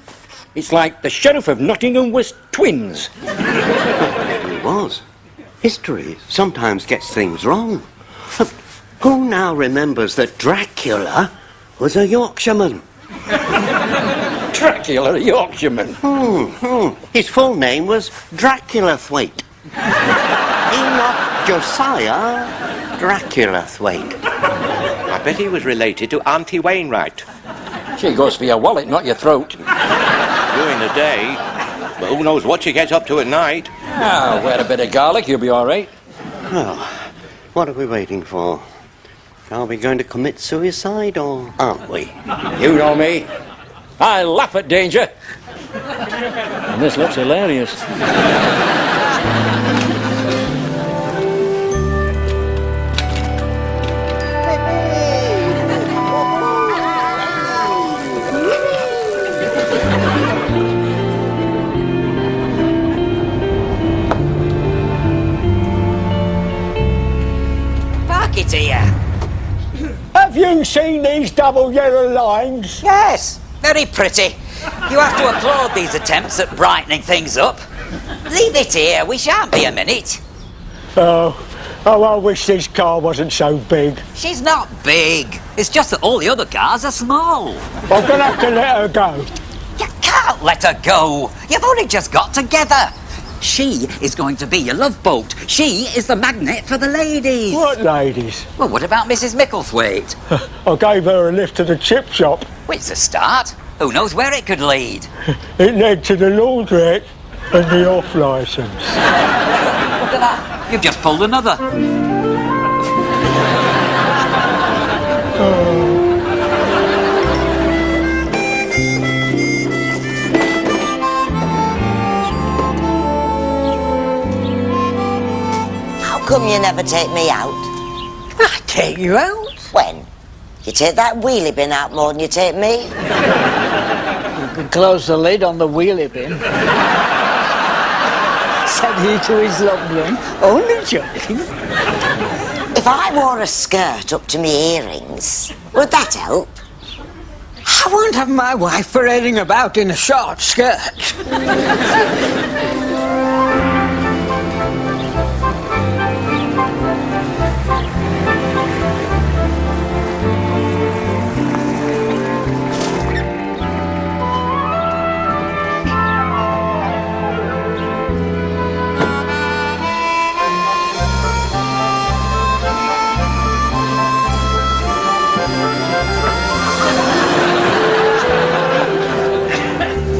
It's like the Sheriff of Nottingham was twins. It was. History sometimes gets things wrong. Who now remembers that Dracula was a Yorkshireman? Dracula, a Yorkshireman? His full name was Draculathwaite. Enoch Josiah Draculathwaite. I bet he was related to Auntie Wainwright. She goes for your wallet, not your throat. During the day, but who knows what she gets up to at night. Ah, wear a bit of garlic, you'll be all right. Well, what are we waiting for? Are we going to commit suicide, or aren't we? You know me. I laugh at danger. And this looks hilarious. Park it here. Have you seen these double yellow lines? Yes, very pretty. You have to applaud these attempts at brightening things up. Leave it here, we shan't be a minute. Oh, I wish this car wasn't so big. She's not big. It's just that all the other cars are small. I'm going to have to let her go. You can't let her go. You've only just got together. She is going to be your love boat. She is the magnet for the ladies. What ladies? Well, what about Mrs. Micklethwaite? I gave her a lift to the chip shop. Well, it's a start. Who knows where it could lead? It led to the laundrette and the off licence. Look at that. You've just pulled another. How come you never take me out? I take you out? When? You take that wheelie bin out more than you take me? You can close the lid on the wheelie bin. said he to his loved one. Only joking. If I wore a skirt up to my earrings, would that help? I won't have my wife parading about in a short skirt.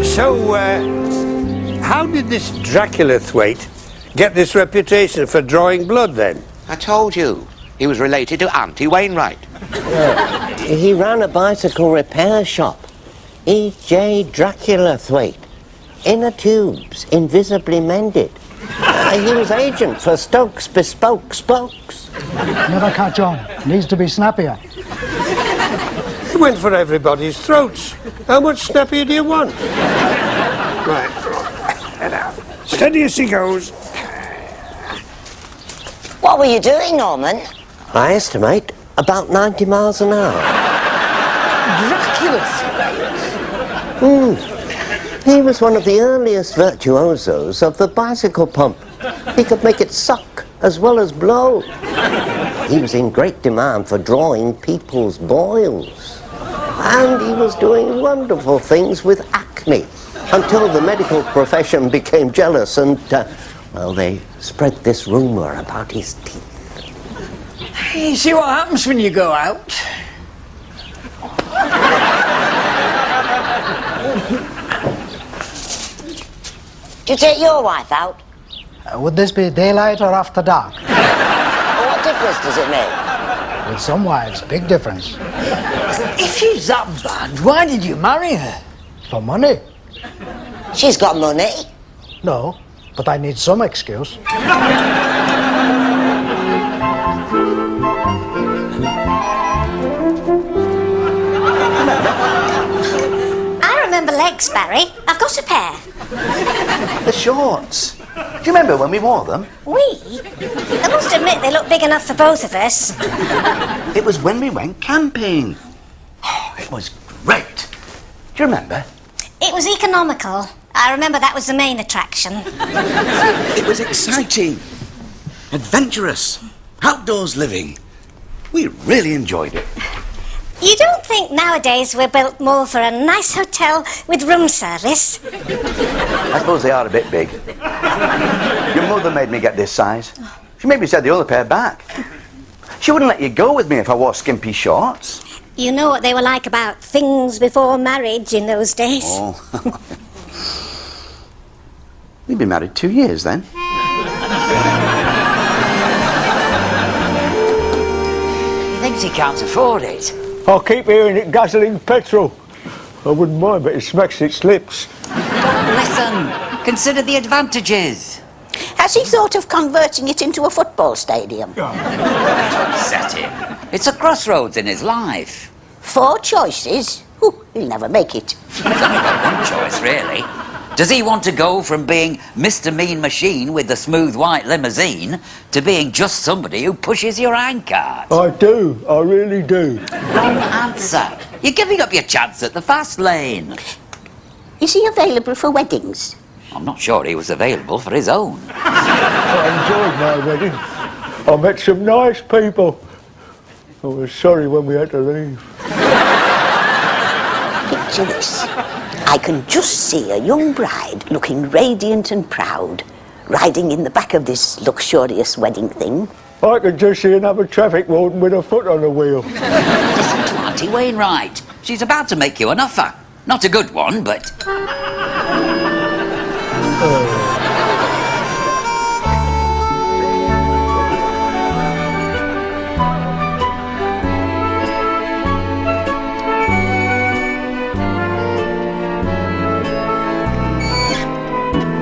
So, how did this Dracula thwaite get this reputation for drawing blood, then? I told you. He was related to Auntie Wainwright. He ran a bicycle repair shop. E.J. Dracula thwaite. Inner tubes, invisibly mended. He was agent for Stokes Bespoke Spokes. Never catch on. Needs to be snappier. He went for everybody's throats. How much snappier do you want? Right. Steady as he goes. What were you doing, Norman? I estimate about 90 miles an hour. He was one of the earliest virtuosos of the bicycle pump. He could make it suck as well as blow. He was in great demand for drawing people's boils. And he was doing wonderful things with acne until the medical profession became jealous and, well, they spread this rumour about his teeth. You see what happens when you go out? Do you take your wife out? Would this be daylight or after dark? Well, what difference does it make? With some wives, big difference. If she's that bad, why did you marry her? For money? She's got money. No, but I need some excuse. I remember legs, Barry. I've got a pair. The shorts. Do you remember when we wore them? We? I must admit they look big enough for both of us. It was when we went camping. Oh, it was great. Do you remember? It was economical. I remember that was the main attraction. It was exciting, adventurous, outdoors living. We really enjoyed it. You don't think nowadays we're built more for a nice hotel with room service? I suppose they are a bit big. Your mother made me get this size. She made me send the other pair back. She wouldn't let you go with me if I wore skimpy shorts. You know what they were like about things before marriage in those days. Oh. We've been married 2 years then. He thinks he can't afford it. I'll keep hearing it guzzling petrol. I wouldn't mind, but it smacks its lips. Listen, consider the advantages. Has he thought of converting it into a football stadium? Set him. It's a crossroads in his life. 4 choices? Ooh, he'll never make it. He's only got one choice, really. Does he want to go from being Mr. Mean Machine with the smooth white limousine to being just somebody who pushes your handcart? I do. I really do. Wrong answer. You're giving up your chance at the fast lane. Is he available for weddings? I'm not sure he was available for his own. I enjoyed my wedding. I met some nice people. I was sorry when we had to leave. Picture this. I can just see a young bride looking radiant and proud, riding in the back of this luxurious wedding thing. I can just see another traffic warden with a foot on the wheel. Listen to Auntie Wainwright. She's about to make you an offer. Not a good one, but...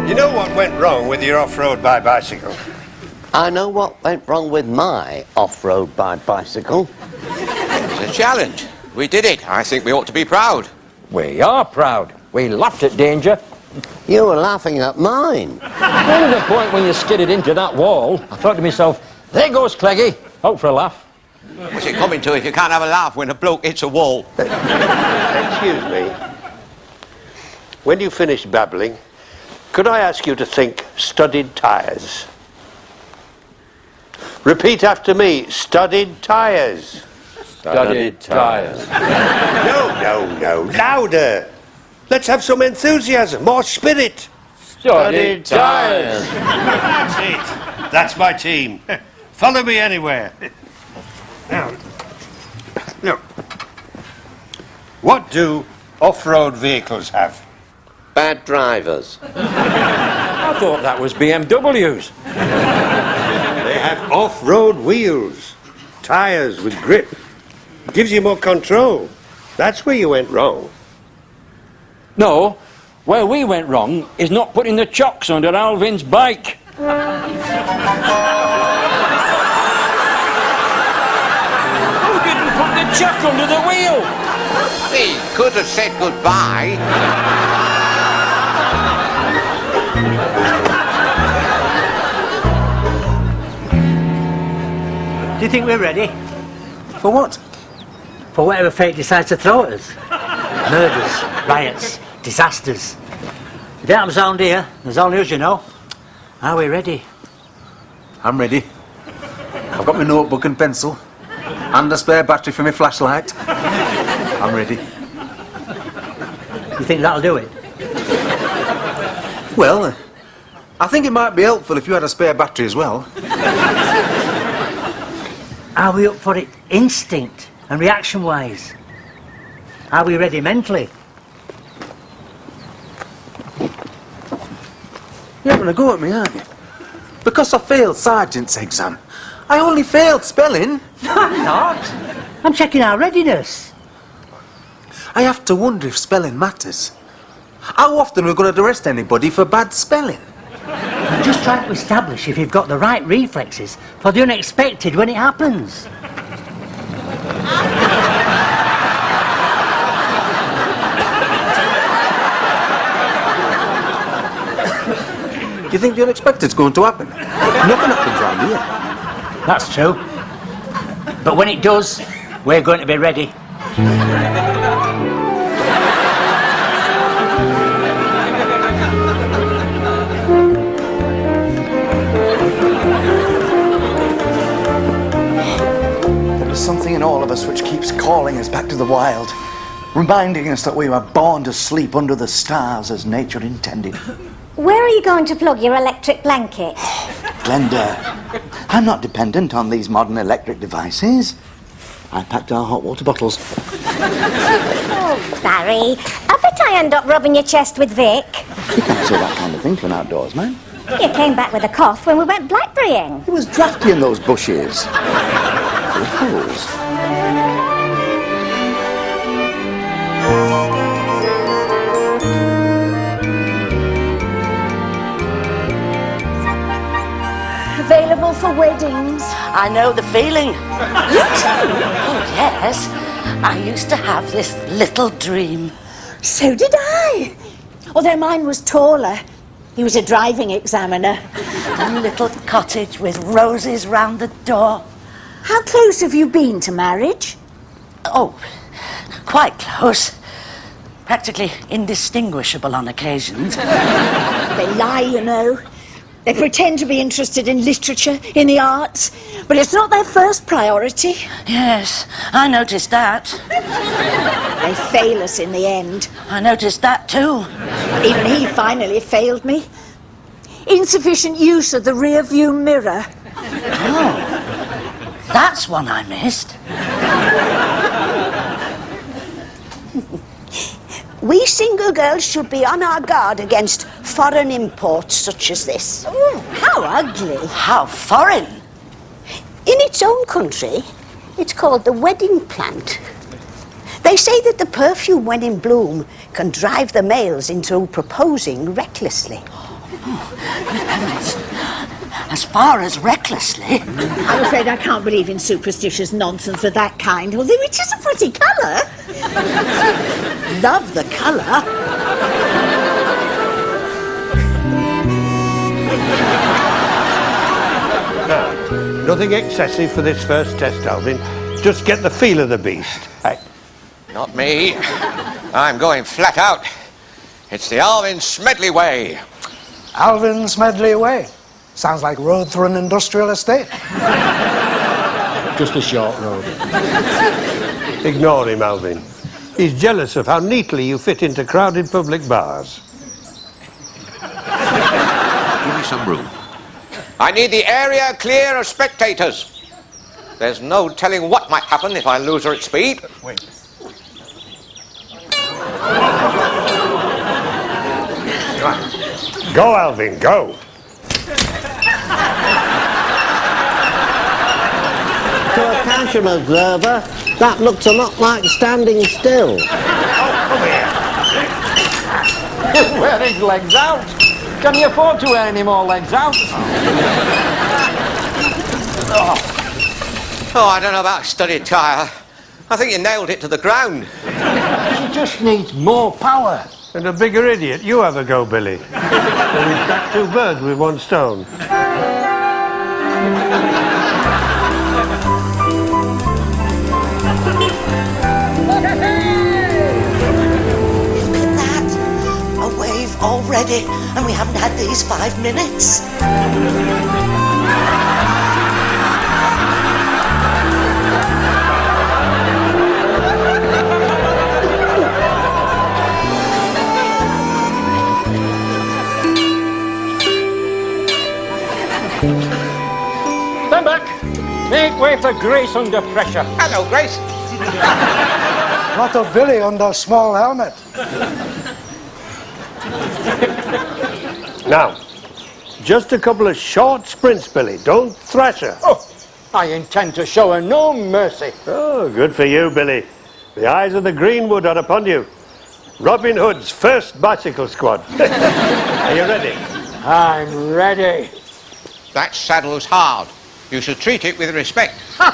You know what went wrong with your off-road by bicycle? I know what went wrong with my off-road by bicycle. It was a challenge. We did it. I think we ought to be proud. We are proud. We laughed at danger You were laughing at mine. Only the point when you skidded into that wall, I thought to myself, there goes Cleggy, out for a laugh. What's it coming to if you can't have a laugh when a bloke hits a wall? Excuse me. When you finish babbling, could I ask you to think studded tyres? Repeat after me, studded tyres. Studded tyres. No, louder. Let's have some enthusiasm, more spirit. Studded tyres. That's it. That's my team. Follow me anywhere. Now, what do off-road vehicles have? Bad drivers. I thought that was BMWs. They have off-road wheels, tyres with grip. Gives you more control. That's where you went wrong. No, where we went wrong is not putting the chocks under Alvin's bike. Who didn't put the chock under the wheel? He could have said goodbye. Do you think we're ready? For what? For whatever fate decides to throw at us. Murders, riots, disasters. If it happens round here, there's only us, you know. Are we ready? I'm ready. I've got my notebook and pencil, and a spare battery for my flashlight. I'm ready. You think that'll do it? Well, I think it might be helpful if you had a spare battery as well. Are we up for it instinct and reaction-wise? Are we ready mentally? You're having a go at me, aren't you? Because I failed Sergeant's exam. I only failed spelling. No, I'm not. I'm checking our readiness. I have to wonder if spelling matters. How often are we going to arrest anybody for bad spelling? I'm just trying to establish if you've got the right reflexes for the unexpected when it happens. Do you think the unexpected's going to happen? Nothing happens around here. That's true. But when it does, we're going to be ready. There is something in all of us which keeps calling us back to the wild, reminding us that we were born to sleep under the stars as nature intended. Where are you going to plug your electric blanket? Glenda, I'm not dependent on these modern electric devices. I packed our hot water bottles. Oh, Barry, I bet I end up rubbing your chest with Vic. You can't say that kind of thing to an outdoorsman. You came back with a cough when we went blackberrying. It was drafty in those bushes. Full of holes. Available for weddings. I know the feeling. You too? Oh, yes. I used to have this little dream. So did I. Although mine was taller. He was a driving examiner. A little cottage with roses round the door. How close have you been to marriage? Oh, quite close. Practically indistinguishable on occasions. They lie, you know. They pretend to be interested in literature, in the arts, but it's not their first priority. Yes, I noticed that. They fail us in the end. I noticed that too. Even he finally failed me. Insufficient use of the rear view mirror. Oh, that's one I missed. We single girls should be on our guard against foreign imports such as this. Oh, how ugly. How foreign. In its own country, it's called the wedding plant. They say that the perfume, when in bloom, can drive the males into proposing recklessly. As far as recklessly? I'm afraid I can't believe in superstitious nonsense of that kind, although it is a pretty colour. Love the colour. No, nothing excessive for this first test, Alvin. Just get the feel of the beast. Not me. I'm going flat out. It's the Alvin Smedley way. Alvin Smedley Way. Sounds like road through an industrial estate. Just a short road. Ignore him, Alvin. He's jealous of how neatly you fit into crowded public bars. Give me some room. I need the area clear of spectators. There's no telling what might happen if I lose her at speed. Wait. Go, Alvin, go. To a casual observer, that looks a lot like standing still. Wear his legs out. Can you afford to wear any more legs out? Oh, I don't know about studded tyre. I think you nailed it to the ground. She just needs more power. And a bigger idiot. You have a go, Billy. So we've got two birds with one stone. A wave already, and we haven't had these 5 minutes. Stand back. Make way for Grace under pressure. Hello, Grace. What of Billy under small helmet? Now, just a couple of short sprints, Billy. Don't thrash her. Oh, I intend to show her no mercy. Oh, good for you, Billy. The eyes of the Greenwood are upon you. Robin Hood's first bicycle squad. Are you ready? I'm ready. That saddle's hard. You should treat it with respect. Ha!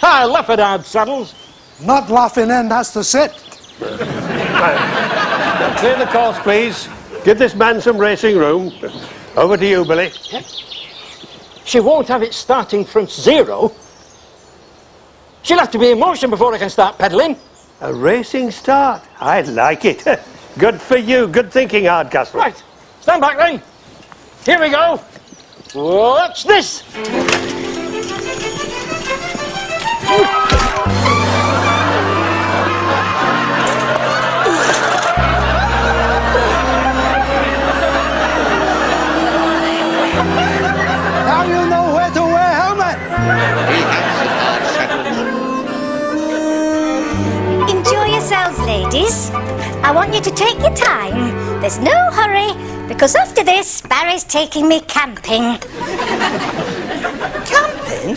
I laugh at hard saddles. Not laughing end has to sit. Clear the course, please. Give this man some racing room. Over to you, Billy. She won't have it starting from zero. She'll have to be in motion before I can start pedalling. A racing start? I like it. Good for you. Good thinking, Hardcastle. Right. Stand back then. Here we go. Watch this. Now you know where to wear helmet. Enjoy yourselves, ladies. I want you to take your time. There's no hurry, because after this, Barry's taking me camping. Camping?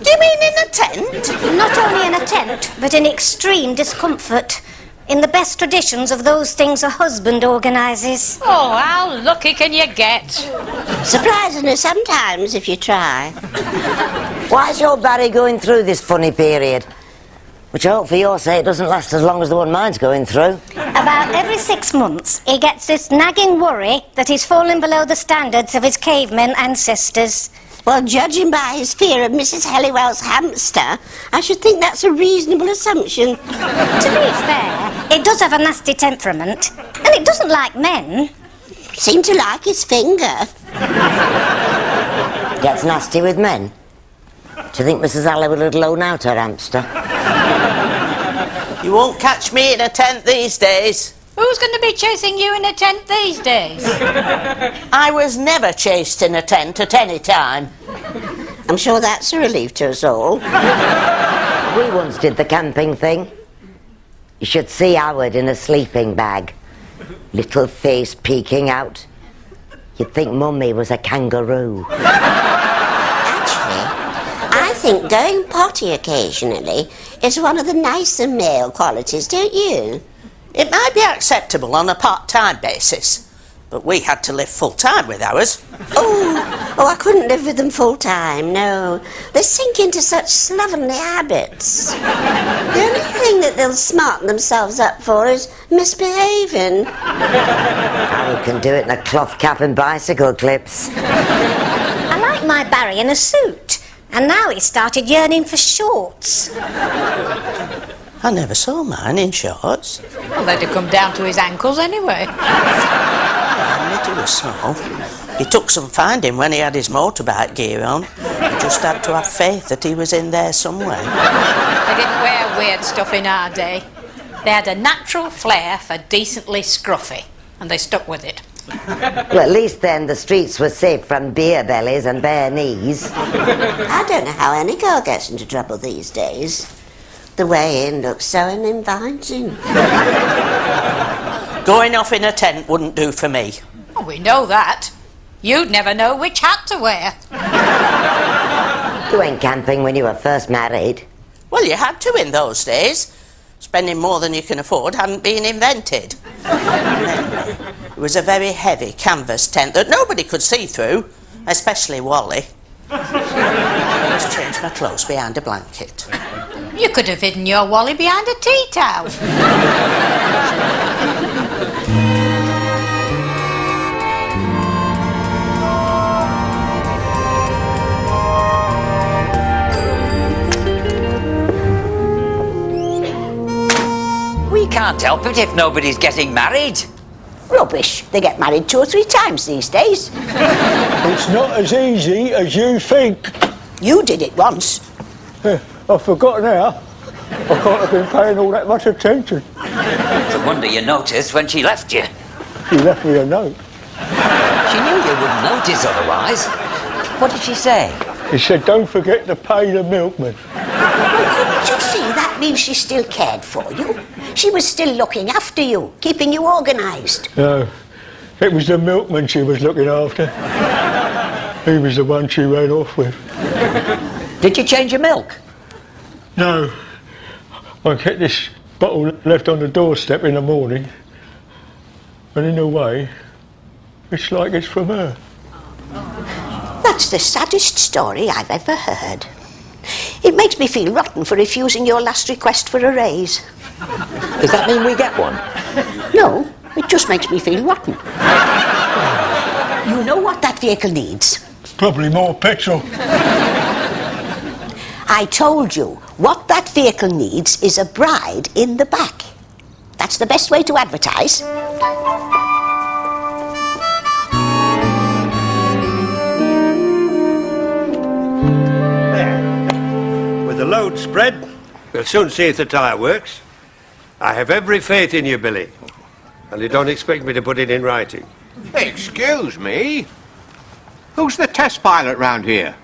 Do you mean in a tent? Not only in a tent, but in extreme discomfort. In the best traditions of those things a husband organises. Oh, how lucky can you get? Surprisingly sometimes, if you try. Why's your Barry going through this funny period? Which I hope for your sake doesn't last as long as the one mine's going through. About every 6 months, he gets this nagging worry that he's fallen below the standards of his cavemen ancestors. Well, judging by his fear of Mrs. Halliwell's hamster, I should think that's a reasonable assumption. To be fair, it does have a nasty temperament, and it doesn't like men. Seemed to like his finger. Gets nasty with men. Do you think Mrs. Halliwell would loan out her hamster? You won't catch me in a tent these days. Who's going to be chasing you in a tent these days? I was never chased in a tent at any time. I'm sure that's a relief to us all. We once did the camping thing. You should see Howard in a sleeping bag. Little face peeking out. You'd think Mummy was a kangaroo. Actually, I think going potty occasionally is one of the nicer male qualities, don't you? It might be acceptable on a part-time basis, But we had to live full-time with ours. Oh, I couldn't live with them full time, no. They sink into such slovenly habits. The only thing that they'll smarten themselves up for is misbehaving. Harold can do it in a cloth cap and bicycle clips. I like my Barry in a suit, and now he started yearning for shorts. I never saw mine in shorts. Well, they'd have come down to his ankles anyway. He was small. He took some finding when he had his motorbike gear on. You just had to have faith that he was in there somewhere. They didn't wear weird stuff in our day. They had a natural flair for decently scruffy, and they stuck with it. Well, at least then the streets were safe from beer bellies and bare knees. I don't know how any girl gets into trouble these days. The way in looks so uninviting. Going off in a tent wouldn't do for me. Oh, we know that. You'd never know which hat to wear. You went camping when you were first married. Well, you had to in those days. Spending more than you can afford hadn't been invented. It was a very heavy canvas tent that nobody could see through, especially Wally. I just changed my clothes behind a blanket. You could have hidden your Wally behind a tea towel. We can't help it if nobody's getting married. Rubbish. They get married 2 or 3 times these days. It's not as easy as you think. You did it once. I forgot now. I can't have been paying all that much attention. It's a wonder you noticed when she left you. She left me a note. She knew you wouldn't notice otherwise. What did she say? She said, don't forget to pay the milkman. Couldn't you see that means she still cared for you? She was still looking after you, keeping you organised. No, it was the milkman she was looking after. He was the one she ran off with. Did you change your milk? No. I kept this bottle left on the doorstep in the morning, and in a way, it's like it's from her. That's the saddest story I've ever heard. It makes me feel rotten for refusing your last request for a raise. Does that mean we get one? No, it just makes me feel rotten. You know what that vehicle needs? Probably more petrol. I told you, what that vehicle needs is a bride in the back. That's the best way to advertise. There. With the load spread, we'll soon see if the tyre works. I have every faith in you, Billy. And you don't expect me to put it in writing. Excuse me? Who's the test pilot round here?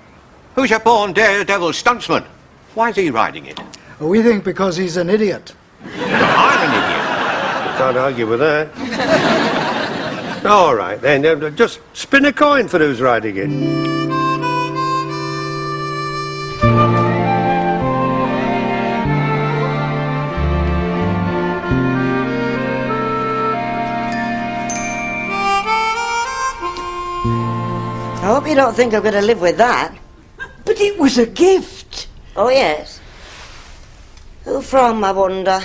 Who's your born daredevil stuntsman? Why is he riding it? We think because he's an idiot. I'm an idiot. Can't argue with that. All right, then, just spin a coin for who's riding it. I hope you don't think I'm going to live with that. But it was a gift. Oh, yes? Who from, I wonder?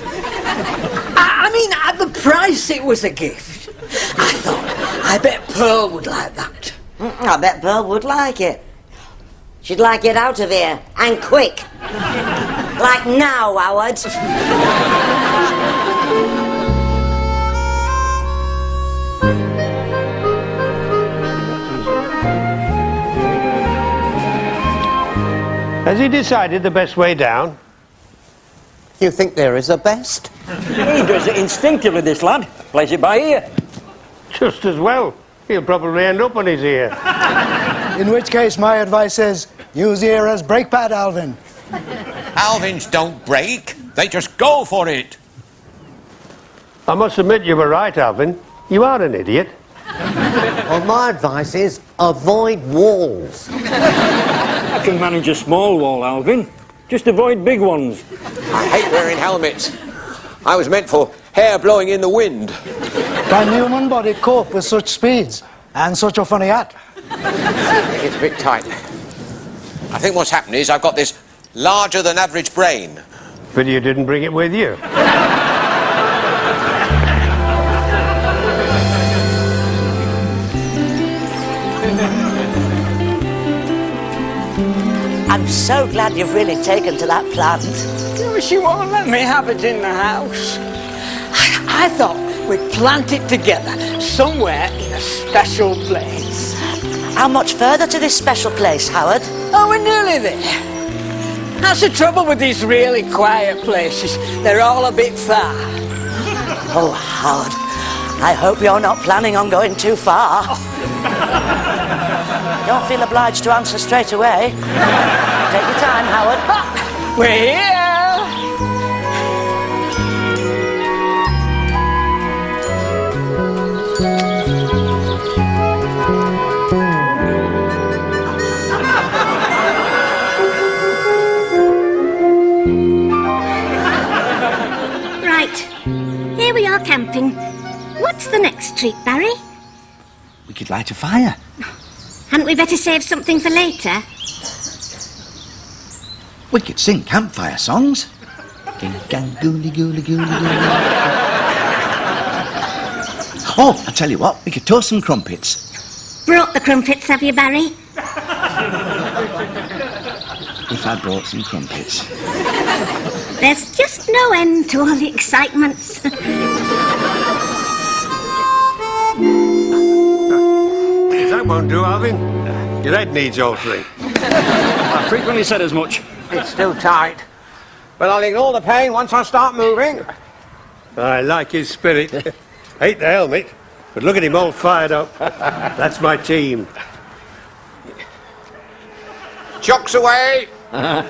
I mean, at the price it was a gift. I thought, I bet Pearl would like that. I bet Pearl would like it. She'd like it out of here, and quick. Like now, Howard. Has he decided the best way down? You think there is a best? He does it instinctively, this lad. Plays it by ear. Just as well. He'll probably end up on his ear. In which case, my advice is, use the ear as brake pad, Alvin. Alvins don't break. They just go for it. I must admit you were right, Alvin. You are an idiot. Well, my advice is avoid walls. I can manage a small wall, Alvin. Just avoid big ones. I hate wearing helmets. I was meant for hair blowing in the wind. Can human body cope with such speeds and such a funny hat? I think it's a bit tight. I think what's happened is I've got this larger than average brain. But you didn't bring it with you. I'm so glad you've really taken to that plant. No, she won't let me have it in the house. I thought we'd plant it together somewhere in a special place. How much further to this special place, Howard? Oh, we're nearly there. That's the trouble with these really quiet places. They're all a bit far. Oh, Howard, I hope you're not planning on going too far. Don't feel obliged to answer straight away. Take your time, Howard. We're here. Right, here we are camping. What's the next treat, Barry? We could light a fire. Hadn't we better save something for later? We could sing campfire songs. Ging, gang, gooly, gooly, gooly, gooly. Oh, I tell you what, we could toast some crumpets. Brought the crumpets, have you, Barry? If I brought some crumpets. There's just no end to all the excitements. If that won't do, Alvin, your head needs altering. I frequently said as much. It's still tight. But I'll ignore the pain once I start moving. I like his spirit. Hate the helmet, but look at him all fired up. That's my team. Chocks away. I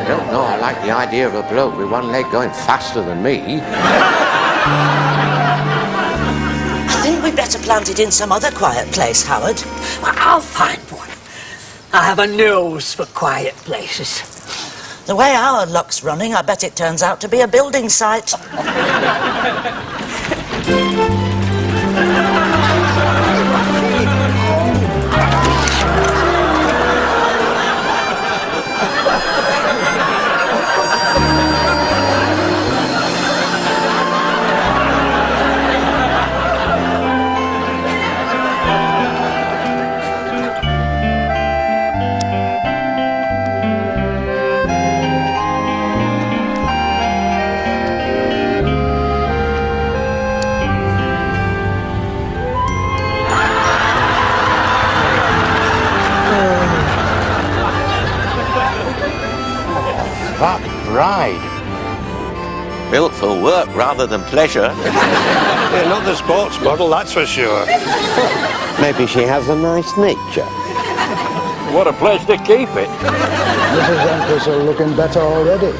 don't know, I like the idea of a bloke with one leg going faster than me. I think we'd better plant it in some other quiet place, Howard. Well, I'll find one. I have a nose for quiet places. The way our luck's running, I bet it turns out to be a building site. That bride. Built for work rather than pleasure. Yeah, not the sports model, that's for sure. Maybe she has a nice nature. What a place to keep it. Mrs. Empress are looking better already.